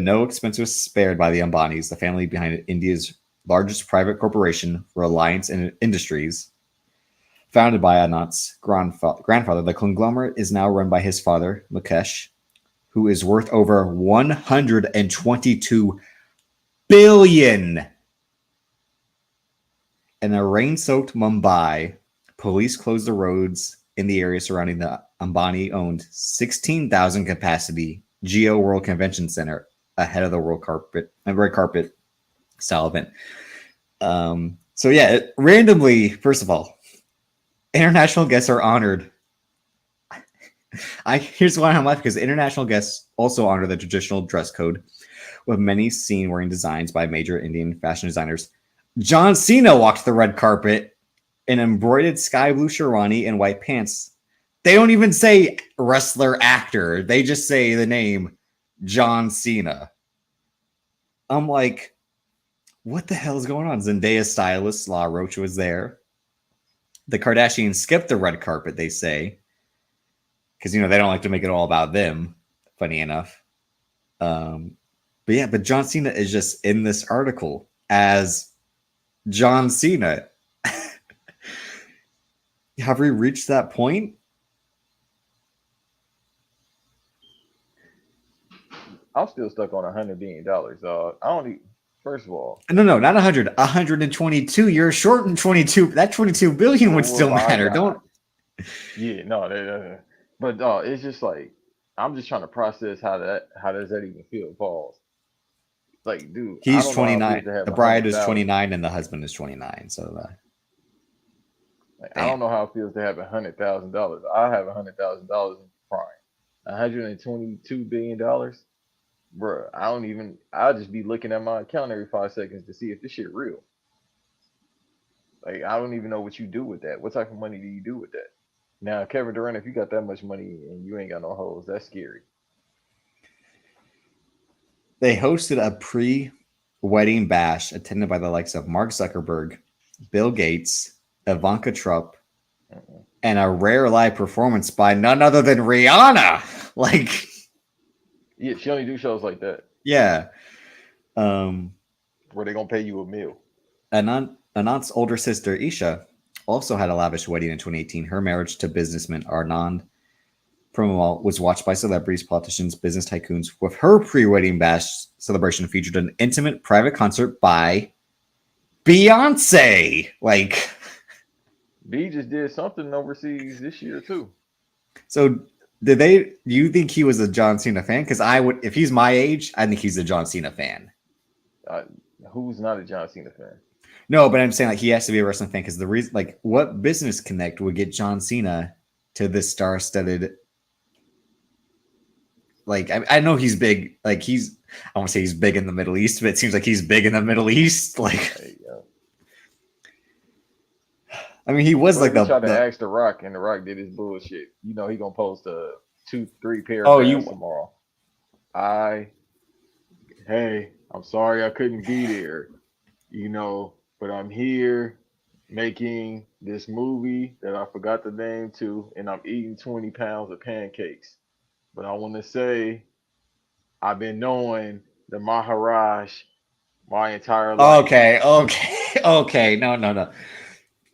[SPEAKER 1] no expense was spared by the Ambanis, the family behind India's largest private corporation, Reliance Industries. Founded by Anant's grandfather, the conglomerate is now run by his father, Mukesh, who is worth over 122 billion. In a rain-soaked Mumbai, police closed the roads in the area surrounding the Ambani-owned 16,000 capacity Geo World Convention Center ahead of the red carpet style event. So yeah, randomly, first of all, international guests are honored. Here's why I'm laughing, because international guests also honor the traditional dress code, with many seen wearing designs by major Indian fashion designers. John Cena walked the red carpet in embroidered sky blue sherwani and white pants. They don't even say wrestler actor. They just say the name John Cena. I'm like, what the hell is going on? Zendaya's stylist, La Roche, was there. The Kardashians skipped the red carpet, they say, because, they don't like to make it all about them, funny enough. But John Cena is just in this article as John Cena. Have we reached that point?
[SPEAKER 2] I'm still stuck on $100 billion. I don't even, first of all.
[SPEAKER 1] No, not 100. 122. You're short in 22. That 22 billion would still matter. Don't.
[SPEAKER 2] Yeah, no. But it's just like, I'm just trying to process how does that even feel, Paul? Like, dude,
[SPEAKER 1] he's 29. The bride is 29 and the husband is 29. So
[SPEAKER 2] I don't know how it feels to have $100,000. I have $100,000 in Prime. $122 billion, bro. I'll just be looking at my account every 5 seconds to see if this shit real. Like, I don't even know what you do with that. What type of money do you do with that? Now, Kevin Durant, if you got that much money and you ain't got no hoes, that's scary.
[SPEAKER 1] They hosted a pre-wedding bash attended by the likes of Mark Zuckerberg, Bill Gates, Ivanka Trump, and a rare live performance by none other than Rihanna. Like,
[SPEAKER 2] yeah, she only do shows like that.
[SPEAKER 1] Yeah.
[SPEAKER 2] Where they gonna pay you a meal.
[SPEAKER 1] Anant's older sister Isha also had a lavish wedding in 2018. Her marriage to businessman Arnand Promowal was watched by celebrities, politicians, business tycoons. With her pre-wedding bash celebration featured an intimate private concert by Beyonce. Like,
[SPEAKER 2] B just did something overseas this year too.
[SPEAKER 1] So do you think he was a John Cena fan? Because I would, if he's my age, I think he's a John Cena fan.
[SPEAKER 2] Who's not a John Cena fan?
[SPEAKER 1] No, but I'm saying like he has to be a wrestling fan because the reason, like, what business connect would get John Cena to this star-studded? Like, I know he's big. Like, I want to say he's big in the Middle East, but it seems like he's big in the Middle East. Like, I mean, he was like
[SPEAKER 2] the. Tried to ask The Rock, and The Rock did his bullshit. You know, he gonna post 2-3 paragraphs tomorrow. Hey, I'm sorry I couldn't be there. But I'm here making this movie that I forgot the name to, and I'm eating 20 pounds of pancakes. But I want to say I've been knowing the Maharaj my entire life.
[SPEAKER 1] Okay. No.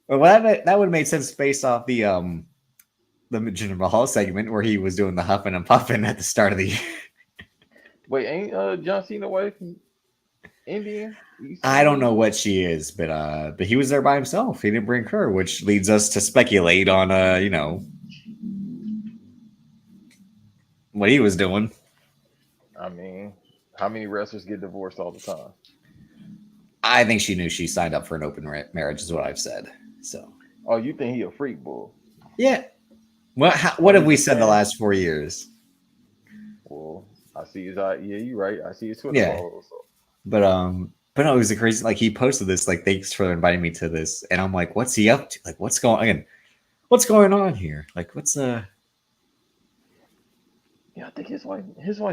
[SPEAKER 1] Well, that would have made sense based off the Jinder Mahal segment where he was doing the huffing and puffing at the start of the year.
[SPEAKER 2] Wait, ain't John Cena wife Indian?
[SPEAKER 1] I don't know what she is, but he was there by himself. He didn't bring her, which leads us to speculate on what he was doing.
[SPEAKER 2] I mean, how many wrestlers get divorced all the time?
[SPEAKER 1] I think she knew she signed up for an open marriage, is what I've said. So.
[SPEAKER 2] Oh, you think he a freak bull?
[SPEAKER 1] Yeah, What have we said the last 4 years?
[SPEAKER 2] Well, I see his eye. Yeah, you're right. I see his Twitter
[SPEAKER 1] Yeah,
[SPEAKER 2] follow. So
[SPEAKER 1] but no, it was a crazy. Like he posted this, like thanks for inviting me to this, and I'm like, what's he up to? Like, what's going on here? Like, what's
[SPEAKER 2] yeah, I think his wife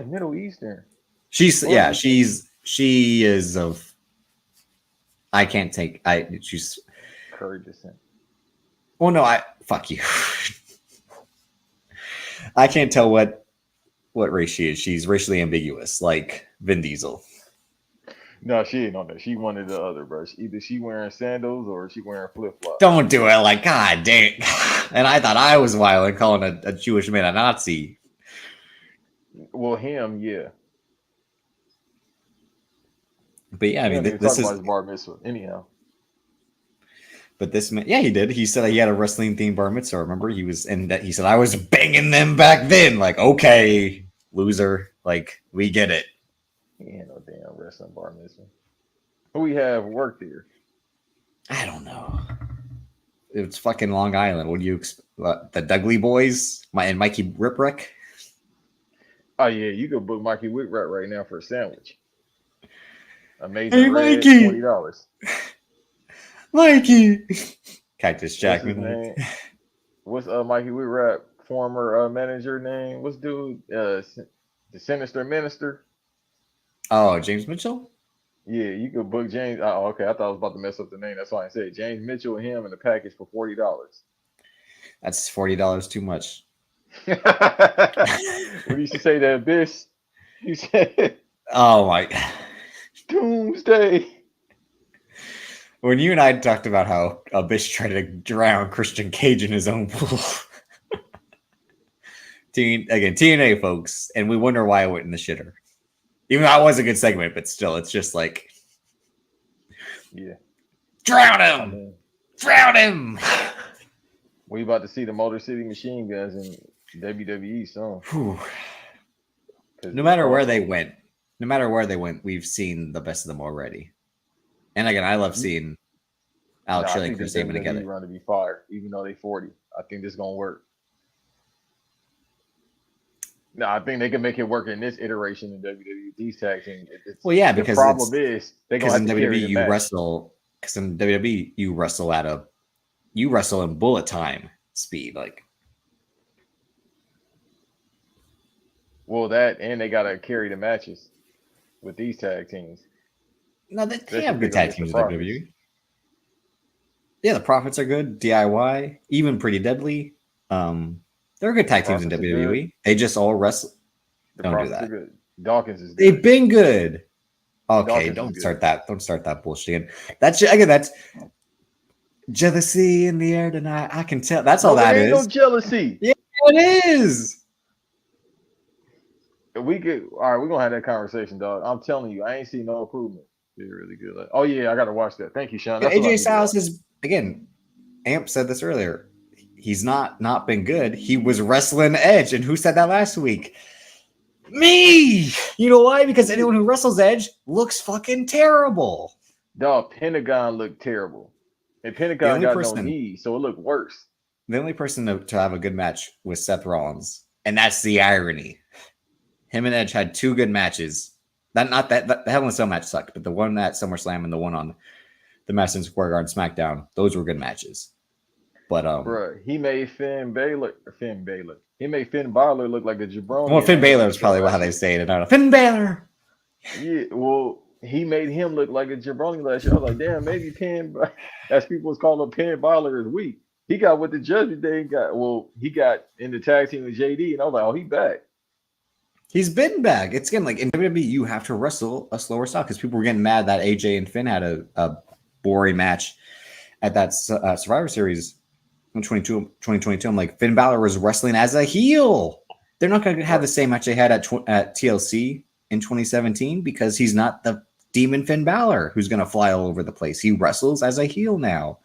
[SPEAKER 2] Middle Eastern.
[SPEAKER 1] She's
[SPEAKER 2] Or is
[SPEAKER 1] yeah,
[SPEAKER 2] it
[SPEAKER 1] she is of. I can't take. She's.
[SPEAKER 2] Curry descent?
[SPEAKER 1] Well, no, I fuck you. I can't tell what race she is. She's racially ambiguous, like Vin Diesel.
[SPEAKER 2] No, she ain't on that. She one or the other, bro. Either she wearing sandals or she wearing flip flops.
[SPEAKER 1] Don't do it, like God dang. And I thought I was wild calling a Jewish man a Nazi.
[SPEAKER 2] Well, him, yeah.
[SPEAKER 1] But yeah, I
[SPEAKER 2] He
[SPEAKER 1] mean,
[SPEAKER 2] don't even
[SPEAKER 1] this
[SPEAKER 2] talk
[SPEAKER 1] is.
[SPEAKER 2] about his bar mitzvah. Anyhow.
[SPEAKER 1] But this man, yeah, he did. He said he had a wrestling themed bar mitzvah. Remember, he was, and that he said I was banging them back then. Like, okay, loser, like we get it.
[SPEAKER 2] He ain't no damn wrestling bar mitzvah. Who we have worked here?
[SPEAKER 1] I don't know. It's fucking Long Island. What do you the Dudley boys? And Mikey Riprick?
[SPEAKER 2] Oh yeah, you could book Mikey Whitrat right now for a sandwich. Amazing
[SPEAKER 1] Hey,
[SPEAKER 2] red,
[SPEAKER 1] Mikey!
[SPEAKER 2] $40.
[SPEAKER 1] Mikey! Cactus
[SPEAKER 2] What's his
[SPEAKER 1] Jackman.
[SPEAKER 2] name? What's Mikey Whitrat former manager name? What's dude? The Sinister Minister.
[SPEAKER 1] Oh, James Mitchell?
[SPEAKER 2] Yeah, you could book James. Oh, okay. I thought I was about to mess up the name. That's why I said James Mitchell and him in the package for $40.
[SPEAKER 1] That's $40 too much.
[SPEAKER 2] When you say that abyss, you said
[SPEAKER 1] Oh my.
[SPEAKER 2] doomsday.
[SPEAKER 1] When you and I talked about how a bitch tried to drown Christian Cage in his own pool. TNA folks, and we wonder why I went in the shitter. Even though that was a good segment, but still, it's just like,
[SPEAKER 2] Yeah,
[SPEAKER 1] drown
[SPEAKER 2] I
[SPEAKER 1] him,
[SPEAKER 2] mean,
[SPEAKER 1] drown him.
[SPEAKER 2] we about to see the Motor City Machine Guns in WWE soon.
[SPEAKER 1] No matter where they went, we've seen the best of them already. And again, I love seeing Alex Shelley and Chris Sabin together.
[SPEAKER 2] Run to be fired, even though they 40. I think this gonna work. No, I think they can make it work in this iteration in WWE. These tag teams.
[SPEAKER 1] Well, yeah, because
[SPEAKER 2] the problem is they gonna have
[SPEAKER 1] in
[SPEAKER 2] to carry
[SPEAKER 1] WWE
[SPEAKER 2] the
[SPEAKER 1] you
[SPEAKER 2] match.
[SPEAKER 1] wrestle. Because in WWE you wrestle in bullet time speed, like.
[SPEAKER 2] Well, that and they gotta carry the matches with these tag teams.
[SPEAKER 1] No, they have good tag teams in WWE. Yeah, the Profits are good. DIY, even Pretty Deadly. They're good tag teams in WWE. They just all wrestle. Don't do that.
[SPEAKER 2] Good. Dawkins is good.
[SPEAKER 1] They've been good. Okay, don't start that. Don't start that bullshit. That's jealousy in the air tonight. I can tell. That's all that is.
[SPEAKER 2] No jealousy.
[SPEAKER 1] Yeah, it is.
[SPEAKER 2] We could. All right, we're gonna have that conversation, dog. I'm telling you, I ain't seen no improvement. They're really good. Like, oh yeah, I gotta watch that. Thank you, Sean. That's
[SPEAKER 1] AJ Styles is again. Amp said this earlier. He's not been good. He was wrestling Edge, and who said that last week? Me. You know why? Because anyone who wrestles Edge looks fucking terrible.
[SPEAKER 2] Dog, Pentagon looked terrible, and Pentagon got no knees, so it looked worse.
[SPEAKER 1] The only person to have a good match was Seth Rollins, and that's the irony. Him and Edge had two good matches. The Hell in a Cell match sucked, but the one at SummerSlam and the one on the Madison Square Garden SmackDown, those were good matches. But
[SPEAKER 2] bro, he made Finn Balor. He made Finn Balor look like a jabroni.
[SPEAKER 1] Well, Finn Balor is probably how they say it. I don't know. Finn Balor.
[SPEAKER 2] Yeah, well, he made him look like a jabroni last year. I was like, damn, maybe as people was calling Finn Balor is weak. He got with the Judgment Day. He got in the tag team with JD, and I was like, oh, he back.
[SPEAKER 1] He's been back. It's again like in WWE, you have to wrestle a slower style because people were getting mad that AJ and Finn had a boring match at that Survivor Series in 2022. I'm like, Finn Balor was wrestling as a heel. They're not going to have the same match they had at TLC in 2017 because he's not the demon Finn Balor who's going to fly all over the place. He wrestles as a heel now.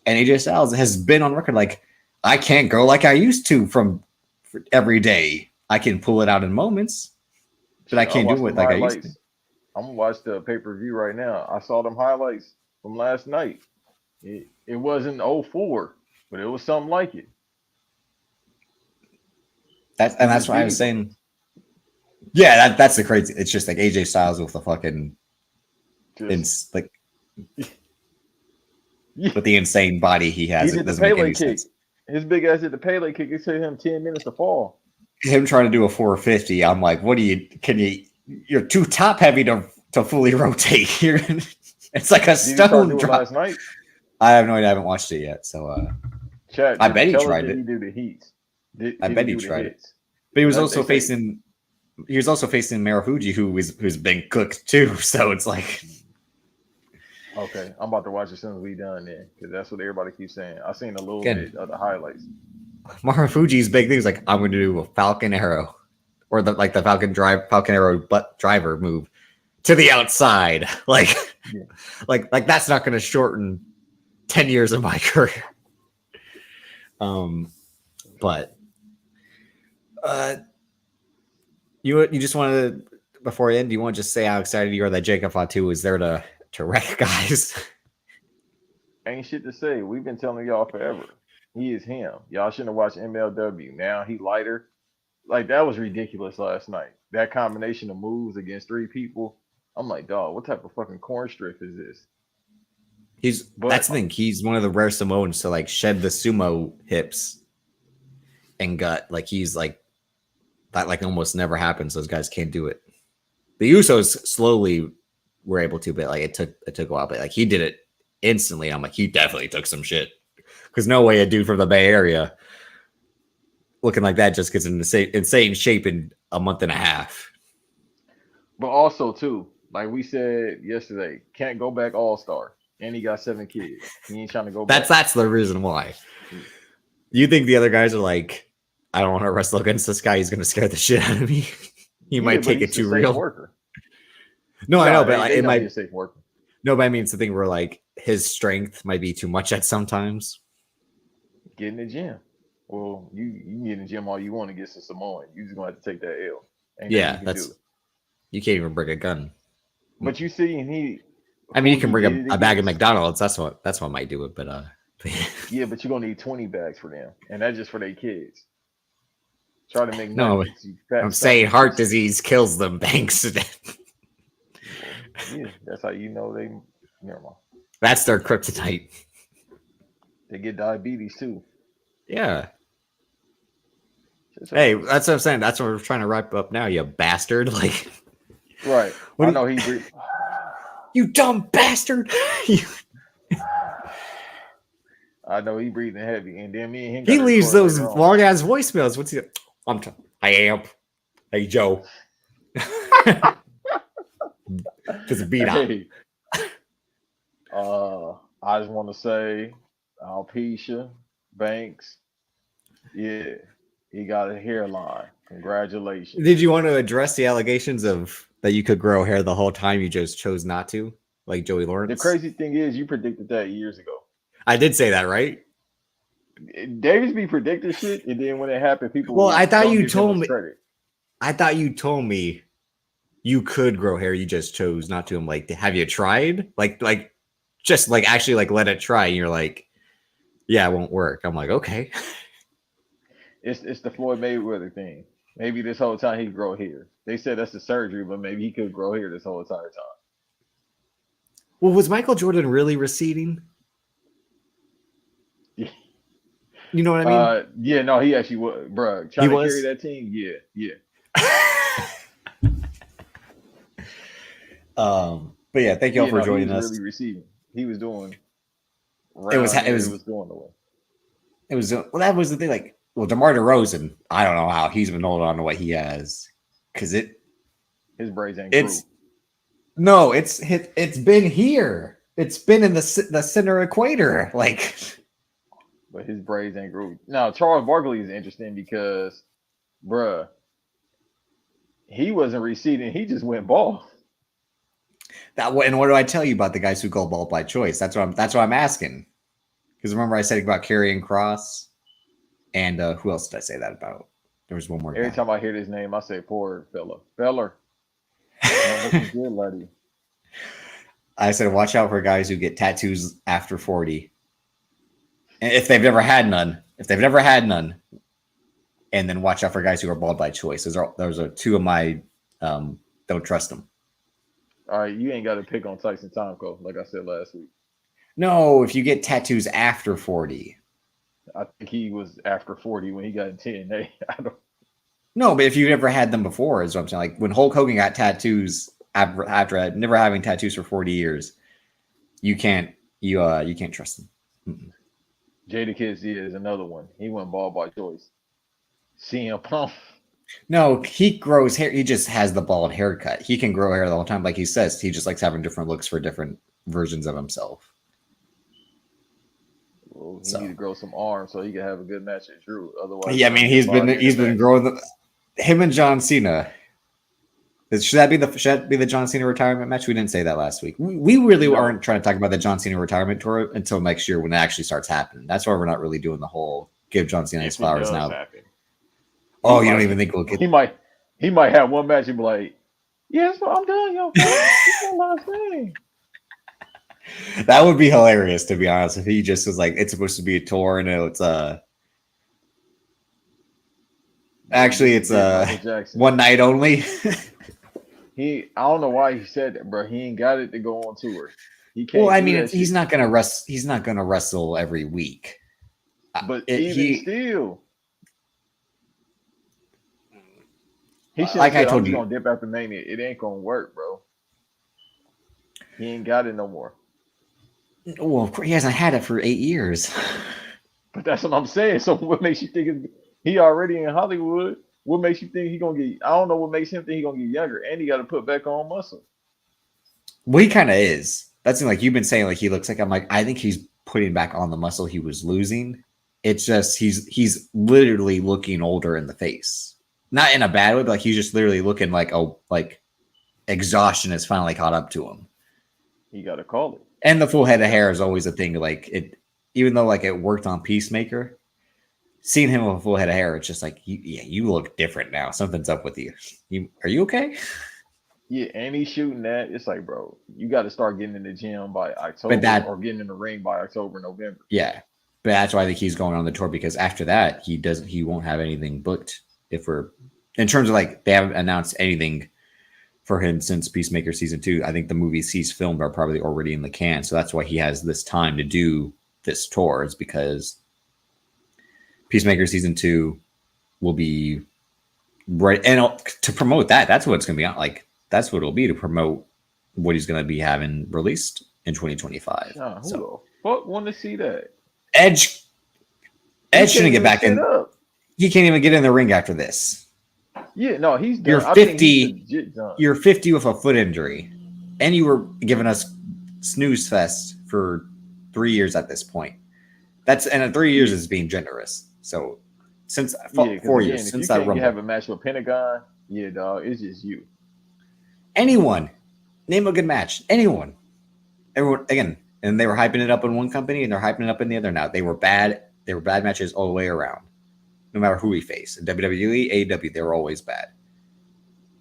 [SPEAKER 1] And AJ Styles has been on record like, I can't go like I used to for every day. I can pull it out in moments, but I can't do it like I used to.
[SPEAKER 2] I'm going to watch the pay-per-view right now. I saw them highlights from last night. It wasn't 04, but it was something like it.
[SPEAKER 1] that's what I was saying. Yeah, that's the crazy. It's just like AJ Styles with the fucking,
[SPEAKER 2] Just,
[SPEAKER 1] like,
[SPEAKER 2] yeah.
[SPEAKER 1] with the insane body he has.
[SPEAKER 2] He
[SPEAKER 1] It
[SPEAKER 2] did the
[SPEAKER 1] doesn't make
[SPEAKER 2] Pele
[SPEAKER 1] any
[SPEAKER 2] kick.
[SPEAKER 1] sense.
[SPEAKER 2] His big ass did the Pele kick. It took him 10 minutes to fall.
[SPEAKER 1] Him trying to do a 450, I'm like, what do you? You're too top heavy to fully rotate here. It's like a
[SPEAKER 2] Did he try to
[SPEAKER 1] stone
[SPEAKER 2] do it
[SPEAKER 1] drop.
[SPEAKER 2] last night?
[SPEAKER 1] I have no idea. I haven't watched it yet. So
[SPEAKER 2] Chat,
[SPEAKER 1] I
[SPEAKER 2] did
[SPEAKER 1] bet
[SPEAKER 2] he
[SPEAKER 1] he
[SPEAKER 2] tell us
[SPEAKER 1] tried
[SPEAKER 2] that
[SPEAKER 1] it.
[SPEAKER 2] he do the heats?
[SPEAKER 1] I
[SPEAKER 2] Did
[SPEAKER 1] bet
[SPEAKER 2] he
[SPEAKER 1] he
[SPEAKER 2] do the
[SPEAKER 1] tried it.
[SPEAKER 2] hits?
[SPEAKER 1] But he was
[SPEAKER 2] Like
[SPEAKER 1] also
[SPEAKER 2] they say.
[SPEAKER 1] facing. He was also facing Marufuji, who's been cooked too. So it's like,
[SPEAKER 2] Okay, I'm about to watch it as soon as we done then, because that's what everybody keeps saying. I seen a little
[SPEAKER 1] again,
[SPEAKER 2] bit of the highlights.
[SPEAKER 1] Marufuji's big thing is like, I'm going to do a Falcon Arrow, or the Falcon Arrow butt driver move to the outside. Like,
[SPEAKER 2] Yeah.
[SPEAKER 1] like that's not going to shorten 10 years of my career. But you just want to, before I end, you want to just say how excited you are that Jacob Fatu is there to wreck guys?
[SPEAKER 2] Ain't shit to say. We've been telling y'all forever. He is him. Y'all shouldn't have watched MLW. Now he lighter. Like that was ridiculous last night. That combination of moves against three people. I'm like, dog, what type of fucking corn strip is this? But
[SPEAKER 1] That's the thing. He's one of the rare Samoans to like shed the sumo hips and gut. Like he's like that. Like almost never happens. Those guys can't do it. The Usos slowly were able to, but like it took a while. But like he did it instantly. I'm like, he definitely took some shit, because no way a dude from the Bay Area looking like that just gets in the insane shape in a month and a half.
[SPEAKER 2] But also too, like we said yesterday, can't go back all-star. And he got 7 kids. He ain't trying to go back.
[SPEAKER 1] That's the reason why. You think the other guys are like, I don't want to wrestle against this guy. He's going to scare the shit out of me. He might take it too real.
[SPEAKER 2] Worker.
[SPEAKER 1] No, I know, but it might
[SPEAKER 2] be a safe worker.
[SPEAKER 1] No, but I mean, it's the thing where like his strength might be too much at sometimes.
[SPEAKER 2] Get in the gym. Well, you can get in the gym all you want to get some Samoan. You just gonna have to take that L.
[SPEAKER 1] Yeah, you can't even bring a gun.
[SPEAKER 2] But you see, you
[SPEAKER 1] can bring a bag of McDonald's. That's what might do it. But
[SPEAKER 2] yeah, but you're gonna need 20 bags for them, and that's just for their kids. Try to make
[SPEAKER 1] no. I'm saying heart disease kills them. Banks.
[SPEAKER 2] Yeah, that's how you know they. Never mind.
[SPEAKER 1] That's their kryptonite.
[SPEAKER 2] They get diabetes too.
[SPEAKER 1] Yeah. Hey, that's what I'm saying. That's what we're trying to wrap up now, you bastard. Like,
[SPEAKER 2] right. I know he breathed.
[SPEAKER 1] You dumb bastard.
[SPEAKER 2] I know he breathing heavy, and then me and him.
[SPEAKER 1] He leaves those long ass voicemails. What's he? I am. Hey Joe. Just beat up.
[SPEAKER 2] Hey, I just want to say, Alopecia Banks. Yeah, he got a hairline. Congratulations.
[SPEAKER 1] Did you want to address the allegations of that you could grow hair the whole time, you just chose not to, like Joey Lawrence?
[SPEAKER 2] The crazy thing is, you predicted that years ago.
[SPEAKER 1] I did say that, right?
[SPEAKER 2] Davis be predicting shit, and then when it happened, people.
[SPEAKER 1] Well, I thought you told me.
[SPEAKER 2] Credit.
[SPEAKER 1] I thought you told me you could grow hair. You just chose not to. I'm like, have you tried? Like, just like actually like let it try. And you're like, yeah, it won't work. I'm like, okay.
[SPEAKER 2] It's the Floyd Mayweather thing. Maybe this whole time he'd grow hair. They said that's the surgery, but maybe he could grow hair this whole entire time.
[SPEAKER 1] Well, was Michael Jordan really receding?
[SPEAKER 2] Yeah.
[SPEAKER 1] You know what I
[SPEAKER 2] mean? Yeah, no, he actually was, bro. Trying to carry that team, yeah.
[SPEAKER 1] But yeah, thank you all for joining us.
[SPEAKER 2] Really receiving. He was doing.
[SPEAKER 1] It was
[SPEAKER 2] going the way.
[SPEAKER 1] It was well. That was the thing. Like, well, DeMar DeRozan, I don't know how he's been holding on to what he has, because
[SPEAKER 2] his braids ain't. It's
[SPEAKER 1] no, it's been here. It's been in the center equator, like.
[SPEAKER 2] But his braids ain't groovy. Now Charles Barkley is interesting because, bruh, he wasn't receding. He just went bald.
[SPEAKER 1] And what do I tell you about the guys who go bald by choice? That's what I'm asking. Because remember I said about Karrion Kross, and who else did I say that about? There was one more.
[SPEAKER 2] Every time I hear this name, I say, "Poor fella." Looking good, laddie.
[SPEAKER 1] I said, watch out for guys who get tattoos after 40. And if they've never had none. and then watch out for guys who are bald by choice. Those are two of my don't trust them.
[SPEAKER 2] All right, you ain't got to pick on Tyson Tomko, like I said last week.
[SPEAKER 1] No, if you get tattoos after 40.
[SPEAKER 2] I think he was after 40 when he got in TNA. I don't.
[SPEAKER 1] No, but if you've never had them before, is what I'm saying. Like when Hulk Hogan got tattoos after never having tattoos for 40 years, you can't trust them. Mm-mm.
[SPEAKER 2] Jadakiss is another one. He went bald by choice. CM Punk.
[SPEAKER 1] No, he grows hair. He just has the bald haircut. He can grow hair the whole time. Like he says, he just likes having different looks for different versions of himself.
[SPEAKER 2] Well, he need to grow some arms so he can have a good match at Drew. Otherwise,
[SPEAKER 1] yeah, I mean he's been growing him and John Cena. Should that be the John Cena retirement match? We didn't say that last week. We really aren't trying to talk about the John Cena retirement tour until next year when it actually starts happening. That's why we're not really doing the whole give John Cena his flowers now.
[SPEAKER 2] Happen.
[SPEAKER 1] Oh, you don't even think we'll get?
[SPEAKER 2] He might have one match and be like, "Yes, I'm done, yo. That's my last thing."
[SPEAKER 1] That would be hilarious, to be honest. If he just was like, "It's supposed to be a tour, and it's actually it's one night only."
[SPEAKER 2] I don't know why he said that, bro. He ain't got it to go on tour.
[SPEAKER 1] He can't. Well, I mean, he's not gonna He's not gonna wrestle every week.
[SPEAKER 2] But still. He should
[SPEAKER 1] like I told you,
[SPEAKER 2] gonna dip after Mania. It ain't gonna work, bro. He ain't got it no more.
[SPEAKER 1] Well, of course, he hasn't had it for 8 years.
[SPEAKER 2] But that's what I'm saying. So what makes you think he already in Hollywood? What makes you think he gonna get? I don't know what makes him think he gonna get younger, and he got to put back on muscle.
[SPEAKER 1] Well, he kind of is. That's like you've been saying. Like he looks like I'm like I think he's putting back on the muscle he was losing. It's just he's literally looking older in the face. Not in a bad way, but like he's just literally looking like exhaustion has finally caught up to him.
[SPEAKER 2] You got to call it.
[SPEAKER 1] And the full head of hair is always a thing. Like it, even though like it worked on Peacemaker, seeing him with a full head of hair, it's just like you look different now. Something's up with you. Are you okay?
[SPEAKER 2] Yeah, and he's shooting that. It's like, bro, you got to start getting in the gym by October or getting in the ring by October, November.
[SPEAKER 1] Yeah, but that's why I think he's going on the tour because after that he won't have anything booked. If we're in terms of like they haven't announced anything for him since Peacemaker season 2. I think the movies he's filmed are probably already in the can, so that's why he has this time to do this tour. Is because Peacemaker season 2 will be right, and to promote that, that's what it's going to be on. Like that's what it'll be to promote what he's going to be having released in 2025.
[SPEAKER 2] Who the fuck want to see that?
[SPEAKER 1] Edge shouldn't get back in. He can't even get in the ring after this.
[SPEAKER 2] Yeah, no, he's done.
[SPEAKER 1] You're 50. You're 50 with a foot injury, and you were giving us snooze fest for 3 years at this point. And 3 years is being generous. So since 4 years since that Rumble,
[SPEAKER 2] you have a match with Pentagon. Yeah, dog, it's just you.
[SPEAKER 1] Anyone, name a good match. Anyone, everyone again, and they were hyping it up in one company, and they're hyping it up in the other. Now they were bad. They were bad matches all the way around. No matter who we face. In WWE, AEW, they were always bad.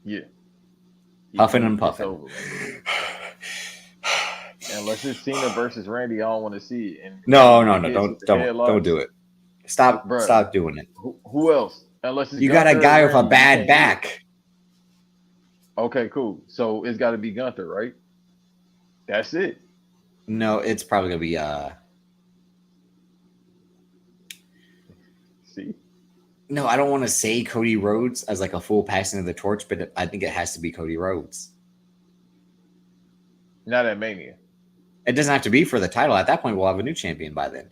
[SPEAKER 2] Yeah.
[SPEAKER 1] Huffing and puffing.
[SPEAKER 2] Unless it's Cena versus Randy, I don't want to see it. And
[SPEAKER 1] no, don't do it. Stop doing it.
[SPEAKER 2] Who else? Unless it's
[SPEAKER 1] you got a guy with a bad back.
[SPEAKER 2] Okay, cool. So it's got to be Gunther, right? That's it.
[SPEAKER 1] No, it's probably gonna be
[SPEAKER 2] See.
[SPEAKER 1] No, I don't want to say Cody Rhodes as like a full passing of the torch, but I think it has to be Cody Rhodes.
[SPEAKER 2] Not at Mania.
[SPEAKER 1] It doesn't have to be for the title. At that point, we'll have a new champion by then.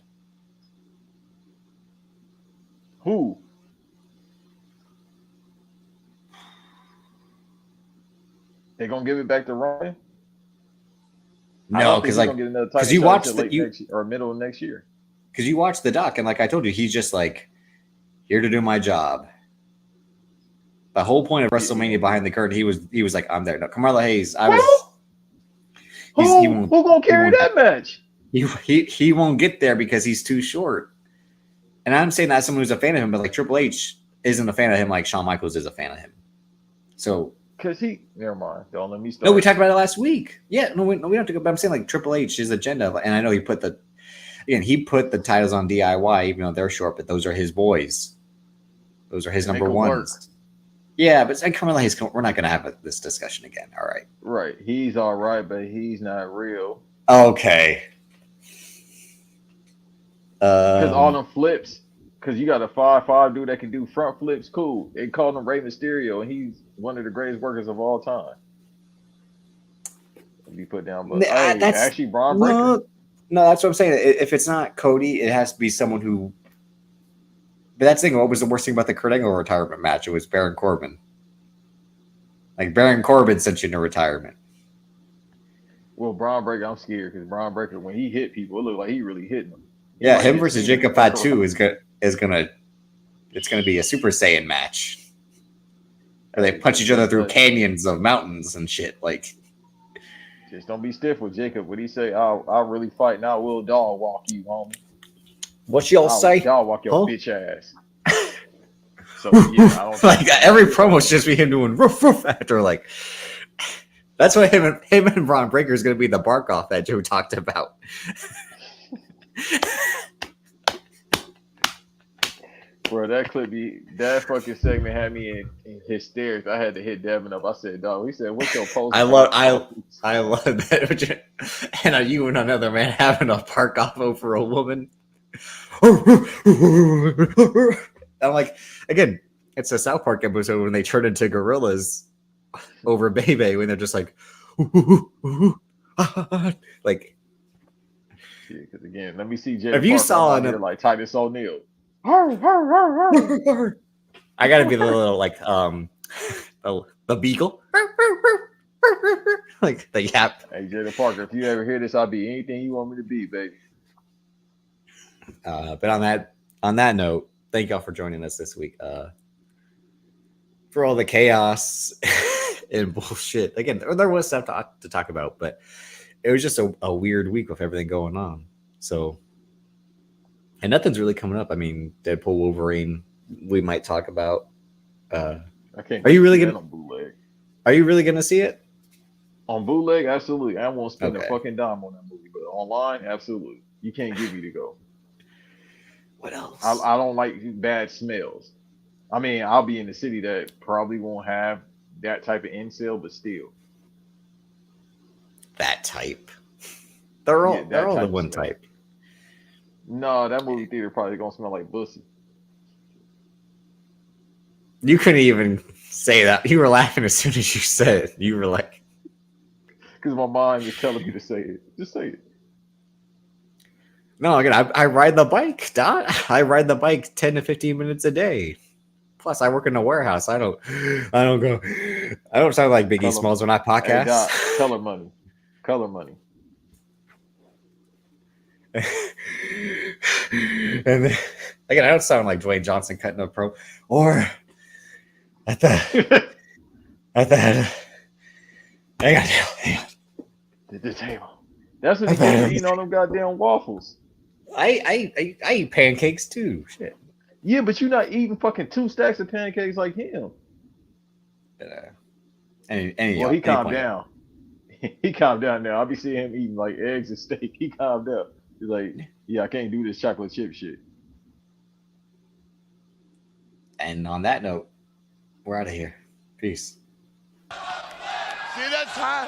[SPEAKER 2] Who? They're gonna give it back to Roman?
[SPEAKER 1] No, because you watched
[SPEAKER 2] or middle of next year.
[SPEAKER 1] Because you watched the doc, and like I told you, he's just like here to do my job. The whole point of WrestleMania behind the curtain, he was like, I'm there. No, Carmelo Hayes,
[SPEAKER 2] who gonna carry that match?
[SPEAKER 1] He won't get there because he's too short. And I'm saying that as someone who's a fan of him, but like Triple H isn't a fan of him like Shawn Michaels is a fan of him. So
[SPEAKER 2] because never mind. Don't let me start.
[SPEAKER 1] No, we talked about it last week. Yeah, no, we don't have to go. But I'm saying like Triple H, his agenda, and I know he put the titles on DIY, even though they're short, but those are his boys. Those are his
[SPEAKER 2] They make
[SPEAKER 1] number
[SPEAKER 2] him work.
[SPEAKER 1] ones. Yeah, but Carmelo, we're not going to have this discussion again. All right.
[SPEAKER 2] Right. He's all right, but he's not real.
[SPEAKER 1] Okay.
[SPEAKER 2] Because all them flips, because you got a 5'5" dude that can do front flips, cool. They called him Rey Mysterio, and he's one of the greatest workers of all time. Be put down, but hey,
[SPEAKER 1] that's
[SPEAKER 2] actually, Braun Breaker.
[SPEAKER 1] No, that's what I'm saying. If it's not Cody, it has to be someone who. But that's the thing. What was the worst thing about the Kurt Angle retirement match? It was Baron Corbin. Like Baron Corbin sent you into retirement.
[SPEAKER 2] Well, Braun Breaker, I'm scared because Braun Breaker, when he hit people, it looked like he really hitting them.
[SPEAKER 1] Yeah, him versus Jacob Fatu is gonna. It's gonna be a Super Saiyan match. Where they punch each other through canyons of mountains and shit. Like,
[SPEAKER 2] just don't be stiff with Jacob. What he say? I'll really fight, and I will dog walk you, homie.
[SPEAKER 1] What y'all say?
[SPEAKER 2] Dog walk your bitch ass. So yeah, I don't
[SPEAKER 1] like every promo's just be him doing roof roof after like. That's what him and Braun Breaker is going to be the bark off that Joe talked about.
[SPEAKER 2] Bro, that fucking segment had me in hysterics. I had to hit Devin up. I said, dog, he said, what's your post?
[SPEAKER 1] I love that. And are you and another man having a park off over a woman? I'm like, again, it's a South Park episode when they turn into gorillas over Bebe when they're just like, like.
[SPEAKER 2] Yeah, because again, let me see Jay.
[SPEAKER 1] If you saw
[SPEAKER 2] here like Titus O'Neil.
[SPEAKER 1] I gotta be the little like the beagle. Like the yap.
[SPEAKER 2] Hey Jada Parker, if you ever hear this, I'll be anything you want me to be, baby.
[SPEAKER 1] But on that note, thank y'all for joining us this week. For all the chaos and bullshit. Again, there was stuff to talk about, but it was just a weird week with everything going on. So, and nothing's really coming up. I mean, Deadpool, Wolverine, we might talk about.
[SPEAKER 2] I can't.
[SPEAKER 1] Are you really gonna?
[SPEAKER 2] On bootleg?
[SPEAKER 1] Are you really gonna see it?
[SPEAKER 2] On bootleg, absolutely. I won't spend a fucking dime on that movie, but online, absolutely. You can't give me to go.
[SPEAKER 1] What else?
[SPEAKER 2] I don't like bad smells. I mean, I'll be in the city that probably won't have that type of incel, but still.
[SPEAKER 1] That type. They're all the one type.
[SPEAKER 2] No, that movie theater probably gonna smell like pussy.
[SPEAKER 1] You couldn't even say that. You were laughing as soon as you said it. You were like,
[SPEAKER 2] because my mind is telling me to say it. Just say it.
[SPEAKER 1] No, again, I ride the bike, Dot. I ride the bike 10 to 15 minutes a day. Plus, I work in a warehouse. I don't sound like Biggie Smalls when I podcast. Hey,
[SPEAKER 2] Dot, color money. Color money.
[SPEAKER 1] And then, again, I don't sound like Dwayne Johnson cutting a pro or at the hang on.
[SPEAKER 2] The table. That's what you're eating on them goddamn waffles.
[SPEAKER 1] I eat pancakes too. Shit.
[SPEAKER 2] Yeah, but you're not eating fucking 2 stacks of pancakes like him. Well, he calmed down. He calmed down now. I'll be seeing him eating like eggs and steak. He calmed down. He's like, yeah, I can't do this chocolate chip shit.
[SPEAKER 1] And on that note, we're out of here. Peace.
[SPEAKER 3] See, that's high.